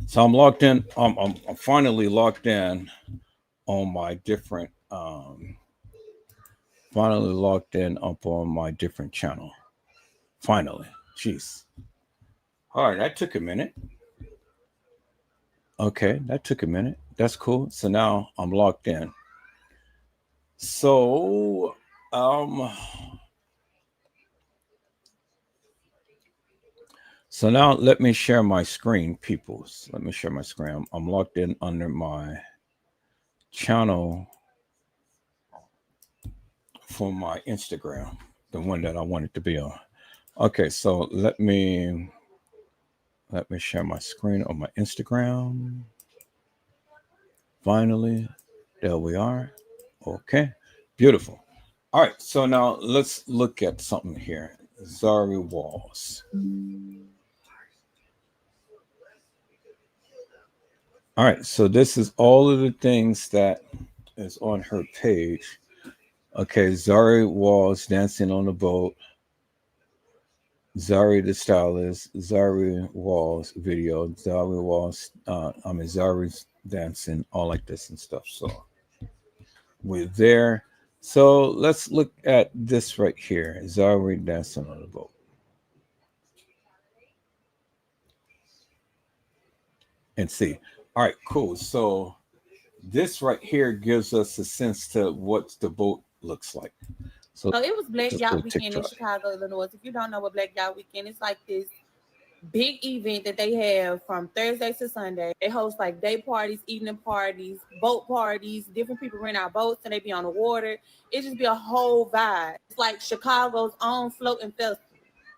So I'm logged in. I'm finally logged in on my different finally logged in up on my different channel. Finally. Jeez. All right, that took a minute. Okay, that took a minute. That's cool. So now I'm logged in. So so now let me share my screen, peoples. Let me share my screen. I'm logged in under my channel for my Instagram, the one that I wanted to be on. Okay, so let me share my screen on my Instagram. Finally, there we are. Okay, beautiful. All right, so now let's look at something here. Zaria Walls. All right, so this is all of the things that is on her page. Okay, Zaria Walls dancing on the boat. Zaria the stylist, Zaria Walls video, Zaria Walls, Zaria's dancing, all like this and stuff. So we're there. So let's look at this right here. Zaria dancing on the boat. And see. All right, cool. So this right here gives us a sense to what the boat looks like. So it was Black just Yacht go Weekend in TikTok. Chicago, Illinois. If you don't know what Black Yacht Weekend, it's like this big event that they have from Thursday to Sunday. They host like day parties, evening parties, boat parties. Different people rent out boats and they be on the water. It just be a whole vibe. It's like Chicago's own floating festival.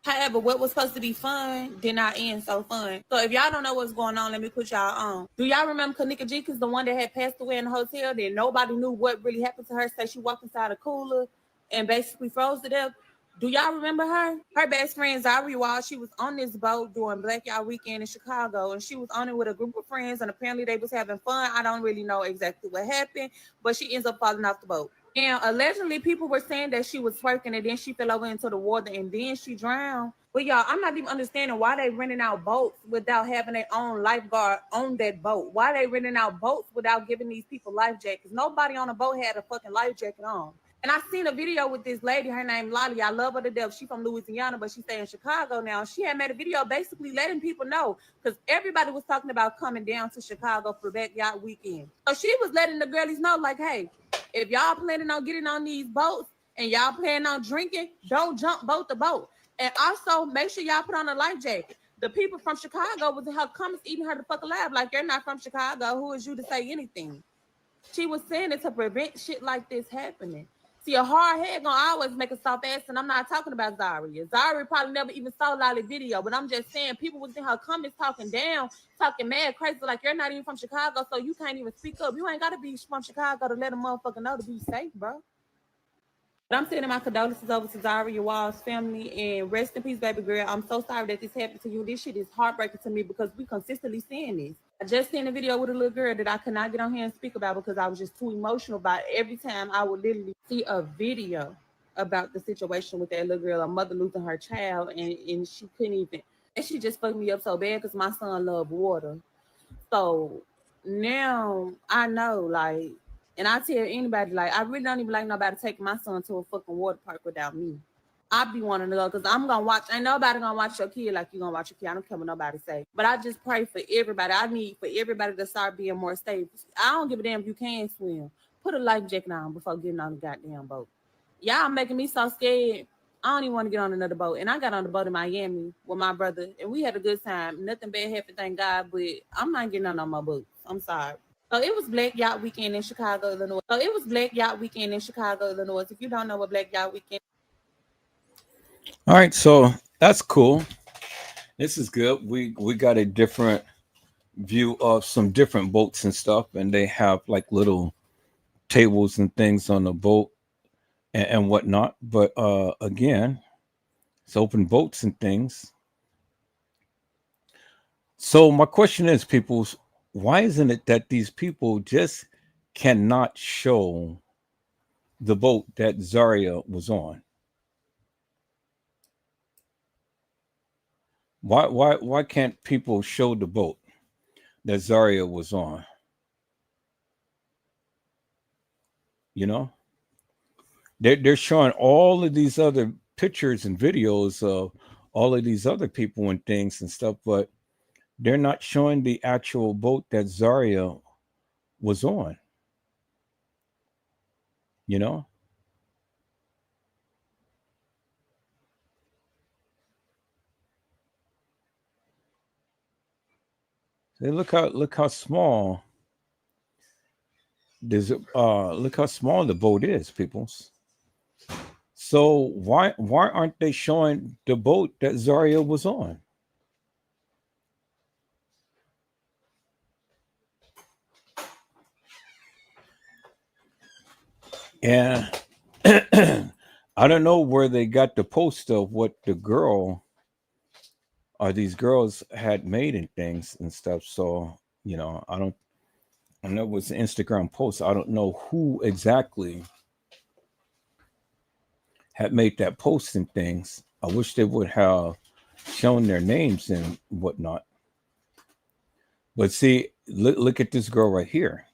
However, what was supposed to be fun did not end so fun. So if y'all don't know what's going on, let me put y'all on. Do y'all remember Kanika Jenkins, the one that had passed away in the hotel? Then nobody knew what really happened to her. Say she walked inside a cooler and basically froze to death. Do y'all remember her? Her best friend Zahire, while she was on this boat during Black Yacht Weekend in Chicago, and she was on it with a group of friends, and apparently they was having fun. I don't really know exactly what happened, but she ends up falling off the boat. And allegedly, people were saying that she was twerking, and then she fell over into the water, and then she drowned. But y'all, I'm not even understanding why they renting out boats without having their own lifeguard on that boat. Why they renting out boats without giving these people life jackets? Nobody on the boat had a fucking life jacket on. And I seen a video with this lady, her name Lolly. I love her to death. She's from Louisiana, but she stay in Chicago now. She had made a video basically letting people know, because everybody was talking about coming down to Chicago for Black Yacht Weekend. So she was letting the girlies know, like, hey, if y'all planning on getting on these boats and y'all planning on drinking, don't jump boat to boat. And also make sure y'all put on a life jacket. The people from Chicago was in her comments eating her the fuck alive. Like, you're not from Chicago. Who is you to say anything? She was saying it to prevent shit like this happening. See, a hard head gonna always make a soft ass, and I'm not talking about Zahire. Zahire probably never even saw Lolly video, but I'm just saying people was in her comments talking down, talking mad crazy, like you're not even from Chicago, so you can't even speak up. You ain't gotta be from Chicago to let a motherfucker know to be safe, bro. But I'm sending my condolences over to Zahire Wall's family, and rest in peace, baby girl. I'm so sorry that this happened to you. This shit is heartbreaking to me because we consistently seeing this. I just seen a video with a little girl that I could not get on here and speak about because I was just too emotional about it. Every time I would literally see a video about the situation with that little girl, a mother losing her child, and she couldn't even, and she just fucked me up so bad because my son loved water. So now I know, like, and I tell anybody, like, I really don't even like nobody taking my son to a fucking water park without me. I be wanting to go because I'm gonna watch. Ain't nobody gonna watch your kid like you gonna watch your kid. I don't care what nobody say. But I just pray for everybody. I need for everybody to start being more stable. I don't give a damn if you can swim. Put a life jacket on before getting on the goddamn boat. Y'all making me so scared. I don't even want to get on another boat. And I got on the boat in Miami with my brother, and we had a good time. Nothing bad happened, thank God. But I'm not getting on my boats. I'm sorry. So it was Black Yacht Weekend in Chicago, Illinois. If you don't know what Black Yacht Weekend. All right, so that's cool. This is good. We got a different view of some different boats and stuff, and they have like little tables and things on the boat and whatnot. But again, it's open boats and things. So my question is, people, why isn't it that these people just cannot show the boat that Zahire was on? Why can't people show the boat that Zahire was on? You know, they're showing all of these other pictures and videos of all of these other people and things and stuff, but they're not showing the actual boat that Zahire was on. You know? Say, look how small there's look how small the boat is, peoples. So why aren't they showing the boat that Zahire was on? And I don't know where they got the post of what the girl or these girls had made and things and stuff. So, you know, I know it was an Instagram post. I don't know who exactly had made that post and things. I wish they would have shown their names and whatnot. But see, look at this girl right here.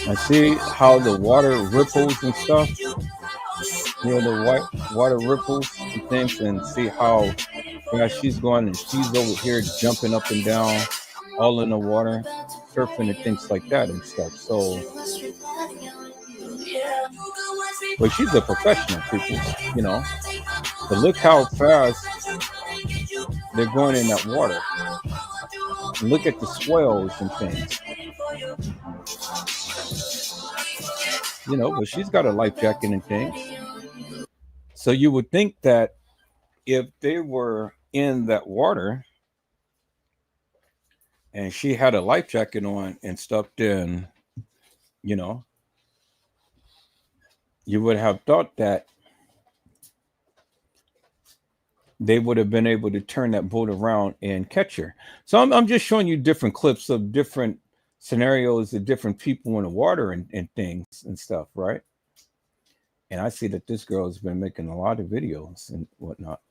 I see how the water ripples and stuff. Hear the water ripples and things, and see how she's going and she's over here jumping up and down, all in the water, surfing and things like that and stuff. So, but she's a professional, people, you know. But look how fast they're going in that water. And look at the swells and things. but she's got a life jacket and things. So you would think that if they were in that water and she had a life jacket on and stuff, then, you would have thought that they would have been able to turn that boat around and catch her. So I'm just showing you different clips of different scenarios of different people in the water and things and stuff, right? And I see that this girl has been making a lot of videos and whatnot.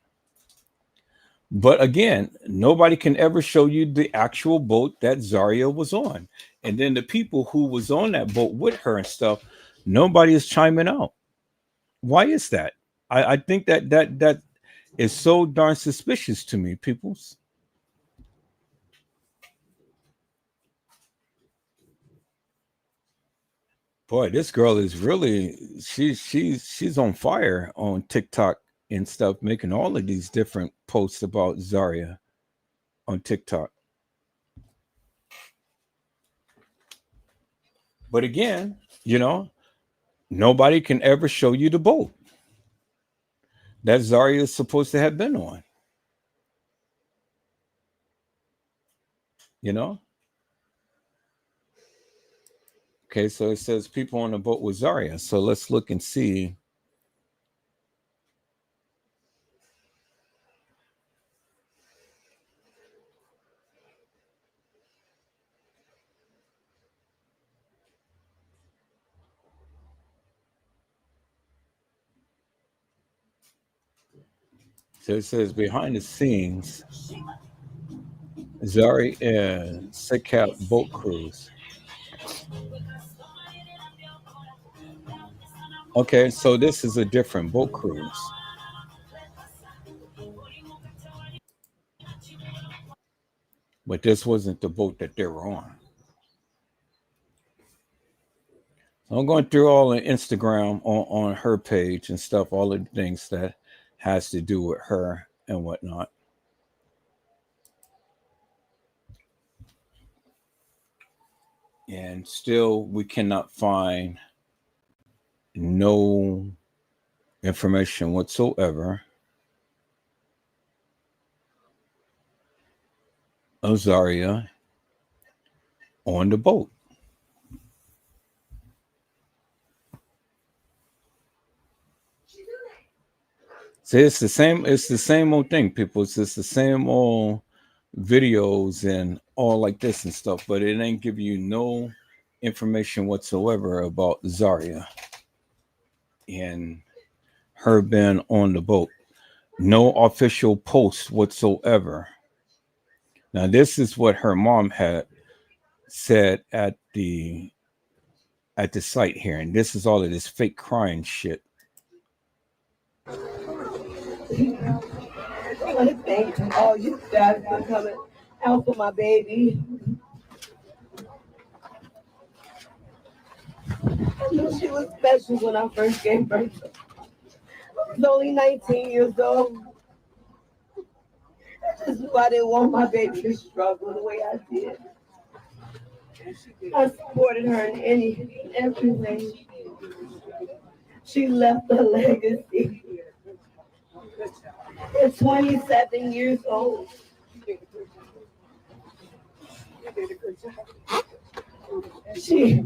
But again, nobody can ever show you the actual boat that Zahire was on. And then the people who was on that boat with her and stuff, nobody is chiming out. Why is that? I think that is so darn suspicious to me, peoples. Boy, this girl is really she's on fire on TikTok and stuff, making all of these different posts about Zahire on TikTok. But again, nobody can ever show you the boat that Zahire is supposed to have been on. Okay, so it says people on the boat with Zahire. So let's look and see. So it says behind the scenes, Zahire and Sikap boat cruise. Okay, so this is a different boat cruise. But this wasn't the boat that they were on. So I'm going through all the Instagram on her page and stuff, all the things that has to do with her and whatnot. And still, we cannot find no information whatsoever of Zahire on the boat. See, it's the same old thing, people. It's just the same old videos and all like this and stuff, but it ain't give you no information whatsoever about Zahire and her being on the boat. No official posts whatsoever. Now, this is what her mom had said at the site here, and this is all of this fake crying shit. I want to thank all you guys for coming out for my baby. I knew she was special when I first gave birth. I was only 19 years old. I just knew I didn't want my baby to struggle the way I did. I supported her in every way. She left a legacy. At 27 years old. She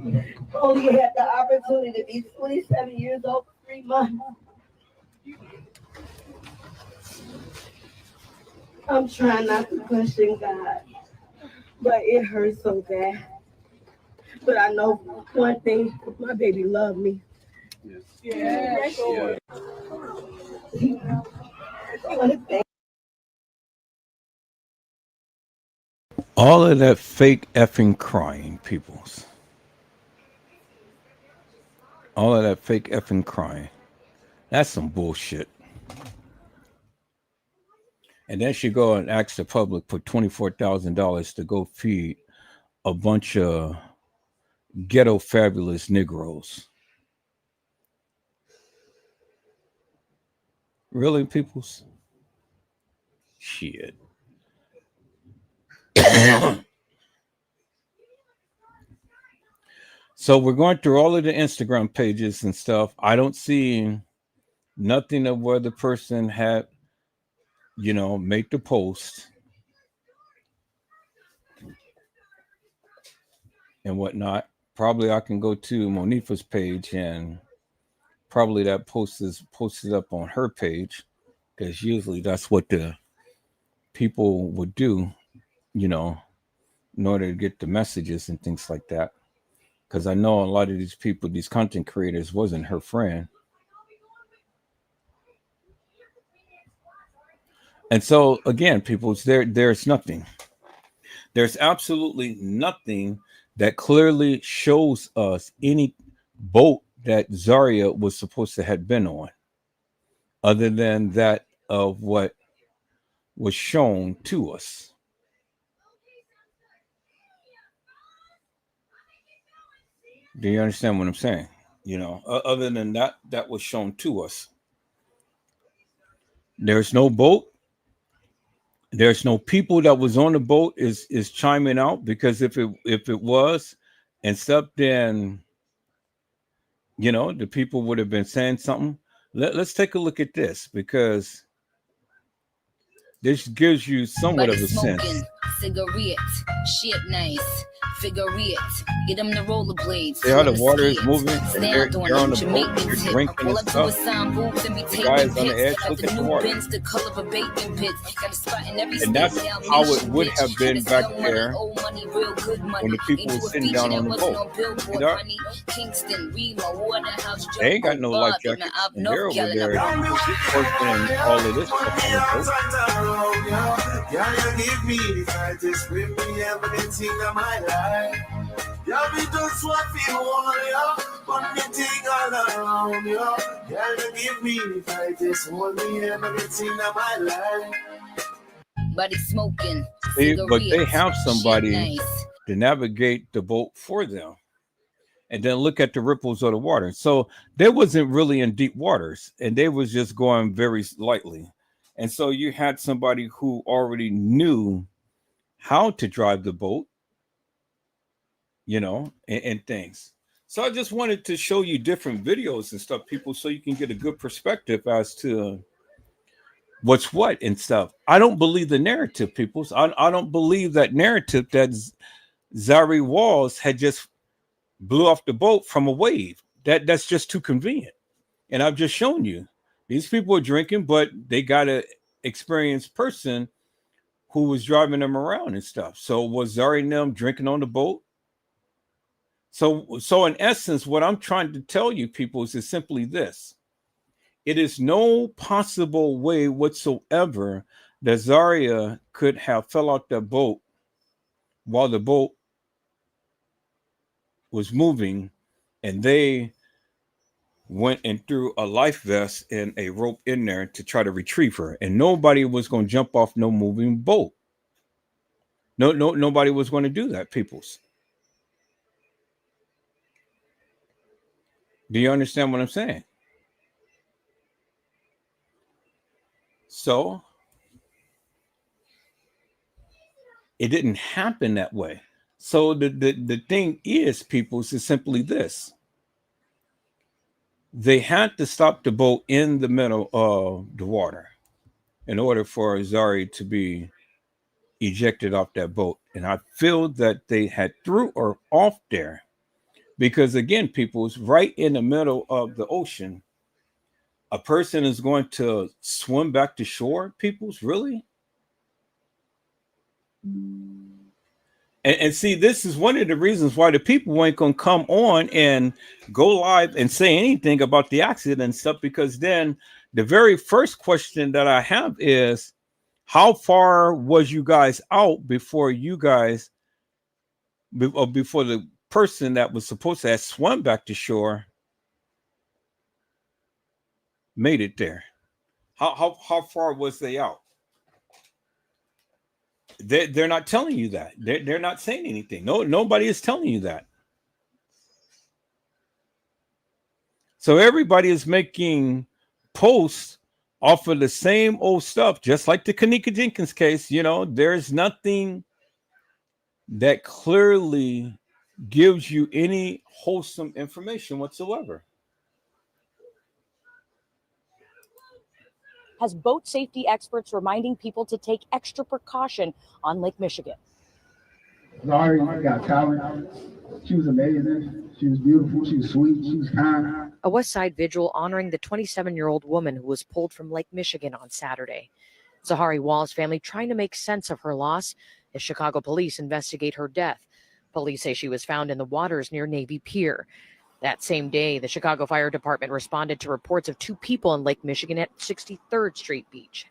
only had the opportunity to be 27 years old for 3 months. I'm trying not to question God, but it hurts so bad. But I know one thing, my baby loved me. Yeah, sure. I want to thank all of that fake effing crying, peoples. All of that fake effing crying. That's some bullshit. And then she go and ask the public for $24,000 to go feed a bunch of ghetto fabulous Negroes. Really, peoples? Shit. So we're going through all of the Instagram pages and stuff. I don't see nothing of where the person had, make the post and whatnot. Probably I can go to Monifa's page and probably that post is posted up on her page, because usually that's what the people would do, in order to get the messages and things like that. Because I know a lot of these people, these content creators, wasn't her friend. And so again, people, there's nothing. There's absolutely nothing that clearly shows us any boat that Zahire was supposed to have been on, other than that of what was shown to us. Do you understand what I'm saying? Other than that was shown to us. There's no boat. There's no people that was on the boat is chiming out, because if it was and stuff, then the people would have been saying something. Let's take a look at this, because this gives you somewhat of a sense. Cigarette, shit nice. Figure it. Get them the rollerblades. See how the water is moving and they're on the boat, you're drinking and stuff. The guy is on the edge, look at the water. And that's how it would have been back there when the people were sitting down on the boat. See that? They ain't got no life jackets, and they're over there working and all of this stuff on the boat. Yeah, you give me the tightest grip, me everything of my life. Yeah, we just want to hold you, but the thing all around you. Yeah, you give me the tightest, hold me everything of my life. Body smoking. See, but they have somebody to navigate the boat for them, and then look at the ripples of the water. So they wasn't really in deep waters, and they was just going very lightly. And so you had somebody who already knew how to drive the boat, and things. So I just wanted to show you different videos and stuff, people, so you can get a good perspective as to what's what and stuff. I don't believe the narrative, people. I don't believe that narrative that Zahire Walls had just blew off the boat from a wave. That's just too convenient. And I've just shown you. These people are drinking, but they got an experienced person who was driving them around and stuff. So was Zahire and them drinking on the boat? So in essence, what I'm trying to tell you, people, is simply this. It is no possible way whatsoever that Zahire could have fell out that boat while the boat was moving, and they went and threw a life vest and a rope in there to try to retrieve her, and nobody was going to jump off no moving boat. Nobody was going to do that, peoples. Do you understand what I'm saying? So it didn't happen that way. So the thing is, peoples, is simply this. They had to stop the boat in the middle of the water in order for Zahire to be ejected off that boat. And I feel that they had threw her off there because, again, people, it's right in the middle of the ocean. A person is going to swim back to shore, peoples, really? And see, this is one of the reasons why the people ain't going to come on and go live and say anything about the accident and stuff, because then the very first question that I have is, how far was you guys out before you guys, before the person that was supposed to have swum back to shore made it there? How far was they out? They're not telling you that. They're not saying anything. Nobody is telling you that. So everybody is making posts off of the same old stuff, just like the Kanika Jenkins case. You know, there's nothing that clearly gives you any wholesome information whatsoever. Has boat safety experts reminding people to take extra precaution on Lake Michigan. Zahire got talent. She was amazing. She was beautiful. She was sweet. She was kind. A West Side vigil honoring the 27-year-old woman who was pulled from Lake Michigan on Saturday. Zahire Wall's family trying to make sense of her loss as Chicago police investigate her death. Police say she was found in the waters near Navy Pier. That same day, the Chicago Fire Department responded to reports of 2 people in Lake Michigan at 63rd Street Beach.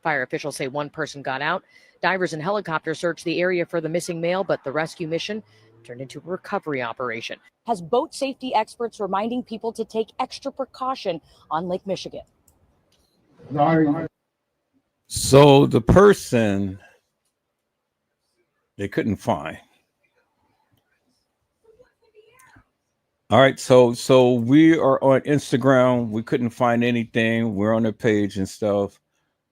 Fire officials say 1 person got out. Divers and helicopters searched the area for the missing male, but the rescue mission turned into a recovery operation. Has boat safety experts reminding people to take extra precaution on Lake Michigan. So the person they couldn't find. All right, so we are on Instagram. We couldn't find anything. We're on their page and stuff.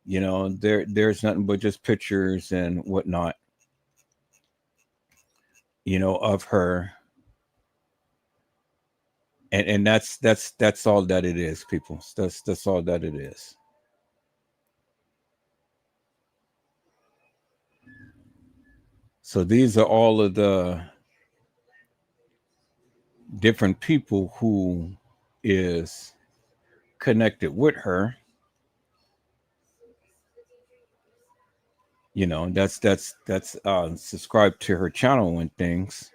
You know, there's nothing but just pictures and whatnot, you know, of her. And that's all that it is, people. That's all that it is. So these are all of the different people who is connected with her. You know, that's subscribed to her channel and things.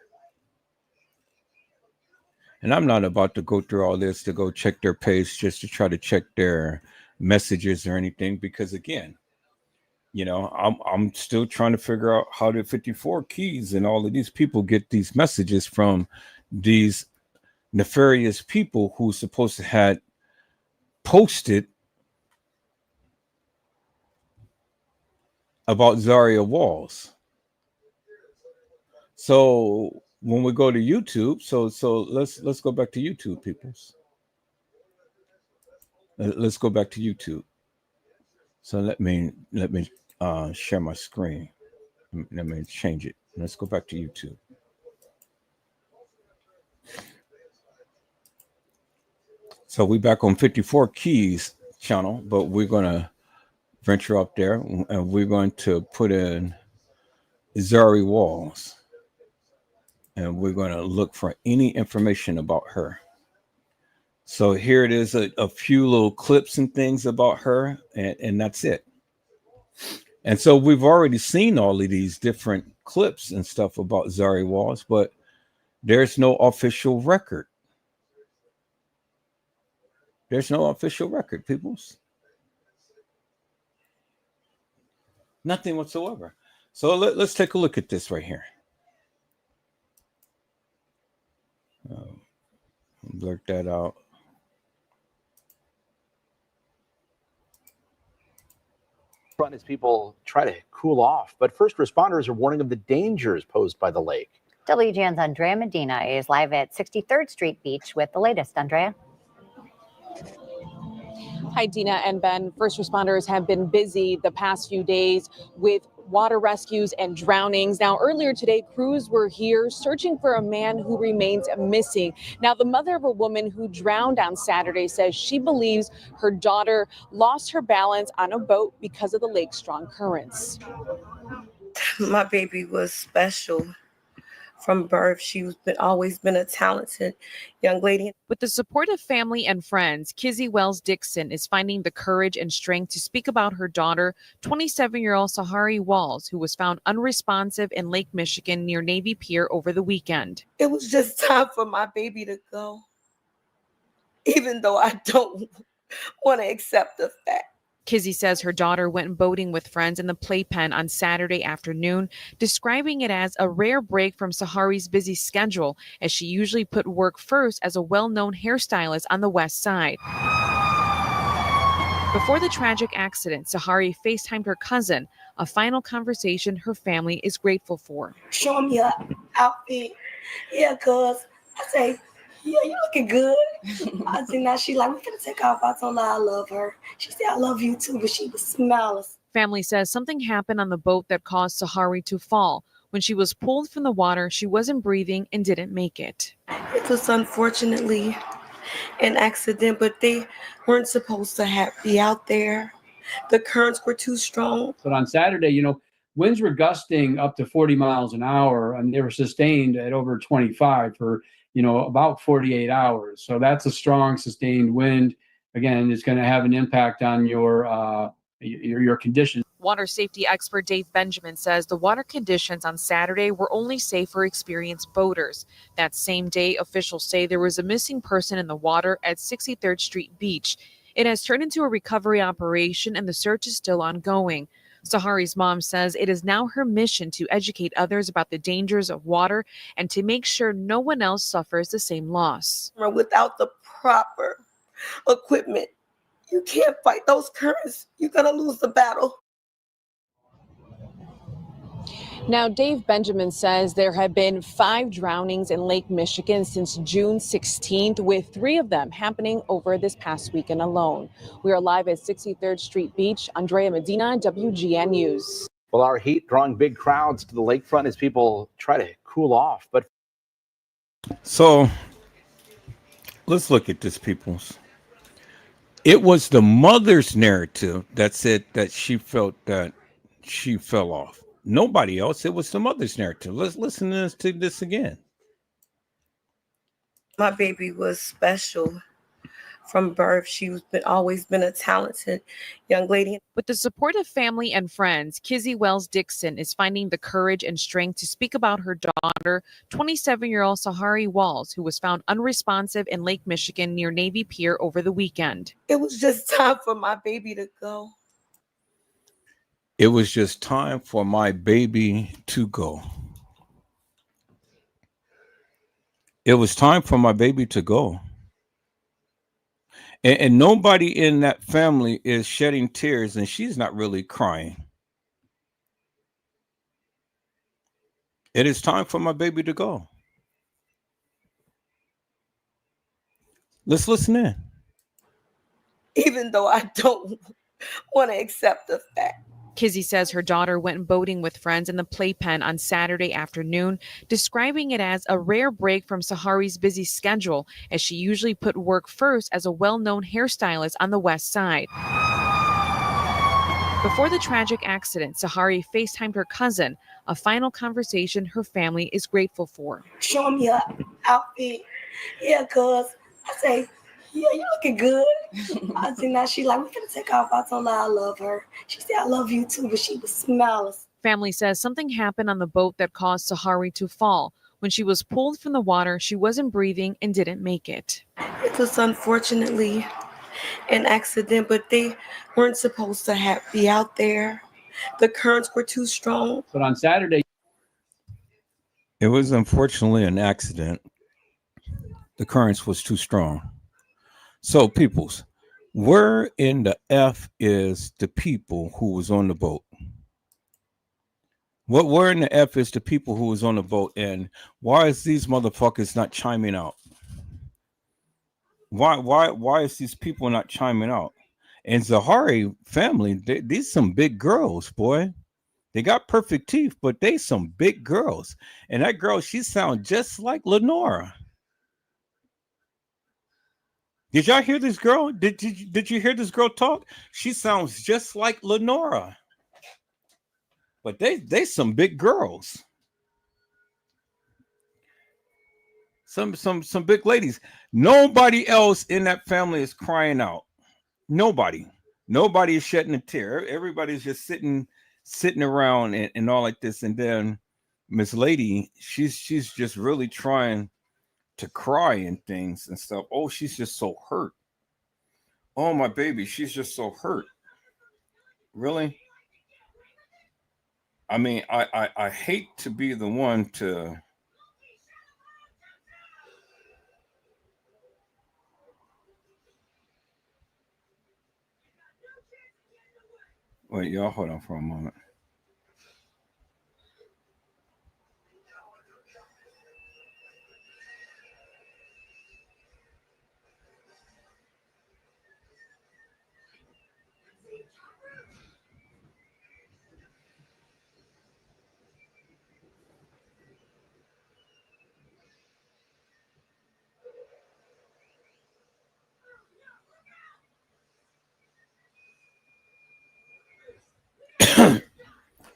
And I'm not about to go through all this to go check their page just to try to check their messages or anything, because again, you know, I'm still trying to figure out how the 54 Keys and all of these people get these messages from these nefarious people who supposed to had posted about Zahire Walls. So when we go to YouTube, so let's go back to YouTube, peoples. Let's go back to YouTube. So let me share my screen. Let me change it. Let's go back to YouTube. So we back on 54 Keys channel, but we're gonna venture up there and we're going to put in Zahire Walls, and we're going to look for any information about her. So here it is, a few little clips and things about her, and that's it. And so we've already seen all of these different clips and stuff about Zahire Walls, but there's no official record. There's no official record, peoples. Nothing whatsoever. So let's take a look at this right here. Blurt that out. Front as people try to cool off, but first responders are warning of the dangers posed by the lake. WGN's Andrea Medina is live at 63rd Street Beach with the latest. Andrea. Hi, Dina and Ben. First responders have been busy the past few days with water rescues and drownings. Now, earlier today, crews were here searching for a man who remains missing. Now, the mother of a woman who drowned on Saturday says she believes her daughter lost her balance on a boat because of the lake's strong currents. My baby was special. From birth, she's always been a talented young lady. With the support of family and friends, Kizzy Wells Dixon is finding the courage and strength to speak about her daughter, 27-year-old Zahire Walls, who was found unresponsive in Lake Michigan near Navy Pier over the weekend. It was just time for my baby to go, even though I don't want to accept the fact. Kizzy says her daughter went boating with friends in the playpen on Saturday afternoon, describing it as a rare break from Zahire's busy schedule, as she usually put work first as a well-known hairstylist on the West Side. Before the tragic accident, Zahire FaceTimed her cousin, a final conversation her family is grateful for. Show me your outfit. Yeah, cuz. I say, yeah, you looking good. I said, now she like, we're gonna take off. I told her I love her. She said, I love you too, but she was smiling. Family says something happened on the boat that caused Zahire to fall. When she was pulled from the water, she wasn't breathing and didn't make it. It was unfortunately an accident, but they weren't supposed to be out there. The currents were too strong. But on Saturday, winds were gusting up to 40 miles an hour, and they were sustained at over 25 for, about 48 hours. So that's a strong sustained wind. Again, it's going to have an impact on your condition. Water safety expert Dave Benjamin says the water conditions on Saturday were only safe for experienced boaters. That same day, officials say there was a missing person in the water at 63rd Street Beach. It has turned into a recovery operation and the search is still ongoing. Zahire's mom says it is now her mission to educate others about the dangers of water and to make sure no one else suffers the same loss. Without the proper equipment, you can't fight those currents. You're going to lose the battle. Now, Dave Benjamin says there have been 5 drownings in Lake Michigan since June 16th, with 3 of them happening over this past weekend alone. We are live at 63rd Street Beach. Andrea Medina, WGN News. Well, our heat drawing big crowds to the lakefront as people try to cool off. But so let's look at this, peoples. It was the mother's narrative that said that she felt that she fell off. Nobody else. It was the mother's narrative. Let's listen to this again. My baby was special from birth. She's always been a talented young lady. With the support of family and friends, Kizzy Wells Dixon is finding the courage and strength to speak about her daughter, 27-year-old Zahire Walls, who was found unresponsive in Lake Michigan near Navy Pier over the weekend. It was just time for my baby to go. It was just time for my baby to go. It was time for my baby to go. And nobody in that family is shedding tears, and she's not really crying. It is time for my baby to go. Let's listen in. Even though I don't want to accept the fact. Kizzy says her daughter went boating with friends in the playpen on Saturday afternoon, describing it as a rare break from Zahire's busy schedule, as she usually put work first as a well-known hairstylist on the West Side. Before the tragic accident, Zahire FaceTimed her cousin, a final conversation her family is grateful for. Show me her outfit. Yeah, cuz I say, yeah, you looking good. I said, now she like, we can take off. I told her I love her. She said, I love you too, but she was smiling. Family says something happened on the boat that caused Zahire to fall. When she was pulled from the water, she wasn't breathing and didn't make it. It was unfortunately an accident, but they weren't supposed to be out there. The currents were too strong. But on Saturday, it was unfortunately an accident. The currents was too strong. So, peoples, where in the F is the people who was on the boat? Where in the F is the people who was on the boat, and why is these motherfuckers not chiming out? Why is these people not chiming out? And Zahire family, these some big girls, boy. They got perfect teeth, but they some big girls. And that girl, she sounds just like Lenora. Did y'all hear this girl? Did you hear this girl talk? She sounds just like Lenora. But they some big girls. Some big ladies. Nobody else in that family is crying out. Nobody is shedding a tear. Everybody's just sitting around and all like this. And then Miss Lady, she's just really trying to cry and things and stuff. Oh, she's just so hurt. Oh, my baby, she's just so hurt. Really? I mean, I hate to be the one to wait, y'all hold on for a moment.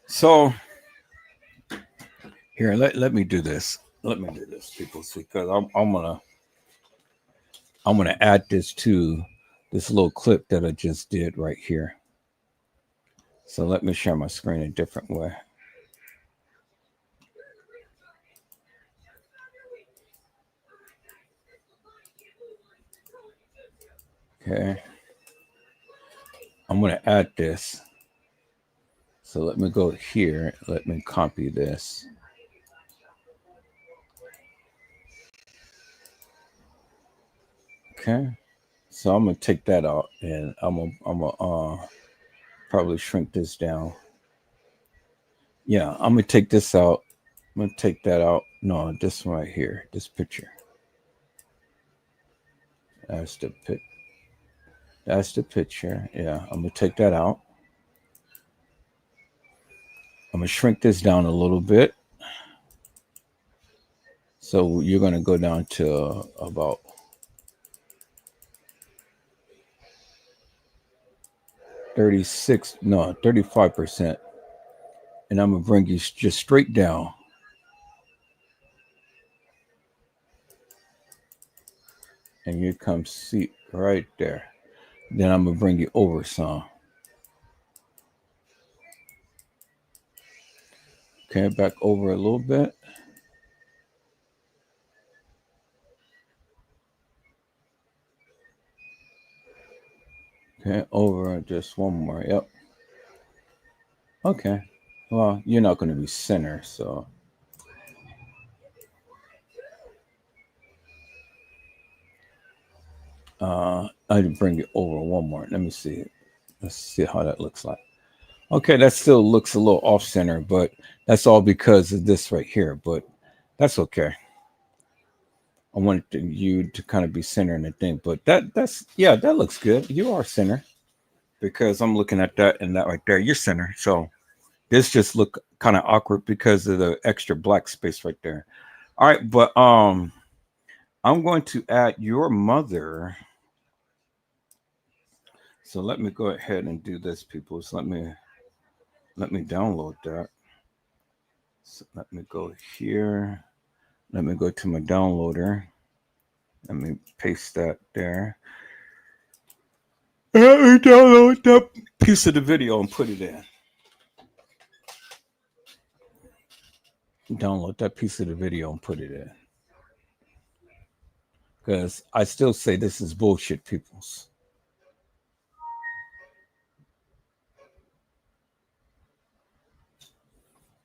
So here, let me do this. Let me do this, people, because I'm gonna add this to this little clip that I just did right here. So let me share my screen a different way. Okay. I'm going to add this. So let me go here. Let me copy this. Okay. So I'm going to take that out and I'm going to probably shrink this down. Yeah, I'm going to take this out. I'm going to take that out. No, this one right here, this picture. That's the pic. That's the picture. Yeah, I'm going to take that out. I'm going to shrink this down a little bit. So you're going to go down to about 35%. And I'm going to bring you just straight down. And you come see right there. Then I'm going to bring you over some. Okay, back over a little bit. Okay, over just one more. Yep. Okay. Well, you're not going to be center, so. I'd bring it over one more. Let me see. Let's see how that looks like. Okay, that still looks a little off center, but that's all because of this right here, but that's okay. I wanted you to kind of be center in the thing, but that's yeah, that looks good. You are center because I'm looking at that and that right there. You're center. So this just look kind of awkward because of the extra black space right there. All right, but I'm going to add your mother. So let me go ahead and do this, people. So let me download that. So let me go here. Let me go to my downloader. Let me paste that there. Let me download that piece of the video and put it in. Download that piece of the video and put it in. Because I still say this is bullshit, peoples.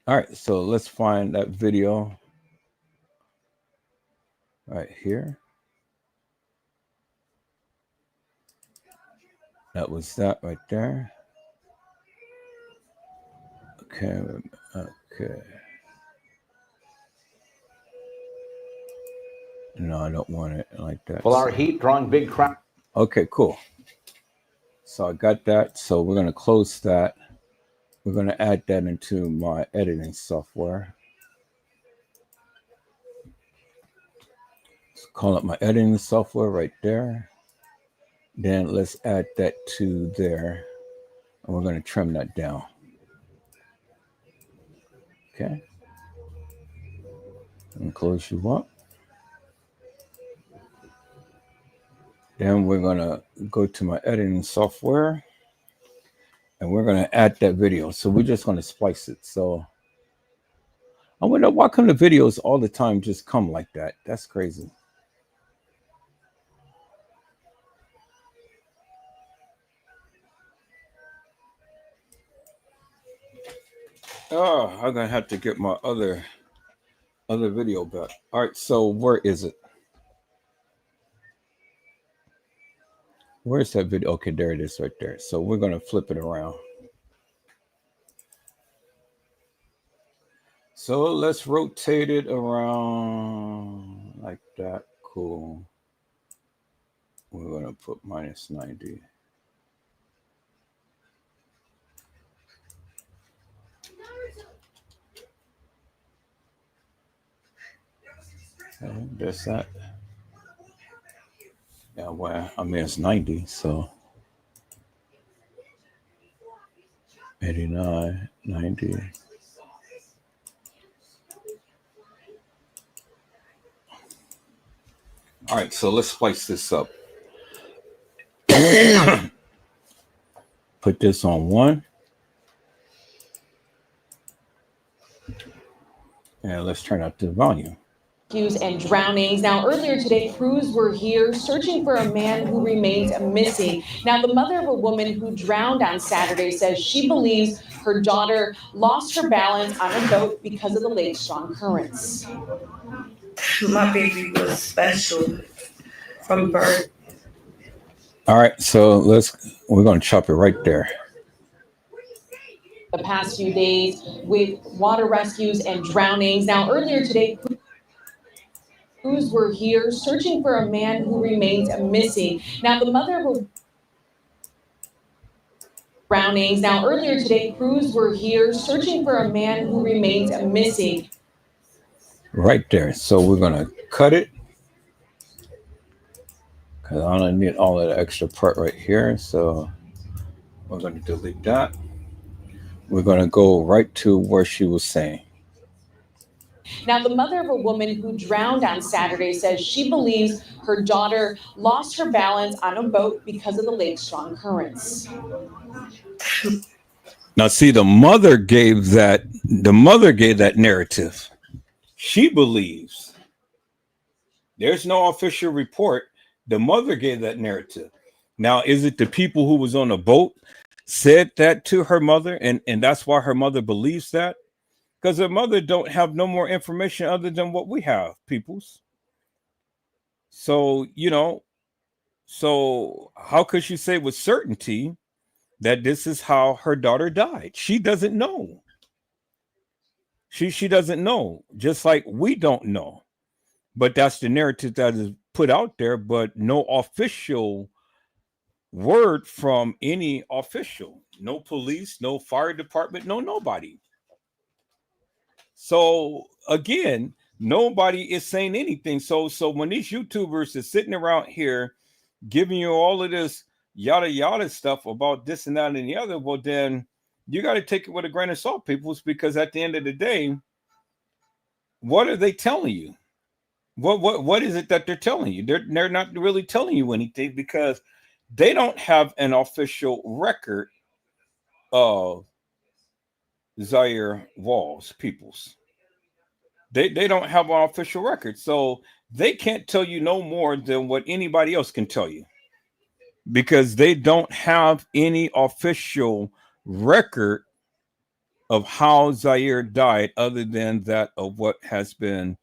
All right, so let's find that video right here. That was that right there. Okay, okay. No, I don't want it like that. Well, our heat drawing big crowd. Okay, cool. So I got that. So we're going to close that. We're going to add that into my editing software. Let's call up my editing software right there. Then let's add that to there. And we're going to trim that down. Okay. And close you up. Then we're going to go to my editing software. And we're going to add that video. So we're just going to splice it. So I wonder why come the videos all the time just come like that? That's crazy. Oh, I'm going to have to get my other video back. All right, so where is it? Where's that video? Okay, there it is right there. So we're going to flip it around. So let's rotate it around like that. Cool. We're going to put minus 90. Okay, there's that. Yeah, well, I mean, it's 90, so. 89, 90. All right, so let's splice this up. Put this on 1. And let's turn up the volume. And drownings. Now, earlier today, crews were here searching for a man who remains missing. Now, the mother of a woman who drowned on Saturday says she believes her daughter lost her balance on a boat because of the lake's strong currents. My baby was special from birth. All right, so we're going to chop it right there. The past few days with water rescues and drownings. Now, earlier today, crews were here searching for a man who remains missing. Now, the mother of drownings. Now, earlier today, crews were here searching for a man who remains missing. Right there. So we're going to cut it. Because I don't need all of the extra part right here. So we're going to delete that. We're going to go right to where she was saying. Now, the mother of a woman who drowned on Saturday says she believes her daughter lost her balance on a boat because of the lake's strong currents. Now, see, the mother gave that narrative. She believes. There's no official report. The mother gave that narrative. Now, is it the people who was on the boat said that to her mother, and that's why her mother believes that? Because her mother don't have no more information other than what we have, peoples. So, so how could she say with certainty that this is how her daughter died? She doesn't know. She doesn't know, just like we don't know. But that's the narrative that is put out there, but no official word from any official. No police, no fire department, no nobody. So again, nobody is saying anything. So when these YouTubers are sitting around here giving you all of this yada yada stuff about this and that and the other, well, then you got to take it with a grain of salt, peoples, because at the end of the day, what are they telling you? What is it that they're telling you? They're not really telling you anything because they don't have an official record of Zahire Walls, peoples. They don't have an official record, so they can't tell you no more than what anybody else can tell you, because they don't have any official record of how Zahire died other than that of what has been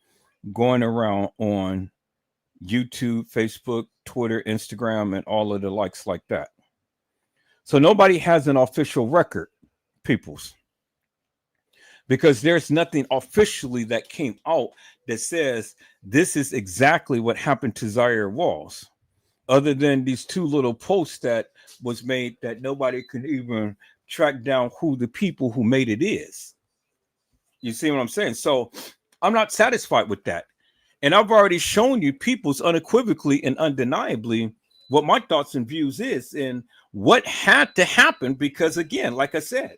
going around on YouTube, Facebook, Twitter, Instagram, and all of the likes like that. So nobody has an official record, peoples, because there's nothing officially that came out that says this is exactly what happened to Zahire Walls, other than these two little posts that was made that nobody could even track down who the people who made it is. You see what I'm saying? So I'm not satisfied with that. And I've already shown you people's unequivocally and undeniably what my thoughts and views is and what had to happen, because again, like I said,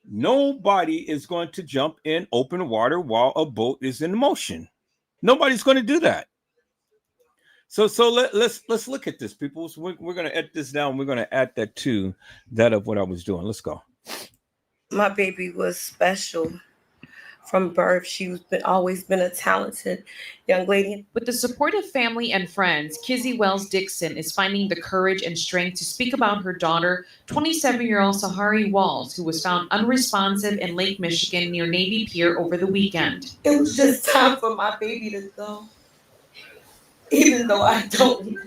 nobody is going to jump in open water while a boat is in motion. Nobody's going to do that. So let's look at this, people. So we're going to edit this down. We're going to add that to that of what I was doing. Let's go. My baby was special from birth. She's always been a talented young lady. With the support of family and friends, Kizzy Wells Dixon is finding the courage and strength to speak about her daughter, 27-year-old Zahire Walls, who was found unresponsive in Lake Michigan near Navy Pier over the weekend. It was just time for my baby to go, even though I don't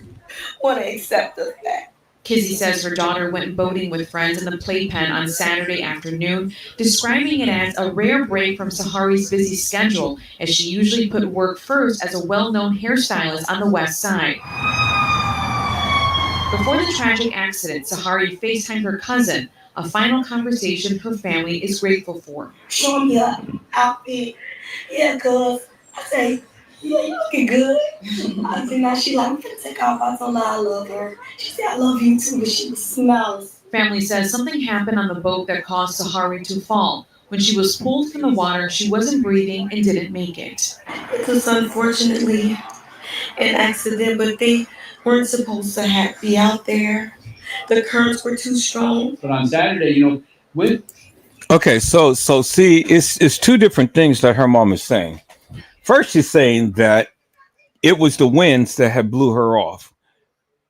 want to accept the fact. Kizzy says her daughter went boating with friends in the playpen on Saturday afternoon, describing it as a rare break from Zahire's busy schedule, as she usually put work first as a well-known hairstylist on the West Side. Before the tragic accident, Zahire FaceTimed her cousin, a final conversation her family is grateful for. Show me her outfit. Yeah, cuz I say, yeah, you looking good. I said, now she like, I'm finna take off. I told her I love her. She said, I love you too, but she was smiling. Family says something happened on the boat that caused Zahire to fall. When she was pulled from the water, she wasn't breathing and didn't make it. It was unfortunately an accident, but they weren't supposed to be out there. The currents were too strong. But on Saturday, when Okay, so see, it's two different things that her mom is saying. First, she's saying that it was the winds that had blew her off.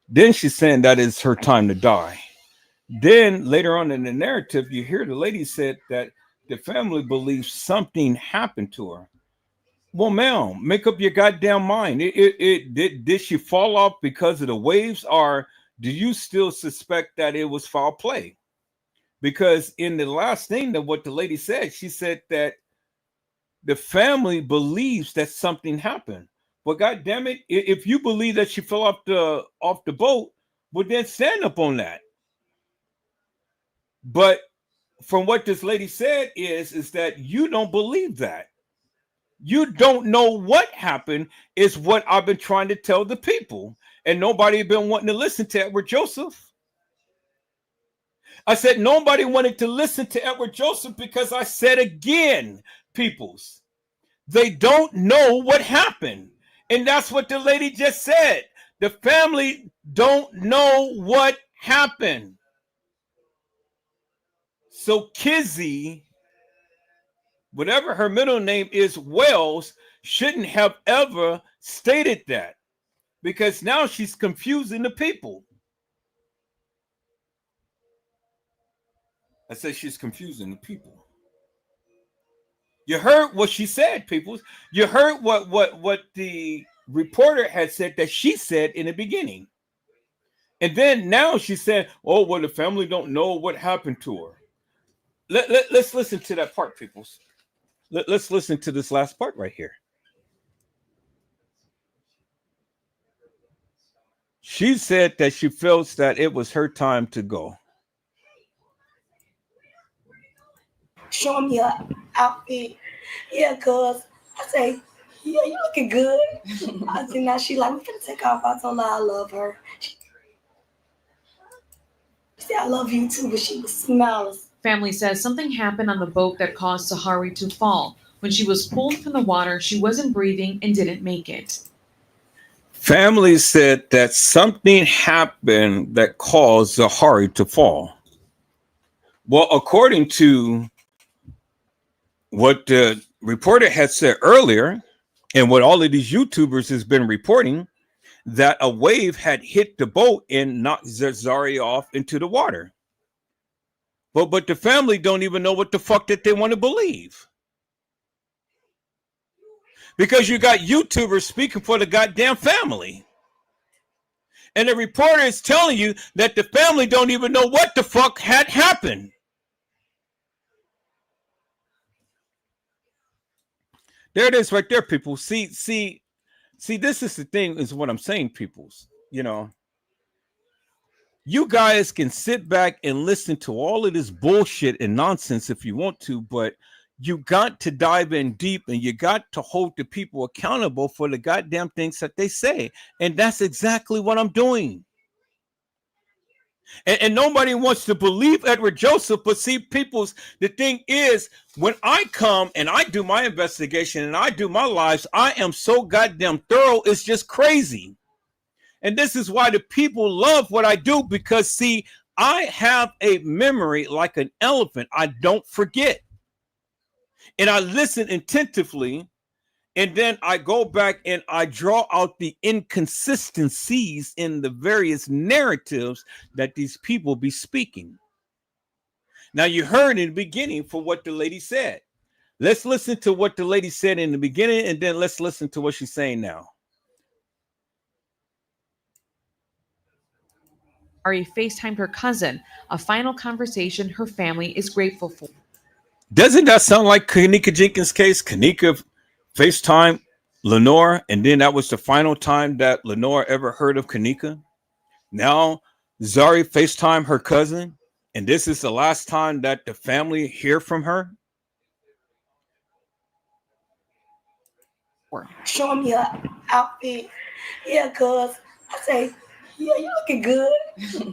Then she's saying that it's her time to die. Then later on in the narrative, you hear the lady said that the family believes something happened to her. Well, ma'am, make up your goddamn mind. Did she fall off because of the waves, or do you still suspect that it was foul play? Because in the last thing that what the lady said, she said that the family believes that something happened. Well, God damn it, if you believe that she fell off the boat, well then stand up on that. But from what this lady said is that you don't believe that. You don't know what happened is what I've been trying to tell the people. And nobody been wanting to listen to Edward Joseph. I said nobody wanted to listen to Edward Joseph because I said again, peoples, they don't know what happened. And that's what the lady just said. The family don't know what happened. So Kizzy, whatever her middle name is, Wells, shouldn't have ever stated that, because now she's confusing the people. I said she's confusing the people. You heard what she said, people. You heard what the reporter had said that she said in the beginning. And then now she said, oh, well, the family don't know what happened to her. Let's listen to that part, peoples. Let's listen to this last part right here. She said that she feels that it was her time to go. Show me your outfit. Yeah, cuz I say, yeah, you looking good. I said, now she like, we finna take off. I told her I love her. She said, I love you too, but she was smiling. Family says something happened on the boat that caused Zahire to fall. When she was pulled from the water, she wasn't breathing and didn't make it. Family said that something happened that caused Zahire to fall. Well, according to what the reporter had said earlier, and what all of these YouTubers has been reporting, that a wave had hit the boat and knocked Zahire off into the water. But the family don't even know what the fuck that they want to believe. Because you got YouTubers speaking for the goddamn family. And the reporter is telling you that the family don't even know what the fuck had happened. There it is right there, people. See, this is the thing, is what I'm saying, peoples. You know, you guys can sit back and listen to all of this bullshit and nonsense if you want to, but you got to dive in deep and you got to hold the people accountable for the goddamn things that they say. And that's exactly what I'm doing. And nobody wants to believe Edward Joseph, but see, people's, the thing is, when I come and I do my investigation and I do my lives, I am so goddamn thorough, it's just crazy. And this is why the people love what I do, because see, I have a memory like an elephant. I don't forget. And I listen attentively, and then I go back and I draw out the inconsistencies in the various narratives that these people be speaking. Now, you heard in the beginning for what the lady said. Let's listen to what the lady said in the beginning, and then let's listen to what she's saying now. Ari FaceTimed her cousin, a final conversation her family is grateful for. Doesn't that sound like Kanika Jenkins' case? Kanika FaceTime Lenore, and then that was the final time that Lenore ever heard of Kanika. Now Zahire FaceTime her cousin, and this is the last time that the family hear from her. Show me your outfit. Yeah, cuz I say, yeah, you looking good.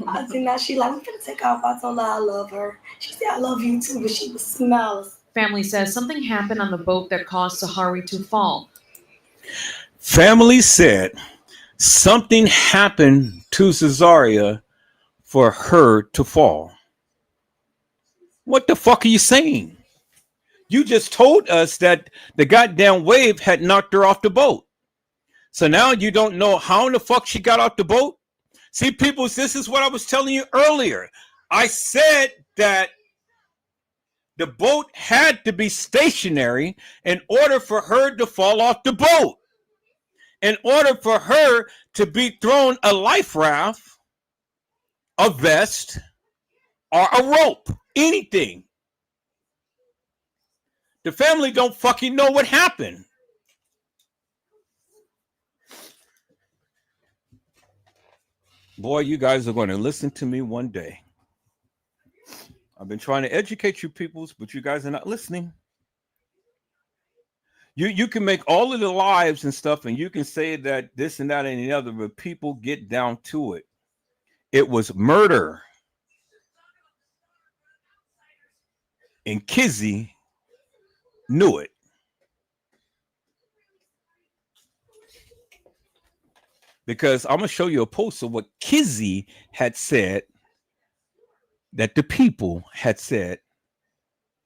I said, now she like, we finna take off. I told her I love her. She said, I love you too, but she was smiling. Family says something happened on the boat that caused Zahire to fall. Family said something happened to Cesaria for her to fall. What the fuck are you saying? You just told us that the goddamn wave had knocked her off the boat. So now you don't know how in the fuck she got off the boat? See, people, this is what I was telling you earlier. I said that the boat had to be stationary in order for her to fall off the boat. In order for her to be thrown a life raft, a vest, or a rope, anything. The family don't fucking know what happened. Boy, you guys are going to listen to me one day. I've been trying to educate you peoples, but you guys are not listening. You can make all of the lives and stuff, and you can say that this and that and the other, but people get down to it. It was murder. And Kizzy knew it. Because I'm going to show you a post of what Kizzy had said that the people had said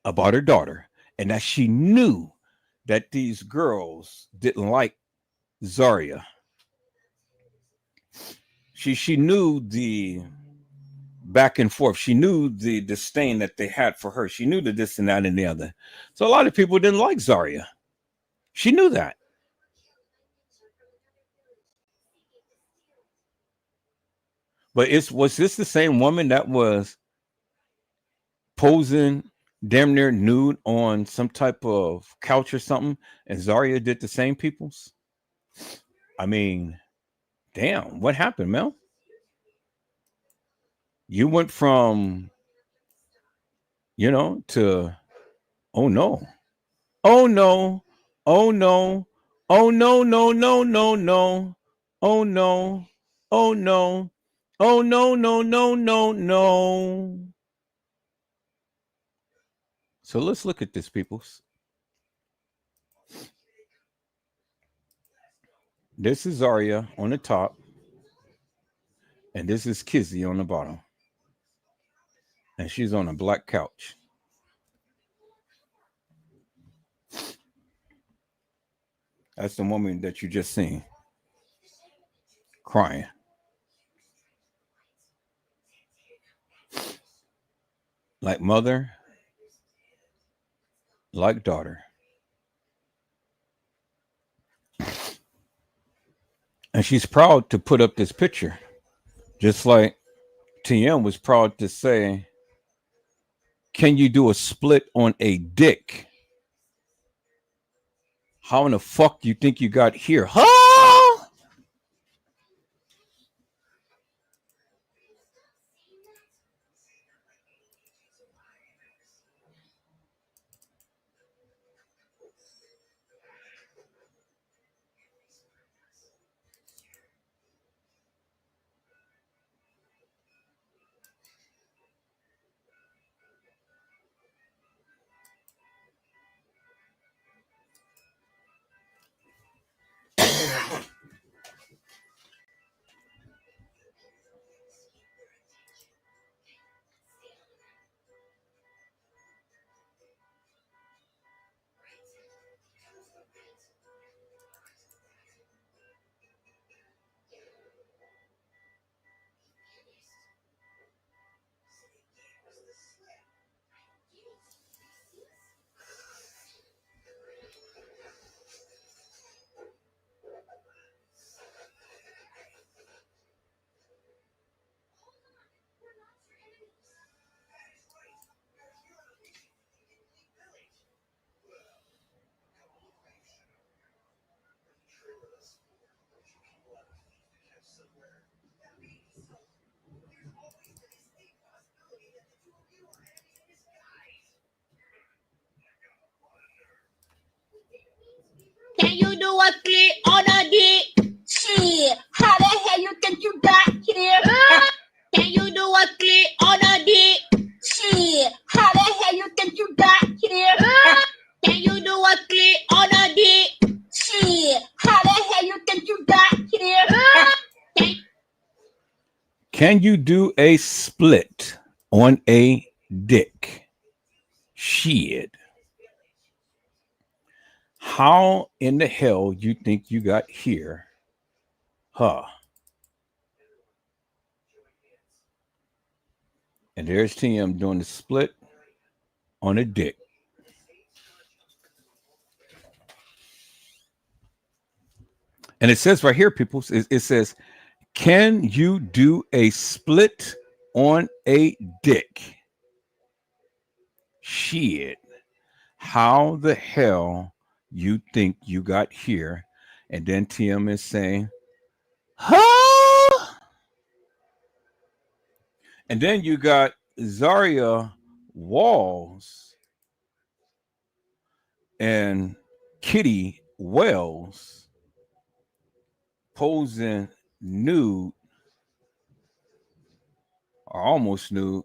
about her daughter, and that she knew that these girls didn't like Zaria. She knew the back and forth. She knew the disdain that they had for her. She knew the this and that and the other. So a lot of people didn't like Zaria. She knew that. But was this the same woman that was posing damn near nude on some type of couch or something, and Zaria did the same, peoples? I mean, damn, what happened, Mel? You went from, to, oh no, oh no, oh no, oh no, no, no, no, no, oh no, oh no, oh no, no, no, no, no. So let's look at this, peoples. This is Zaria on the top, and this is Kizzy on the bottom. And she's on a black couch. That's the woman that you just seen crying. Like mother, like daughter. And she's proud to put up this picture, just like TM was proud to say, can you do a split on a dick? How in the fuck do you think you got here? Huh? Can you do a click on a dick? Shit, how the hell you think you got here? a click on a dick? Shit, how the hell you think you got here? Can you do a click on a dick? Shit, how the hell you think you got here? Can you do a split on a dick? Shit. How in the hell you think you got here? Huh. And there's TM doing the split on a dick. And it says right here, people, it says, can you do a split on a dick? Shit. How the hell you think you got here? And then TM is saying, huh? And then you got Zahire Walls and Kitty Wells posing nude or almost nude,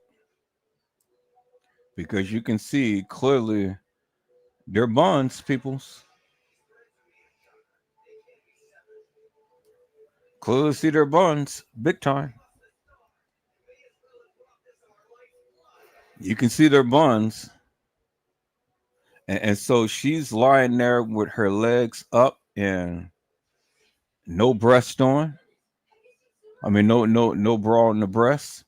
because you can see clearly their buns, peoples. Clearly see their buns big time. You can see their buns. And so she's lying there with her legs up and no breast on. I mean, no bra on the breast.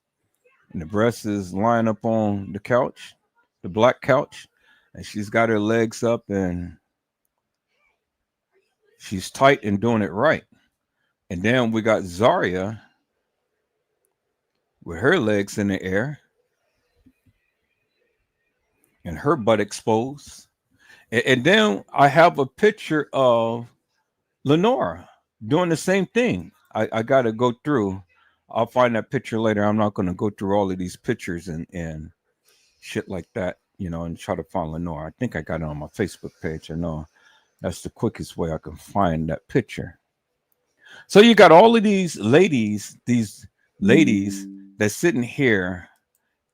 And the breast is lying up on the couch, the black couch. And she's got her legs up and she's tight and doing it right. And then we got Zahire with her legs in the air and her butt exposed. And then I have a picture of Lenora doing the same thing. I got to go through. I'll find that picture later. I'm not going to go through all of these pictures and shit like that, you know, and try to find Lenora. I think I got it on my Facebook page. I know that's the quickest way I can find that picture. So you got all of these ladies that's sitting here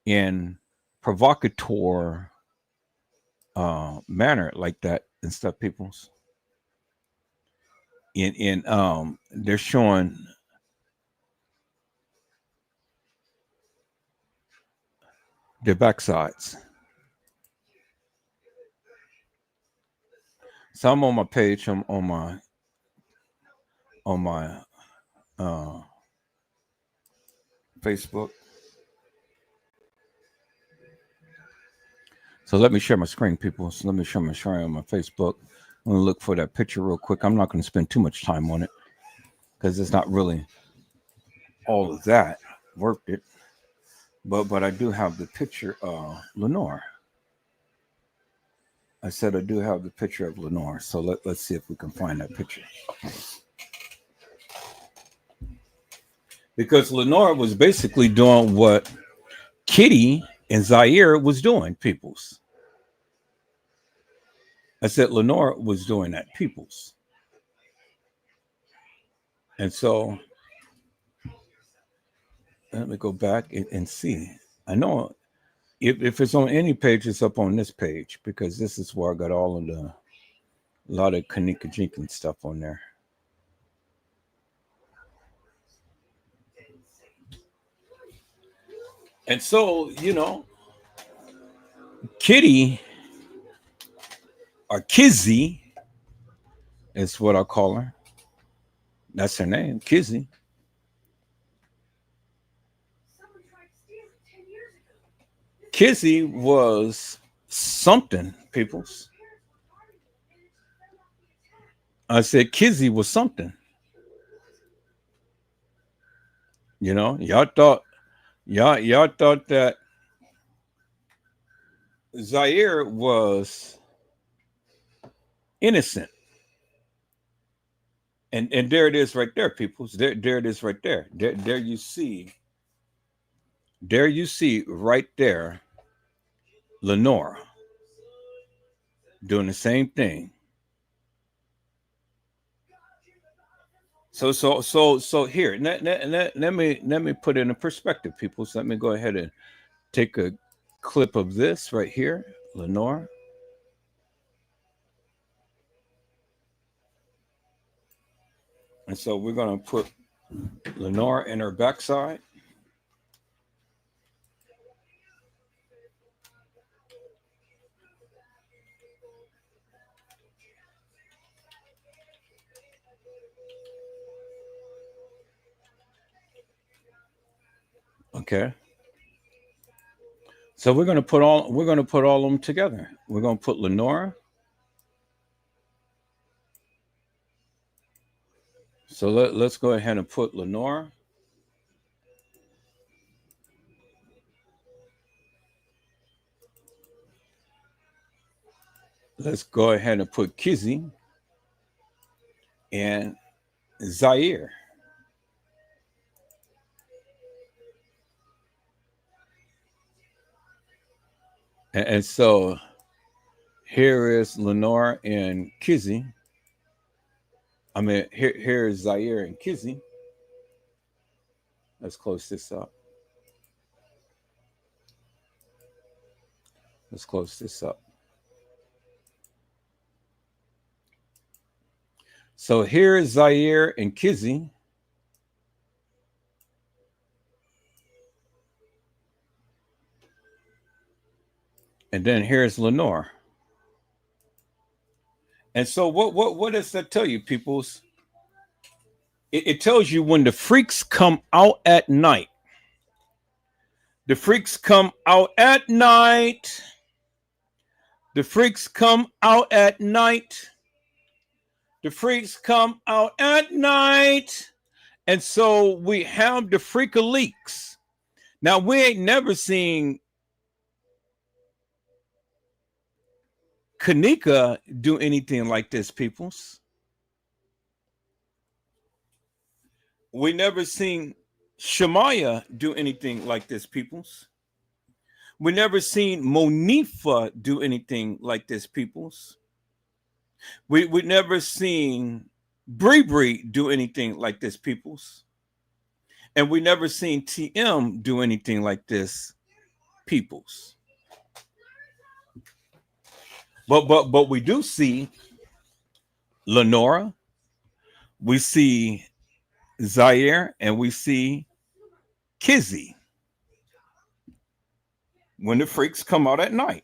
in provocateur manner like that and stuff, peoples. They're showing their backsides. So I'm on my page. I'm on my Facebook. So let me share my screen, people. So let me share my screen on my Facebook. I'm gonna look for that picture real quick. I'm not gonna spend too much time on it because it's not really all of that worth it. But I do have the picture of Lenore. I said I do have the picture of Lenore. So let's see if we can find that picture. Because Lenore was basically doing what Kitty and Zahire was doing, peoples. I said Lenore was doing that, peoples. And so let me go back and see. I know if it's on any page, it's up on this page because this is where I got all of a lot of Kanika Jenkins stuff on there. And so, you know, Kitty or Kizzy is what I call her. That's her name, Kizzy. Kizzy was something, peoples. I said Kizzy was something. You know, y'all thought that Zahire was innocent. And there it is right there, people. There it is right there. There you see right there Lenore doing the same thing. So here, let me put it in perspective, people. So let me go ahead and take a clip of this right here, Lenore. And so we're going to put Lenore in her backside. Okay. So we're going to put all of them together. We're going to put Lenore. So let's go ahead and put Lenore. Let's go ahead and put Kizzy and Zahire. And so here is Lenore and Kizzy. I mean, here is Zahire and Kizzy. Let's close this up. Let's close this up. So here is Zahire and Kizzy. And then here's Lenore. And so what does that tell you, peoples? It tells you when the freaks come out at night. The freaks come out at night. The freaks come out at night. The freaks come out at night. And so we have the freak-a-leaks. Now, we ain't never seen Kanika do anything like this, peoples. We never seen Shamaya do anything like this, peoples. We never seen Monifa do anything like this, peoples. We never seen Bree do anything like this, peoples. And we never seen TM do anything like this, peoples. But we do see Lenora, we see Zahire, and we see Kizzy when the freaks come out at night.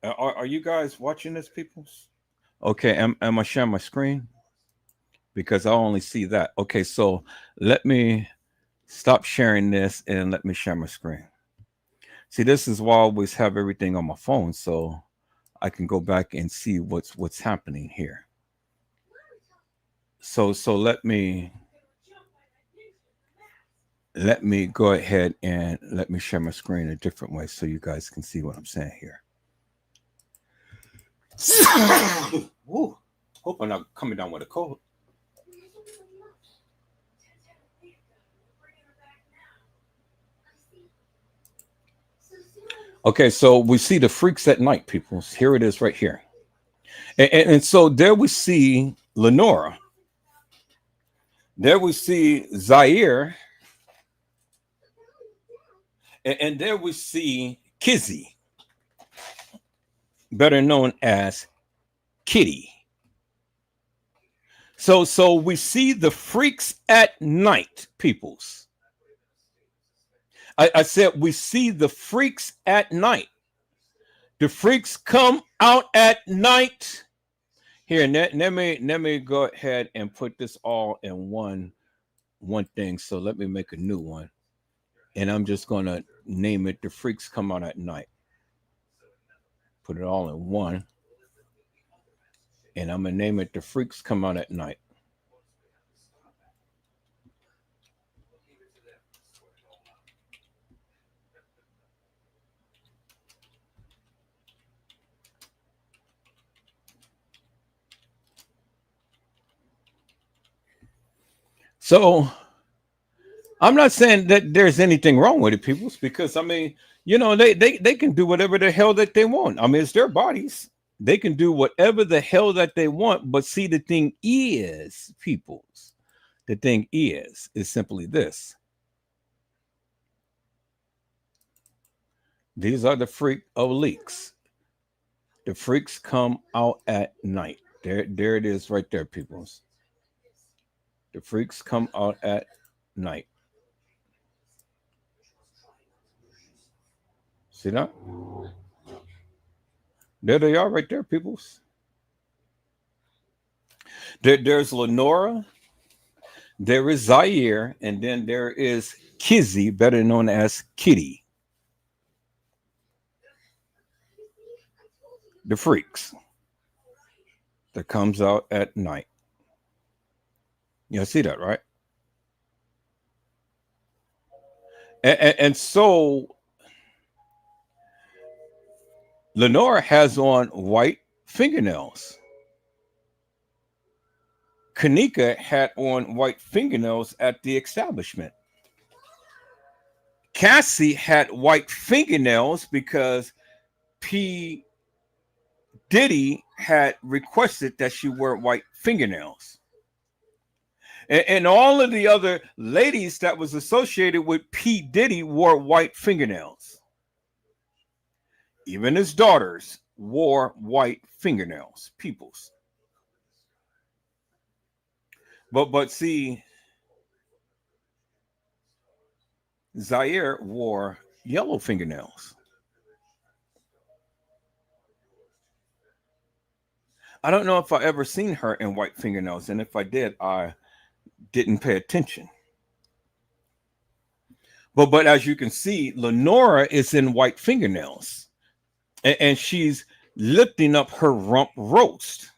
Are you guys watching this, peoples? Okay, am I sharing my screen? Because I only see that. Okay, so let me stop sharing this and let me share my screen. See, this is why I always have everything on my phone, so I can go back and see what's happening here. So let me go ahead and let me share my screen a different way so you guys can see what I'm saying here. Ooh, hope I'm not coming down with a cold. Okay, so we see the freaks at night, people. Here it is right here. And so there we see Lenora. There we see Zahire. And there we see Kizzy, better known as Kitty. So we see the freaks at night, peoples. I said we see the freaks at night. The freaks come out at night. Here, let me go ahead and put this all in one thing. So let me make a new one. And I'm just going to name it The Freaks Come Out at Night. Put it all in one. And I'm going to name it The Freaks Come Out at Night. So I'm not saying that there's anything wrong with it, peoples, because I mean, you know, they can do whatever the hell that they want. I mean, it's their bodies. They can do whatever the hell that they want. But see, the thing is, peoples, the thing is simply this. These are the freak of leaks. The freaks come out at night. There it is right there, peoples. The freaks come out at night. See that? There they are right there, peoples. There's Lenora, there is Zahire, and then there is Kizzy, better known as Kitty. The freaks that comes out at night. You see that, right? And so Lenora has on white fingernails. Kanika had on white fingernails at the establishment. Cassie had white fingernails because P. Diddy had requested that she wear white fingernails. And all of the other ladies that was associated with P. Diddy wore white fingernails. Even his daughters wore white fingernails, peoples. But see, Zahire wore yellow fingernails. I don't know if I ever seen her in white fingernails, and if I did, I didn't pay attention. But as you can see, Lenora is in white fingernails, and she's lifting up her rump roast.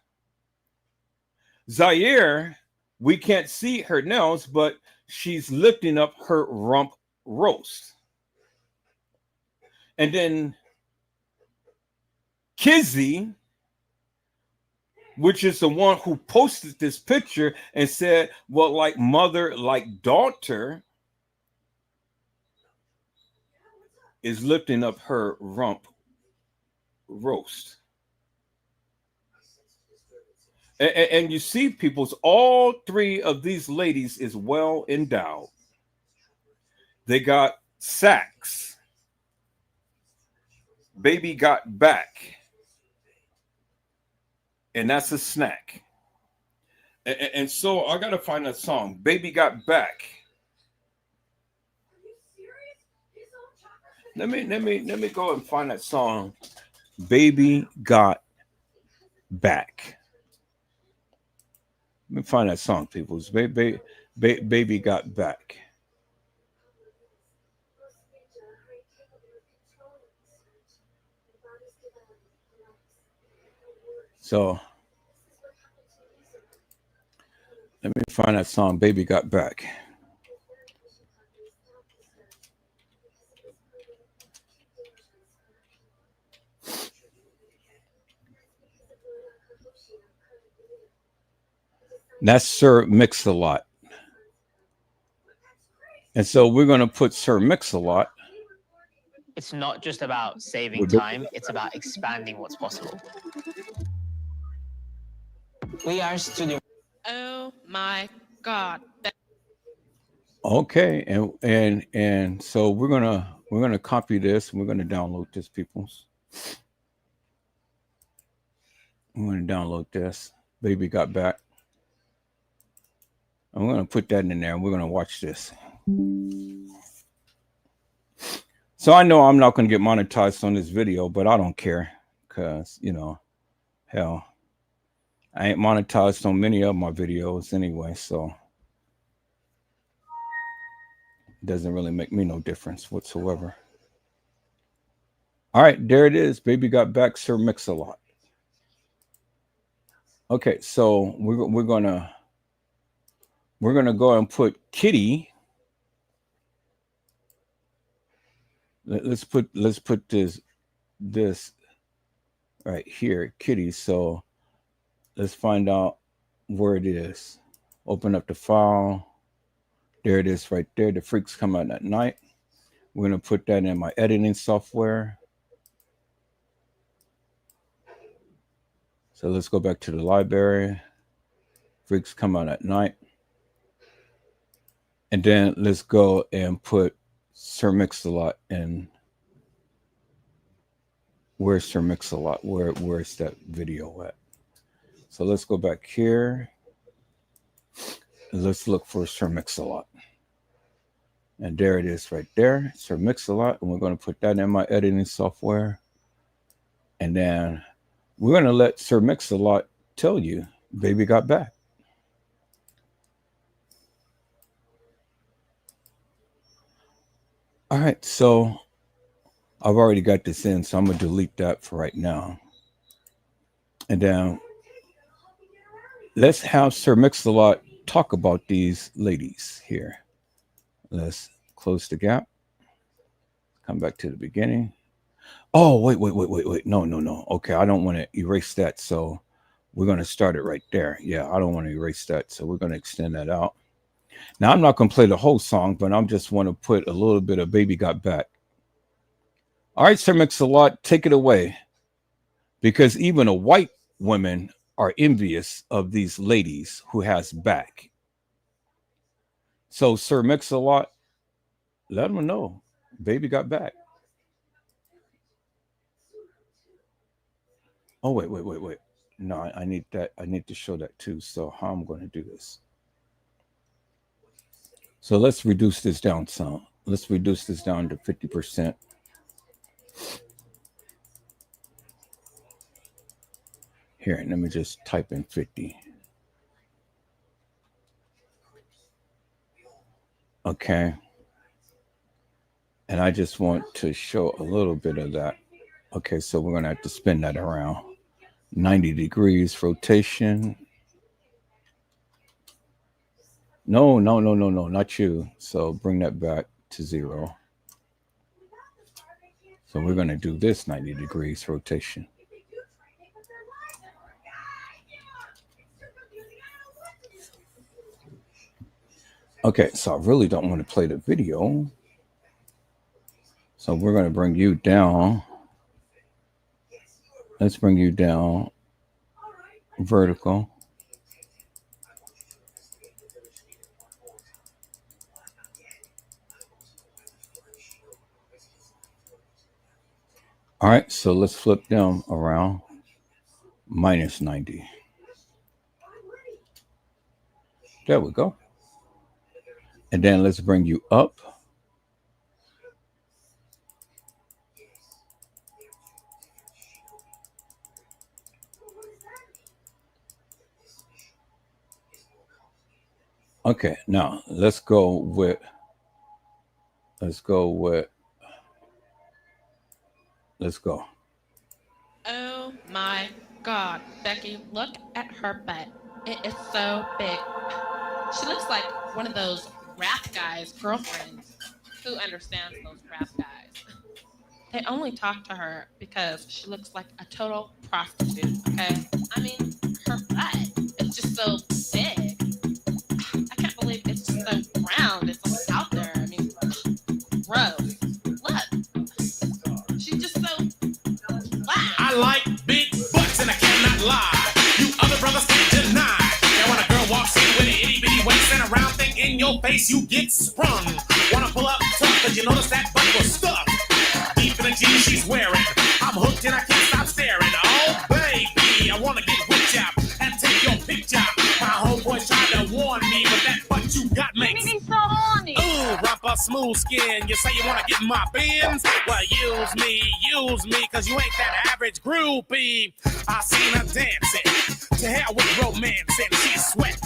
Zahire, we can't see her nails, but she's lifting up her rump roast. And then Kizzy, which is the one who posted this picture and said, well, like mother, like daughter, is lifting up her rump roast. And you see, peoples, all three of these ladies is well endowed. They got sacks. Baby got back. And that's a snack. And so I got to find that song, Baby Got Back. Let me go and find that song, Baby Got Back. Let me find that song, people. Baby Got Back. So let me find that song, Baby Got Back. That's Sir Mix-a-Lot. And so we're going to put Sir Mix-a-Lot. It's not just about saving time, it's about expanding what's possible. We are studio. Oh my God. Okay, and so we're gonna copy this and we're gonna download this, peoples. I'm gonna download this. Baby Got Back. I'm gonna put that in there and we're gonna watch this. So I know I'm not gonna get monetized on this video, but I don't care because hell, I ain't monetized on many of my videos anyway, so it doesn't really make me no difference whatsoever. All right, there it is. Baby Got Back, Sir Mix-a-Lot. Okay, so we're gonna go and put Kitty. Let's put this right here, Kitty. So let's find out where it is. Open up the file. There it is right there. The freaks come out at night. We're going to put that in my editing software. So let's go back to the library. Freaks come out at night. And then let's go and put Sir Mix-a-Lot in. Where's Sir Mix-a-Lot? Where's that video at? So let's go back here. Let's look for Sir Mix-a-Lot. And there it is right there, Sir Mix-a-Lot. And we're going to put that in my editing software. And then we're going to let Sir Mix-a-Lot tell you, baby got back. All right, so I've already got this in, so I'm going to delete that for right now. And then let's have Sir Mix-a-Lot talk about these ladies here. Let's close the gap. Come back to the beginning. Oh, wait. No. Okay, I don't want to erase that, so we're going to start it right there. Yeah, I don't want to erase that, so we're going to extend that out. Now, I'm not going to play the whole song, but I just want to put a little bit of Baby Got Back. All right, Sir Mix-a-Lot, take it away. Because even a white women are envious of these ladies who has back. So, Sir Mix-a-Lot, let them know. Baby got back. Oh, wait. No, I need that. I need to show that too. So how I'm going to do this. So let's reduce this down some. Let's reduce this down to 50%. Here, let me just type in 50. Okay. And I just want to show a little bit of that. Okay, so we're going to have to spin that around. 90 degrees rotation. No, not you. So bring that back to 0. So we're going to do this 90 degrees rotation. Okay, so I really don't want to play the video. So we're going to bring you down. Let's bring you down vertical. All right, so let's flip them around. Minus 90. There we go. And then let's bring you up. Okay, now let's go with Oh my God, Becky, look at her butt. It is so big. She looks like one of those rap guys' girlfriends. Who understands those rap guys? They only talk to her because she looks like a total prostitute, okay? I mean, her butt is just so big. I can't believe it's just so round. It's just out there. I mean, gross. Look. She's just so wow. I like big butts and I cannot lie. You other brothers can't deny. And when a girl walks in with an itty bitty waist and a round thing in your face, you get sprung. Wanna pull up tough, cause you notice that butt was stuck deep in the jeans she's wearing. I'm hooked and I can't stop staring. Oh baby, I wanna get whipped up and take your picture. My homeboys tried to warn me, but that butt you got makes me so horny. Ooh, rumpa smooth skin. You say you wanna get in my bins? Well, use me, cause you ain't that average groupie. I seen her dancing, to hell with romance, and she's wet,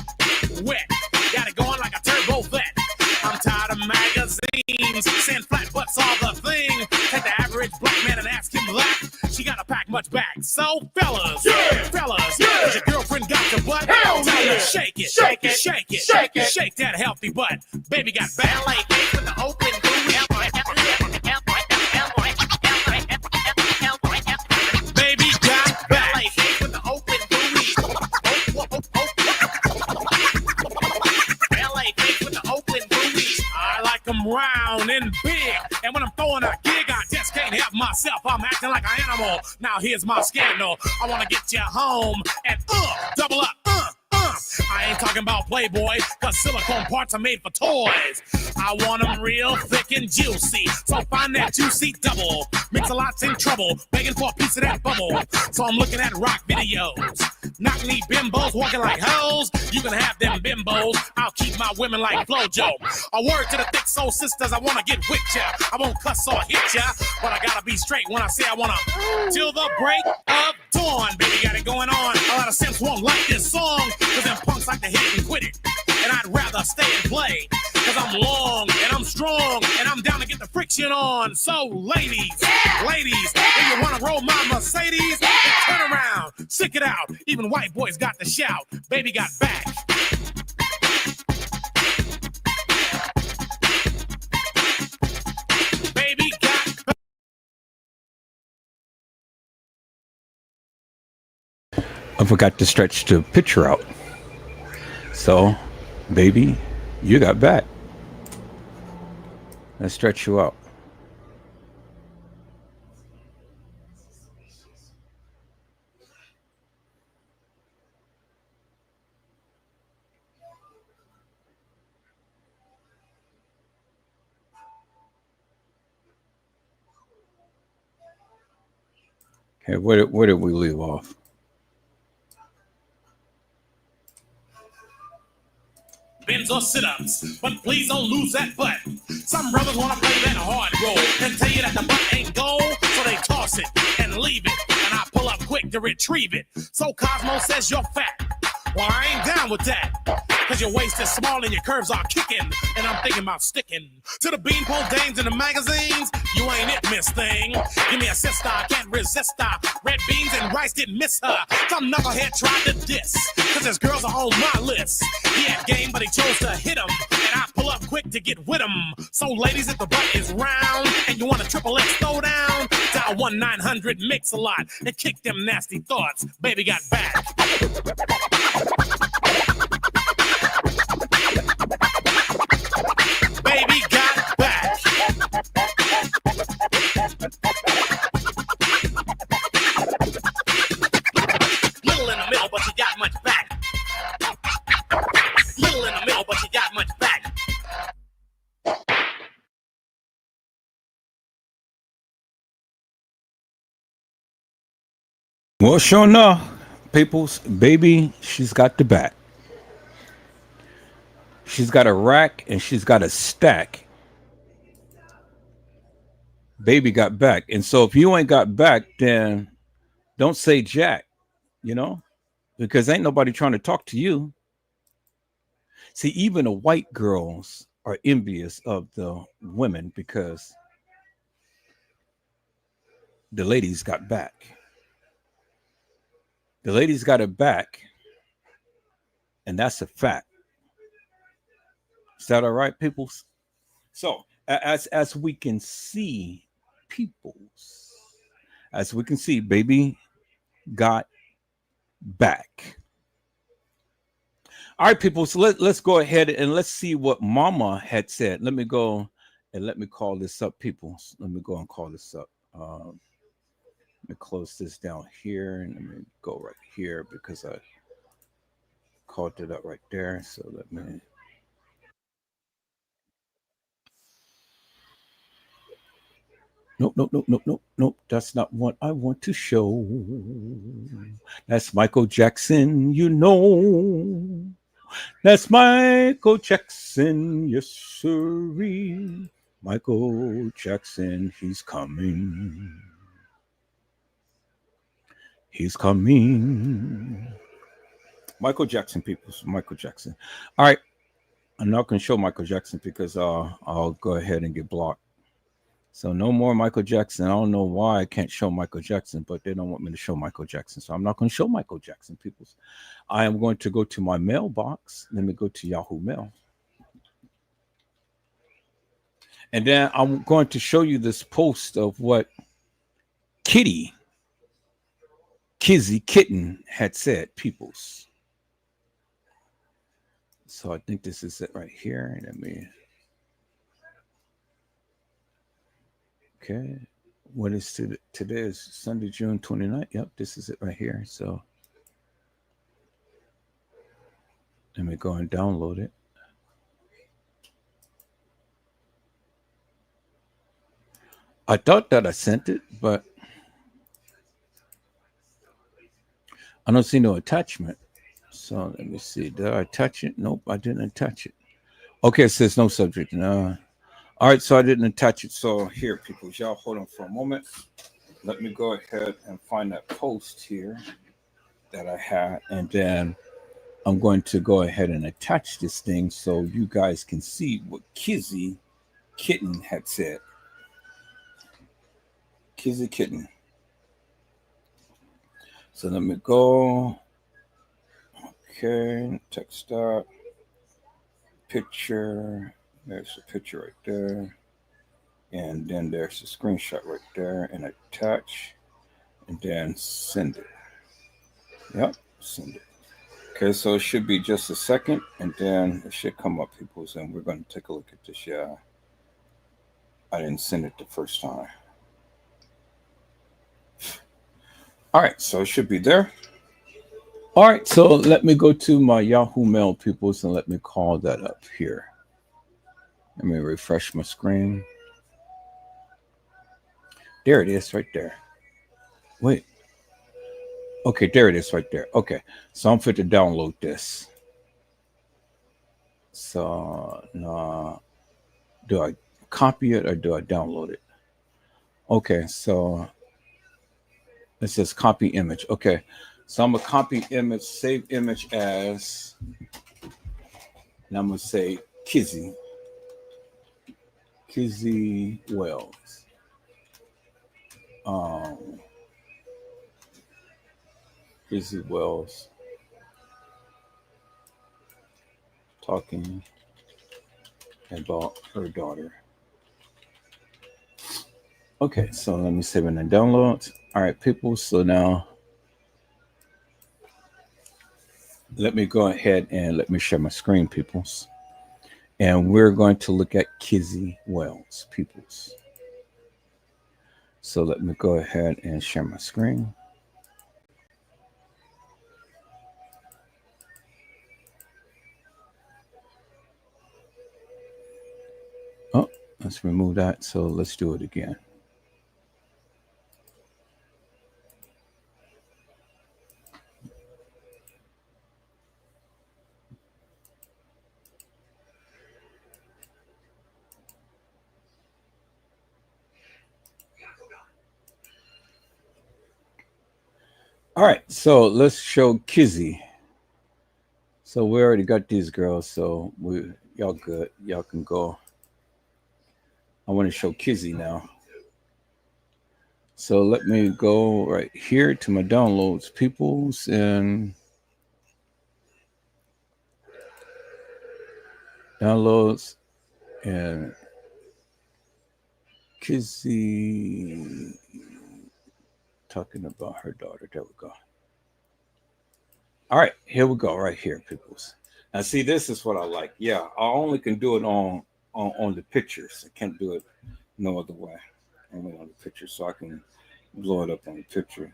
got it going like a turbo vet. I'm tired of magazines, saying flat butts all the thing. Take the average black man and ask him that. She gotta pack much back. So fellas, does your girlfriend got your butt? Hell yeah. Shake it, shake that healthy butt. Baby got ballet feet with the open booty. Baby got ballet feet with the open booty. Ballet feet with the open booty. I like them round and and big. And when I'm throwing a gig, I just can't help myself. I'm acting like an animal. Now here's my scandal. I want to get you home and double up. I ain't talking about Playboy, cause silicone parts are made for toys. I want them real thick and juicy, so find that juicy double. Mix a lot's in trouble, begging for a piece of that bubble. So I'm looking at rock videos. Knock me bimbos walking like hoes. You can have them bimbos. I'll keep my women like Flojo. A word to the thick soul sisters, I wanna get with ya. I won't cuss or hit ya, but I gotta be straight when I say I wanna. Till the break of dawn, baby, got it going on. A lot of simps won't like this song, cause them punks like to hit it and quit it. And I'd rather stay and play, cause I'm long and I'm strong and I'm down to get the friction on. So ladies, if you wanna roll my Mercedes, then turn around, stick it out. Even white boys got the shout, baby got back. Baby got back. I forgot to stretch the picture out. So, baby, you got back. Let's stretch you out. Okay, where did we leave off? Bends or sit-ups, but please don't lose that butt. Some brothers want to play that hard role and tell you that the butt ain't gold, so they toss it and leave it, and I pull up quick to retrieve it. So Cosmo says you're fat. Well, I ain't down with that, cause your waist is small and your curves are kicking, and I'm thinking about sticking to the beanpole dames in the magazines. You ain't it, miss thing. Give me a sister, I can't resist her. Red beans and rice didn't miss her. Some knucklehead tried to diss, cause his girls are on my list. He had game, but he chose to hit him, and I pull up quick to get with him. So ladies, if the butt is round and you want a triple X throw down, dial 1-900-MIX-A-LOT and kick them nasty thoughts. Baby got back. Baby got back. Little in the middle, but you got much back. Little in the middle, but you got much back. Well, sure enough, people's baby, she's got the back. She's got a rack and she's got a stack. Baby got back. And so if you ain't got back, then don't say jack, you know, because ain't nobody trying to talk to you. See, even the white girls are envious of the women because the ladies got back. The ladies got it back, and that's a fact. Is that all right, peoples? So, as we can see, peoples, as we can see, baby got back. All right, people. So let's go ahead and let's see what Mama had said. Let me go and let me call this up, people. Let me go and call this up. Let me close this down here and let me go right here because I called it up right there. So let me. Nope. That's not what I want to show. That's Michael Jackson, you know. That's Michael Jackson, yes sirree. Michael Jackson, he's coming. He's coming. Michael Jackson, people. Michael Jackson. All right. I'm not going to show Michael Jackson because I'll go ahead and get blocked. So no more Michael Jackson. I don't know why I can't show Michael Jackson, but they don't want me to show Michael Jackson. So I'm not going to show Michael Jackson, people. I am going to go to my mailbox. Let me go to Yahoo Mail. And then I'm going to show you this post of what Kizzy Kitten had said, peoples. So I think this is it right here. And let me. Okay. What is today is Sunday, June 29th. Yep, this is it right here. So let me go and download it. I thought that I sent it, but I don't see no attachment. So let me see. Did I attach it? Nope, I didn't attach it. Okay, it says no subject. No. All right, so I didn't attach it. So here, people, y'all hold on for a moment. Let me go ahead and find that post here that I had, and then I'm going to go ahead and attach this thing so you guys can see what Kizzy Kitten had said. Kizzy Kitten. So let me go. Okay, text that. Picture. There's a picture right there. And then there's a screenshot right there, and attach. And then send it. Yep, send it. Okay, so it should be just a second, and then it should come up, people, and we're going to take a look at this. Yeah, I didn't send it the first time. All right, so it should be there. All right, so let me go to my Yahoo Mail, peoples, and let me call that up here. Let me refresh my screen. There it is right there. Wait. Okay, there it is right there. Okay, so I'm fit to download this. So, no, do I copy it or do I download it? Okay, so it says copy image. Okay, so I'm going to copy image, save image as, and I'm going to say Kizzy Wells. Kizzy Wells talking about her daughter. Okay, so let me save it and download. All right, people. So now let me go ahead and let me share my screen, peoples. And we're going to look at Kizzy Wells, peoples. So let me go ahead and share my screen. Oh, let's remove that. So let's do it again. All right, so let's show Kizzy. So we already got these girls, so y'all good. Y'all can go. I want to show Kizzy now. So let me go right here to my downloads, peoples, and downloads, and Kizzy talking about her daughter. There we go. All right, here we go, right here, peoples. Now, see, this is what I like. Yeah, I only can do it on the pictures. I can't do it no other way. Only on the picture, so I can blow it up on the picture.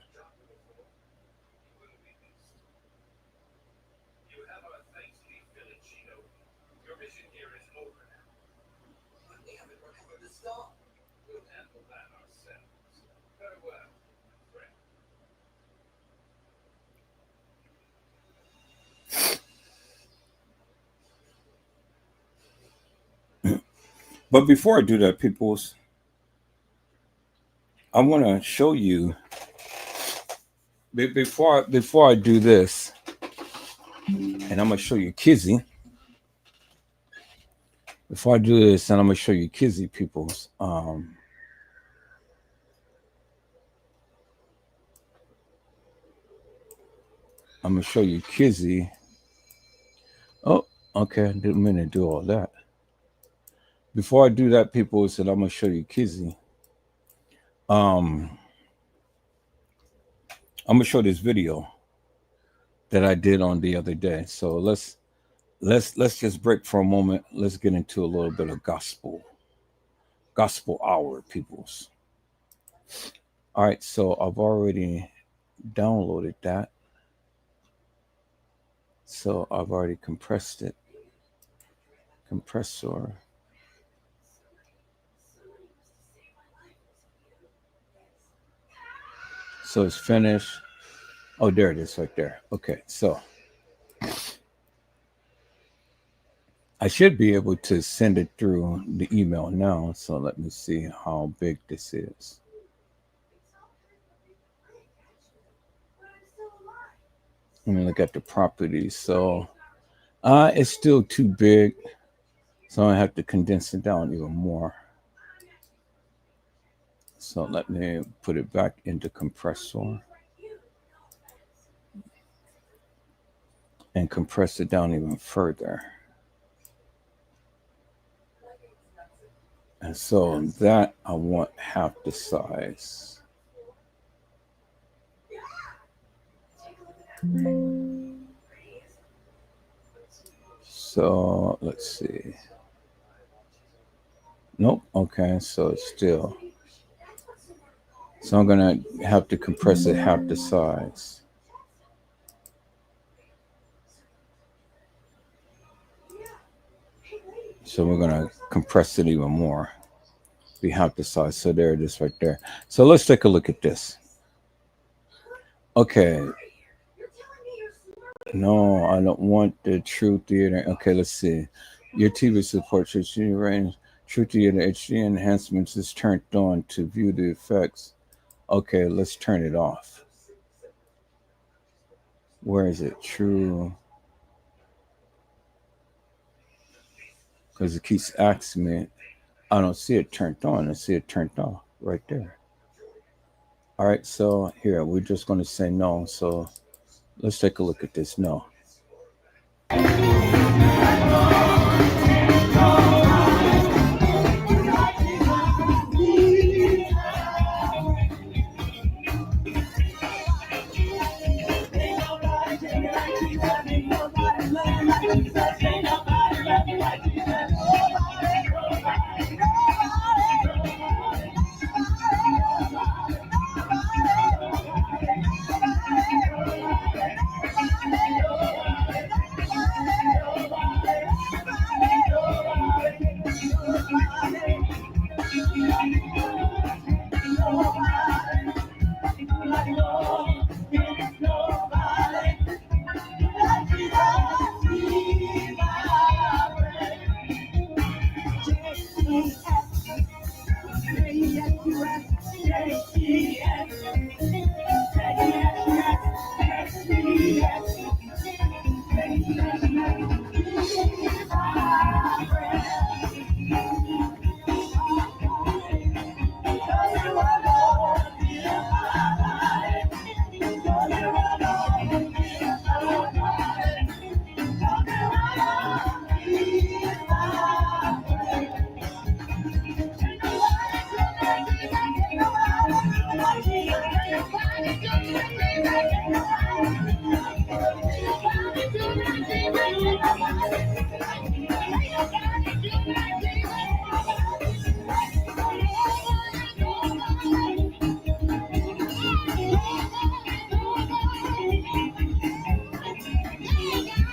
But before I do that, peoples, I want to show you before I do this, and I'm gonna show you Kizzy. Before I do this, and I'm gonna show you Kizzy, peoples. I'm gonna show you Kizzy. Oh, okay. I didn't mean to do all that. Before I do that, people, said I'm gonna show you Kizzy. I'm gonna show this video that I did on the other day. So let's just break for a moment. Let's get into a little bit of gospel hour, peoples. All right, so I've already downloaded that. So I've already compressed it. Compressor. So it's finished. Oh, there it is right there. Okay, so I should be able to send it through the email now. So let me see how big this is. Let me look at the properties. So it's still too big. So I have to condense it down even more. So let me put it back into compressor and compress it down even further. And so that I want half the size. So let's see. Nope. Okay. So it's still. So I'm going to have to compress it half the size. So we're going to compress it even more. Be half the size. So there it is right there. So let's take a look at this. Okay. No, I don't want the True Theater. Okay, let's see. Your TV supports HD range. True Theater HD enhancements is turned on to view the effects. Okay, let's turn it off. Where is it? True. Because it keeps asking me. I don't see it turned on. I see it turned off right there. All right, so here, we're just going to say no. So let's take a look at this. No.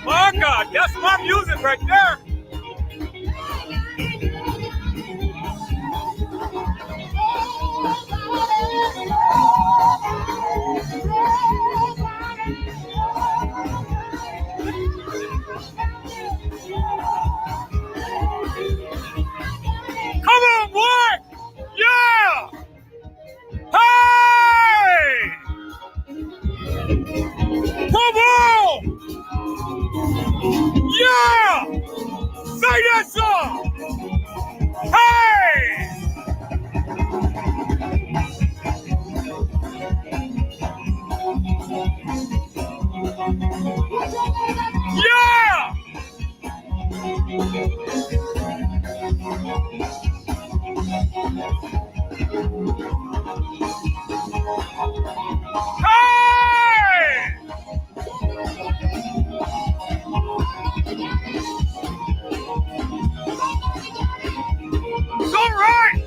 My God, that's my music right there. Come on, boy! Yeah! Hey! Come on! Yeah! Say that song! Hey! Yeah! Hey! It's all right!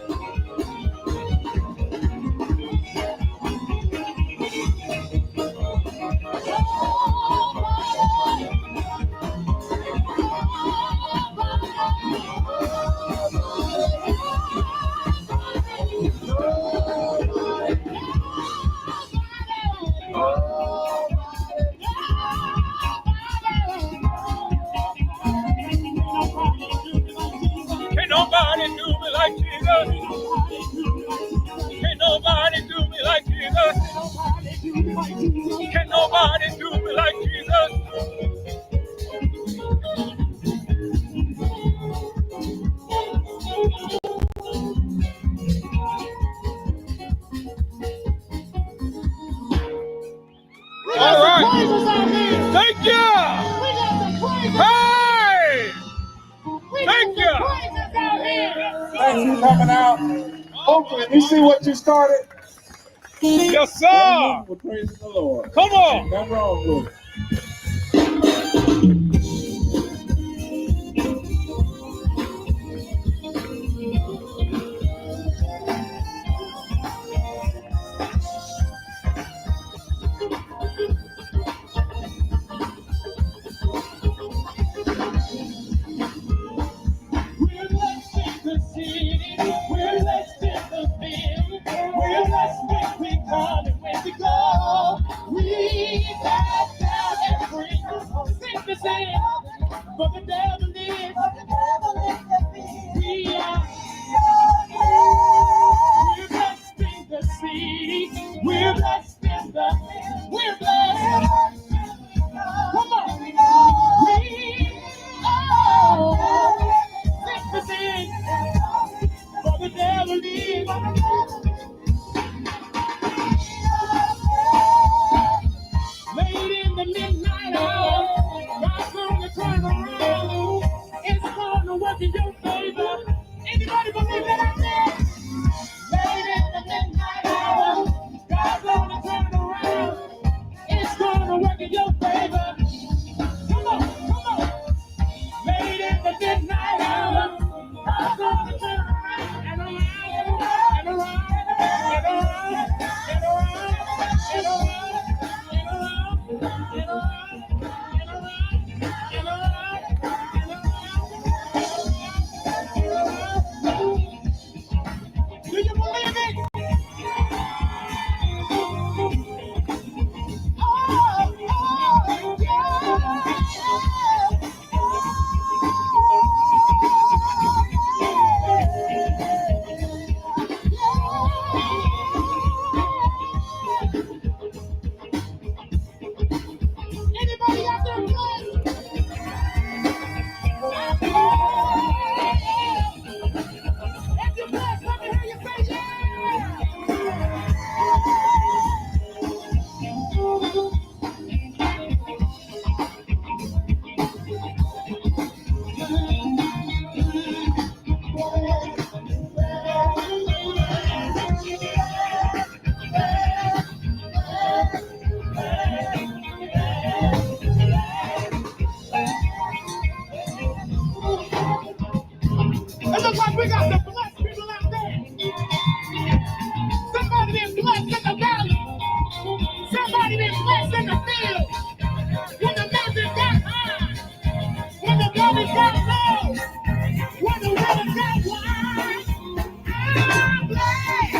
Thank you. Hey! Thank you. Thanks for coming out. Oakland, you see what you started? Yes, sir. We're praising the Lord. Come on. Nothing wrong with it. We're blessed in the city, we're blessed in the field, we're blessed when we come and when we go. We cast out every sickness and for the devil is defeated. We are we're blessed in the city, we're blessed in the field, we're blessed. Come on, we sickness is for the devil is. Late in the midnight hour, God's gonna turn around. It's gonna work in your favor. Anybody believe that out there? Late in the midnight hour, God's gonna turn around. It's gonna work in your favor. Come on, come on. Late in the midnight hour, God's gonna turn around and around and around and around and around and around and around. Do you believe it? Anybody out there blessed? If you're blessed, let me hear you say It looks like we got some blessed people out there. Somebody been blessed in the valley. Somebody been blessed in the field. When the mountains got high. When the valleys got low. When the waters got wide. I'm blessed.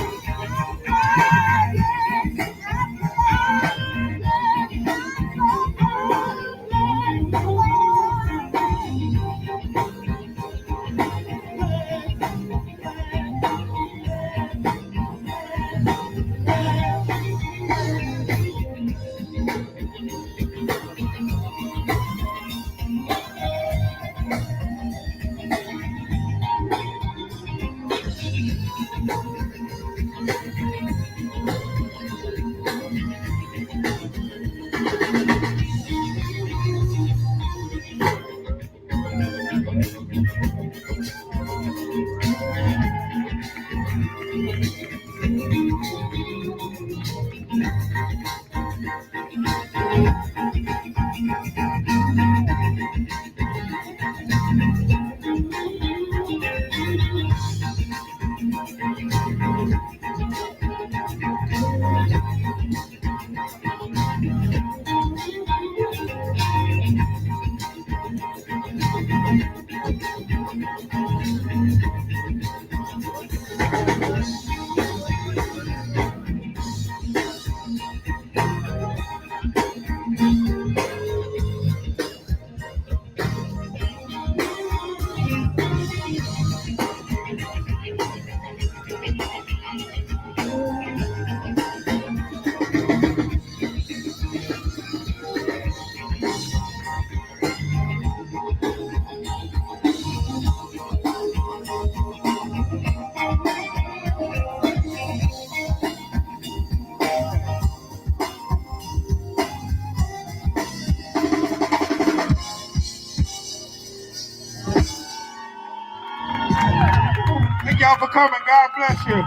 y'all for coming. God bless you.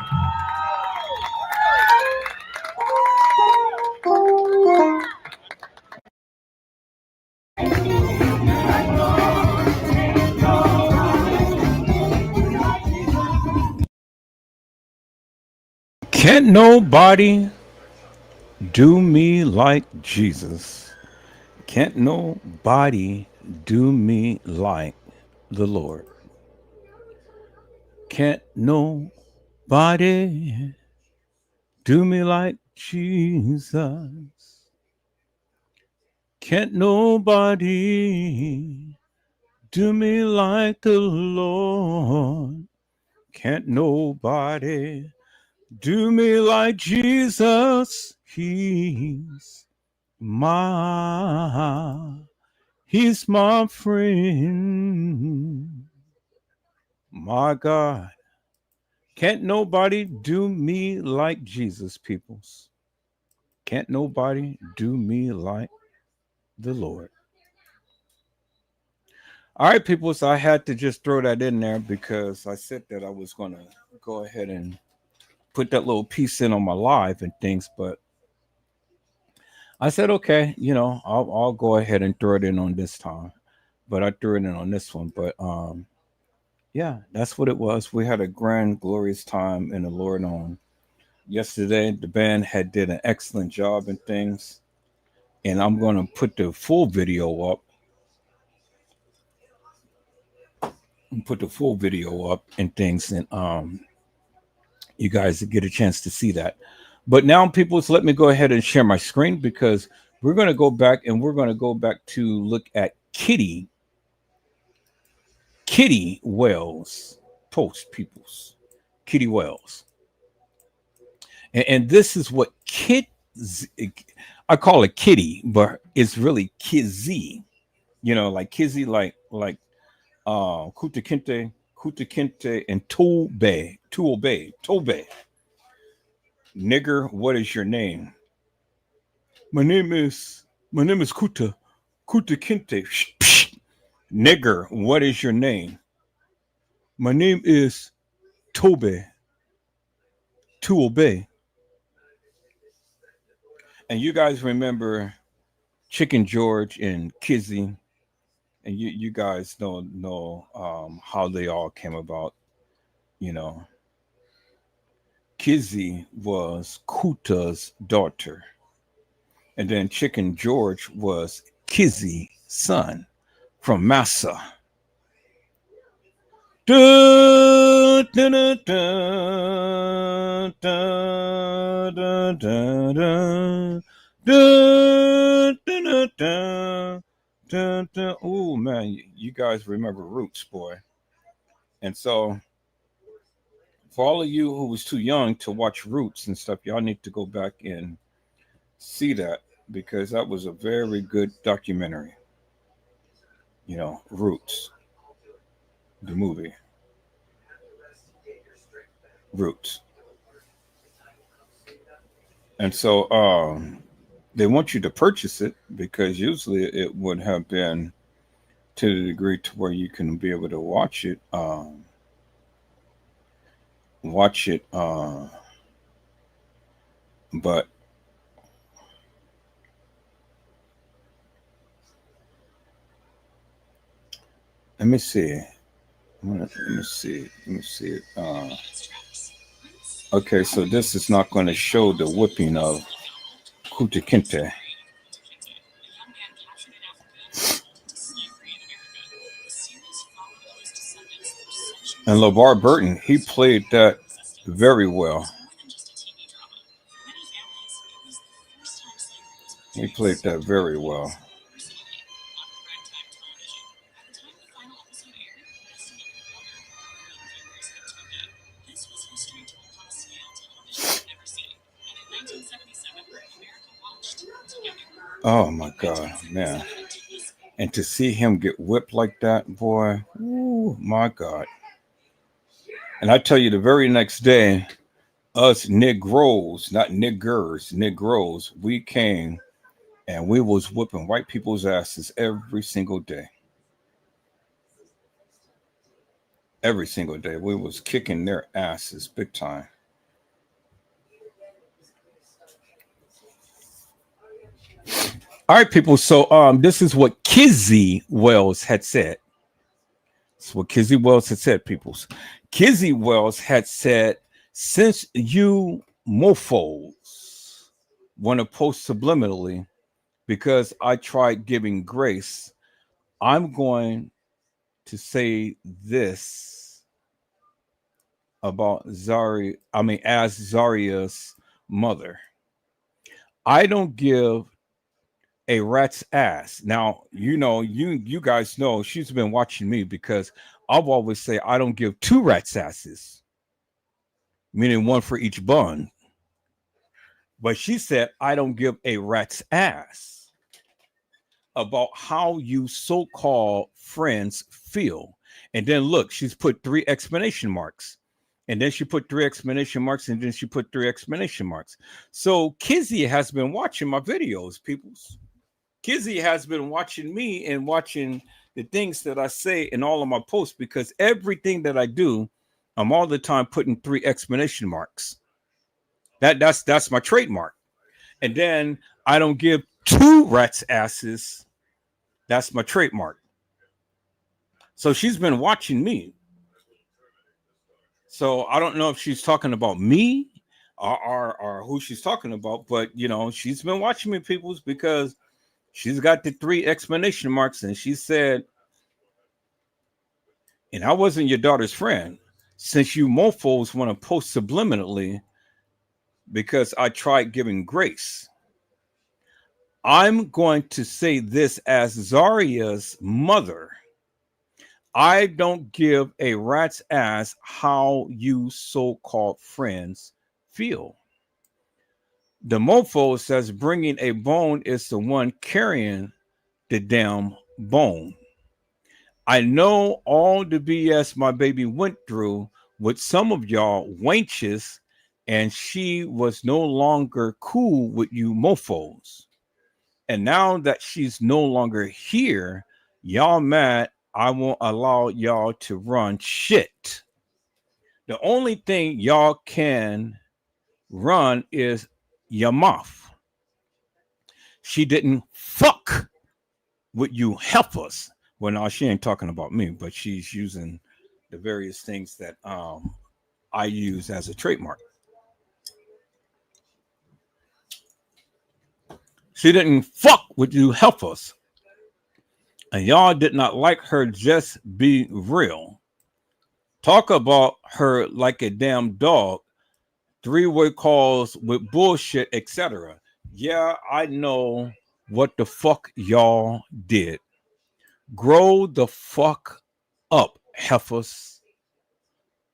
Can't nobody do me like Jesus. Can't nobody do me like the Lord. Can't nobody do me like Jesus. Can't nobody do me like the Lord. Can't nobody do me like Jesus. He's my friend. My God. Can't nobody do me like Jesus, peoples. Can't nobody do me like the Lord. All right, people. So I had to just throw that in there because I said that I was going to go ahead and put that little piece in on my live and things. But I said, okay, I'll go ahead and throw it in on this time. But I threw it in on this one. But yeah, that's what it was. We had a grand, glorious time in the Lord on yesterday. The band did an excellent job and things. And I'm going to put the full video up. And things, and you guys get a chance to see that. But now, people, so let me go ahead and share my screen because we're going to go back to look at Kitty Wells post, peoples. Kitty Wells. And this is what I call it Kitty, but it's really Kizzy. Like Kizzy, like Kuta Kinte, and Tobe. Nigger, what is your name? My name is Kuta Kinte. Nigger, what is your name? My name is Tobe. And you guys remember Chicken George and Kizzy, and you guys know how they all came about. Kizzy was Kuta's daughter, and then Chicken George was Kizzy's son from Massa. Dun, dun, dun, dun, dun, dun, dun, dun, dun, dun, dun, dun, dun. Oh man, you guys remember Roots, boy. And so for all of you who was too young to watch Roots and stuff, y'all need to go back and see that because that was a very good documentary. Roots, the movie. Roots. And so they want you to purchase it because usually it would have been to the degree to where you can be able to watch it. But let me see. Let me see it. Okay, so this is not going to show the whipping of Kuta Kinte. And LeVar Burton, he played that very well. He played that very well. Oh my God, man. And to see him get whipped like that, boy, ooh, my God. And I tell you, the very next day, us Negroes, not niggers, Negroes, we came and we was whipping white people's asses every single day. every single day. We was kicking their asses big time. All right, people. So this is what Kizzy Wells had said. That's what Kizzy Wells had said, peoples. Kizzy Wells had said, since you mofos want to post subliminally because I tried giving grace, I'm going to say this about Zari, as Zaria's mother. I don't give a rat's ass. Now, you guys know she's been watching me because I've always say I don't give two rat's asses, meaning one for each bun. But she said I don't give a rat's ass about how you so-called friends feel. And then look, she's put 3 exclamation marks. And then she put 3 exclamation marks, and then she put 3 exclamation marks. So Kizzy has been watching my videos, peoples. Kizzy has been watching me and watching the things that I say in all of my posts, because everything that I do, I'm all the time putting 3 exclamation marks. That's my trademark. And then I don't give 2 rats asses. That's my trademark. So she's been watching me. So I don't know if she's talking about me or who she's talking about, but she's been watching me, peoples, because she's got the 3 exclamation marks, and she said, and I wasn't your daughter's friend, since you mofos want to post subliminally because I tried giving grace. I'm going to say this as Zaria's mother. I don't give a rat's ass how you so-called friends feel. The mofo says bringing a bone is the one carrying the damn bone. I know all the BS my baby went through with some of y'all wenches, and she was no longer cool with you mofos. And now that she's no longer here, y'all mad I won't allow y'all to run shit. The only thing y'all can run is your mouth. She didn't fuck with you heifers. Well, no, she ain't talking about me, but she's using the various things that I use as a trademark. She didn't fuck with you heifers. And y'all did not like her. Just be real. Talk about her like a damn dog. 3-way calls with bullshit, etc. Yeah, I know what the fuck y'all did. Grow the fuck up, heifers,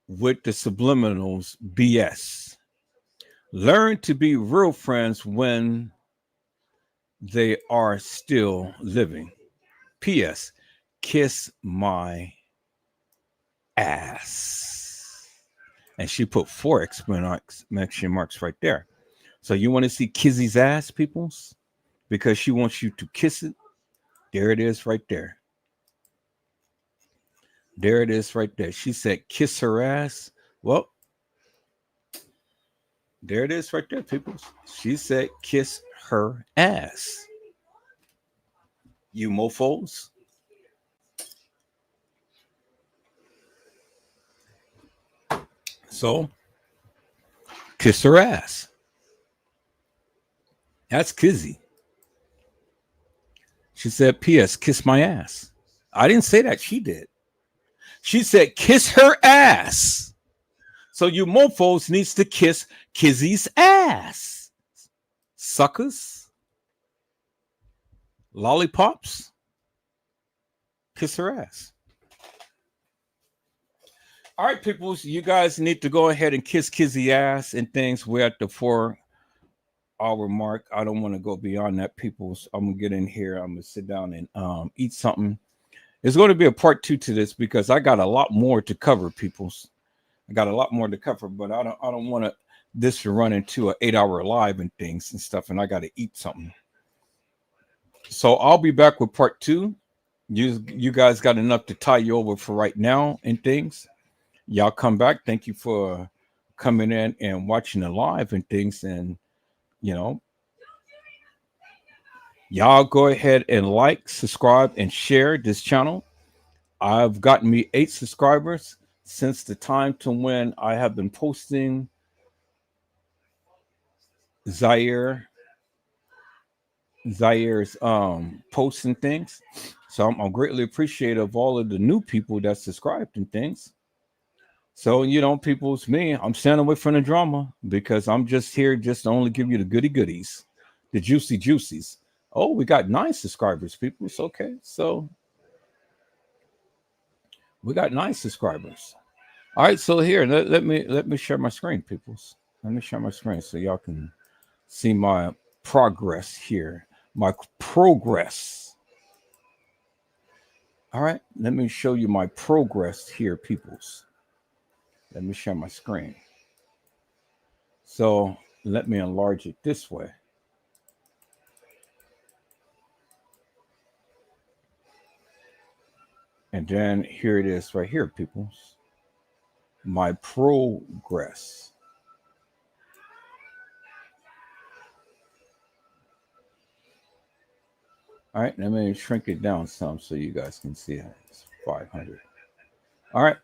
with the subliminals BS. Learn to be real friends when they are still living. P.S. Kiss my ass. And she put 4 exclamation marks right there. So you want to see Kizzy's ass, peoples? Because she wants you to kiss it. There it is right there. There it is right there. She said kiss her ass. Well, there it is right there, peoples. She said kiss her ass. You mofos. So, kiss her ass. That's Kizzy. She said, P.S. kiss my ass. I didn't say that. She did. She said, kiss her ass. So you mofos needs to kiss Kizzy's ass. Suckers. Lollipops. Kiss her ass. All right, peoples, you guys need to go ahead and kiss Kizzy ass and things. We're at the 4-hour mark. I don't want to go beyond that, peoples. I'm gonna get in here. I'm gonna sit down and eat something. There's going to be a part 2 to this because I got a lot more to cover, peoples. I got a lot more to cover, but I don't want this to run into an 8-hour live and things and stuff, and I got to eat something. So I'll be back with part 2. You guys got enough to tie you over for right now and things. Y'all come back. Thank you for coming in and watching the live and things. And, you know, y'all go ahead and like, subscribe, and share this channel. I've gotten me 8 subscribers since the time to when I have been posting Zahire's posts and things. So I'm greatly appreciative of all of the new people that subscribed and things. So, you know, people's me, I'm staying away from the drama because I'm just here just to only give you the goody goodies, the juicy juicies. Oh, we got 9 subscribers, people. It's okay. So we got 9 subscribers. All right, so here, let me share my screen, peoples. Let me share my screen so y'all can see my progress here. My progress. All right, let me show you my progress here, peoples. Let me share my screen. So let me enlarge it this way. And then here it is right here, peoples. My progress. All right, let me shrink it down some so you guys can see it. It's 500. All right.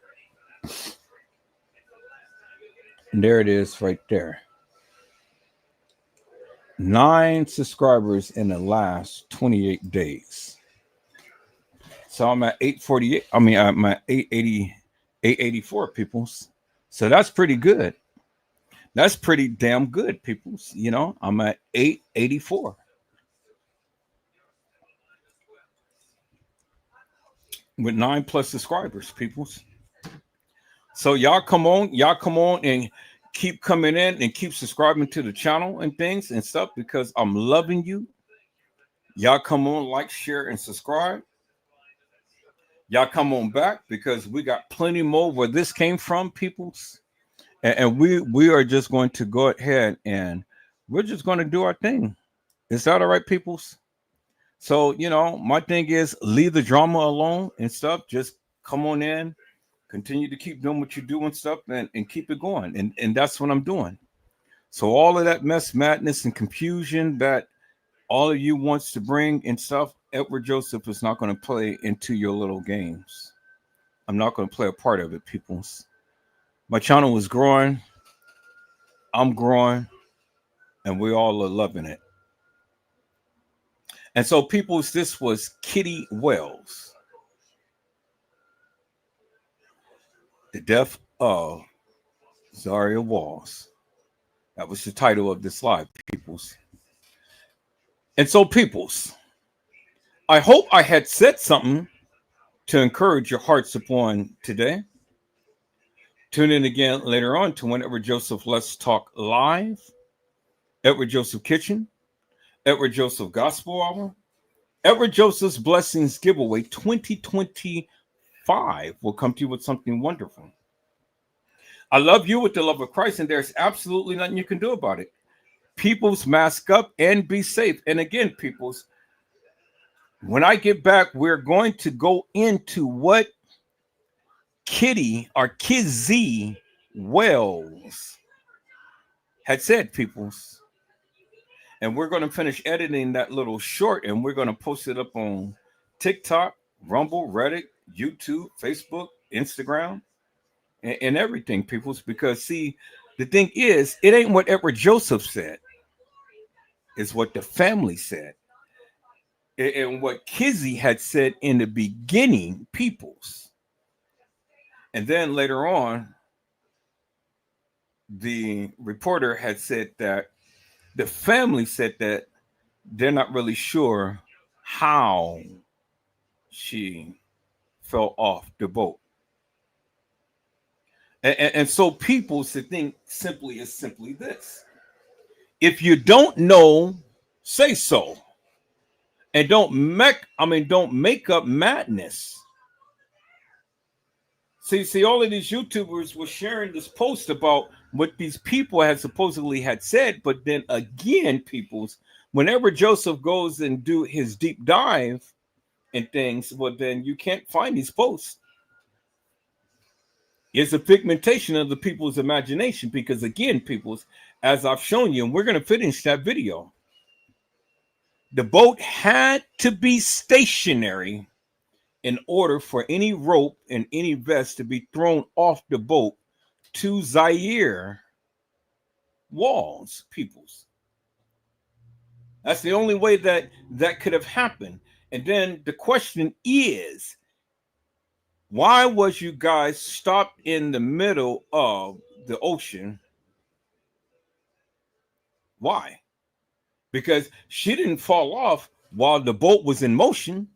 And there it is right there. 9 subscribers in the last 28 days. So I'm at 848. I mean, I'm at 880, 884 peoples. So that's pretty good. That's pretty damn good, peoples. You know, I'm at 884. With 9+ subscribers, peoples. So y'all come on and keep coming in and keep subscribing to the channel and things and stuff because I'm loving you. Y'all come on, like, share, and subscribe. Y'all come on back because we got plenty more where this came from, peoples. And we are just going to go ahead and we're just going to do our thing. Is that all right, peoples? So, you know, my thing is leave the drama alone and stuff. Just come on in, continue to keep doing what you do and stuff and keep it going. And that's what I'm doing. So all of that mess, madness, and confusion that all of you wants to bring and stuff, Edward Joseph is not going to play into your little games. I'm not going to play a part of it, peoples. My channel is growing. I'm growing. And we all are loving it. And so, peoples, this was Kitty Wells. The Death of Zahire Walls. That was the title of this live, peoples. And so, peoples, I hope I had said something to encourage your hearts upon today. Tune in again later on to Whenever Joseph Let's Talk Live, Edward Joseph Kitchen, Edward Joseph Gospel Hour, Edward Joseph's Blessings Giveaway 2025 will come to you with something wonderful. I love you with the love of Christ, and there's absolutely nothing you can do about it. Peoples, mask up and be safe. And again, peoples, when I get back, we're going to go into what Kitty or Kizzy Wells had said, peoples. And we're going to finish editing that little short and we're going to post it up on TikTok, Rumble, Reddit, YouTube, Facebook, Instagram, and everything, peoples. Because, see, the thing is, it ain't what Edward Joseph said. It's what the family said. And what Kizzy had said in the beginning, peoples. And then later on, the reporter had said that the family said that they're not really sure how she fell off the boat. And so people's the thing simply is simply this. If you don't know, say so. And don't make up madness. See, all of these YouTubers were sharing this post about what these people had supposedly had said, but then again, peoples, whenever Joseph goes and do his deep dive and things, well, then you can't find these posts. It's a pigmentation of the people's imagination because, again, people's, as I've shown you, and we're going to finish that video, the boat had to be stationary in order for any rope and any vest to be thrown off the boat to Zahire Walls, peoples. That's the only way that that could have happened. And then the question is, why was you guys stopped in the middle of the ocean? Why? Because she didn't fall off while the boat was in motion.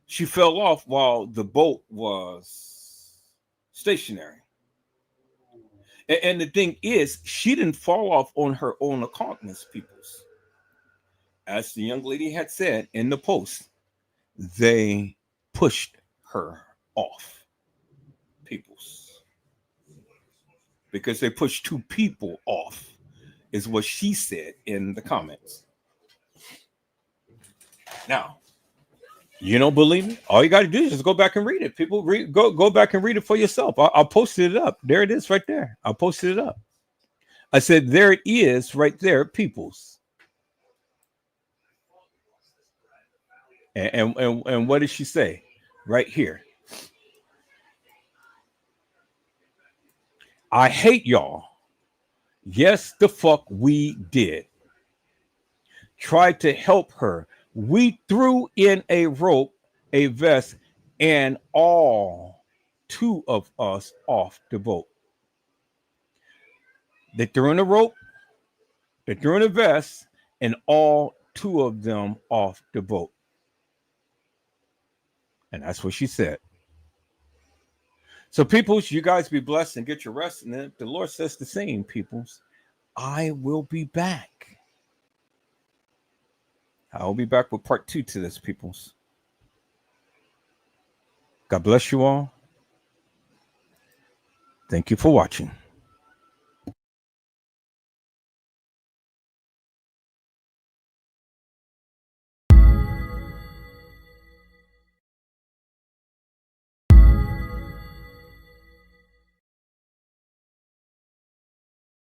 She fell off while the boat was stationary. And the thing is, she didn't fall off on her own accomplishments, peoples. As the young lady had said in the post, they pushed her off, peoples. Because they pushed two people off, is what she said in the comments. Now, you don't believe me? All you got to do is just go back and read it. People, go back and read it for yourself. I'll post it up. There it is right there. I'll post it up. I said, there it is right there, peoples. And what did she say? Right here. I hate y'all. Yes, the fuck we did. Tried to help her. We threw in a rope, a vest, and all two of us off the boat. They threw in a rope, they threw in a vest, and all two of them off the boat. And that's what she said. So, peoples, you guys be blessed and get your rest. And if the Lord says the same, peoples, I will be back. I'll be back with part 2 to this, peoples. God bless you all. Thank you for watching.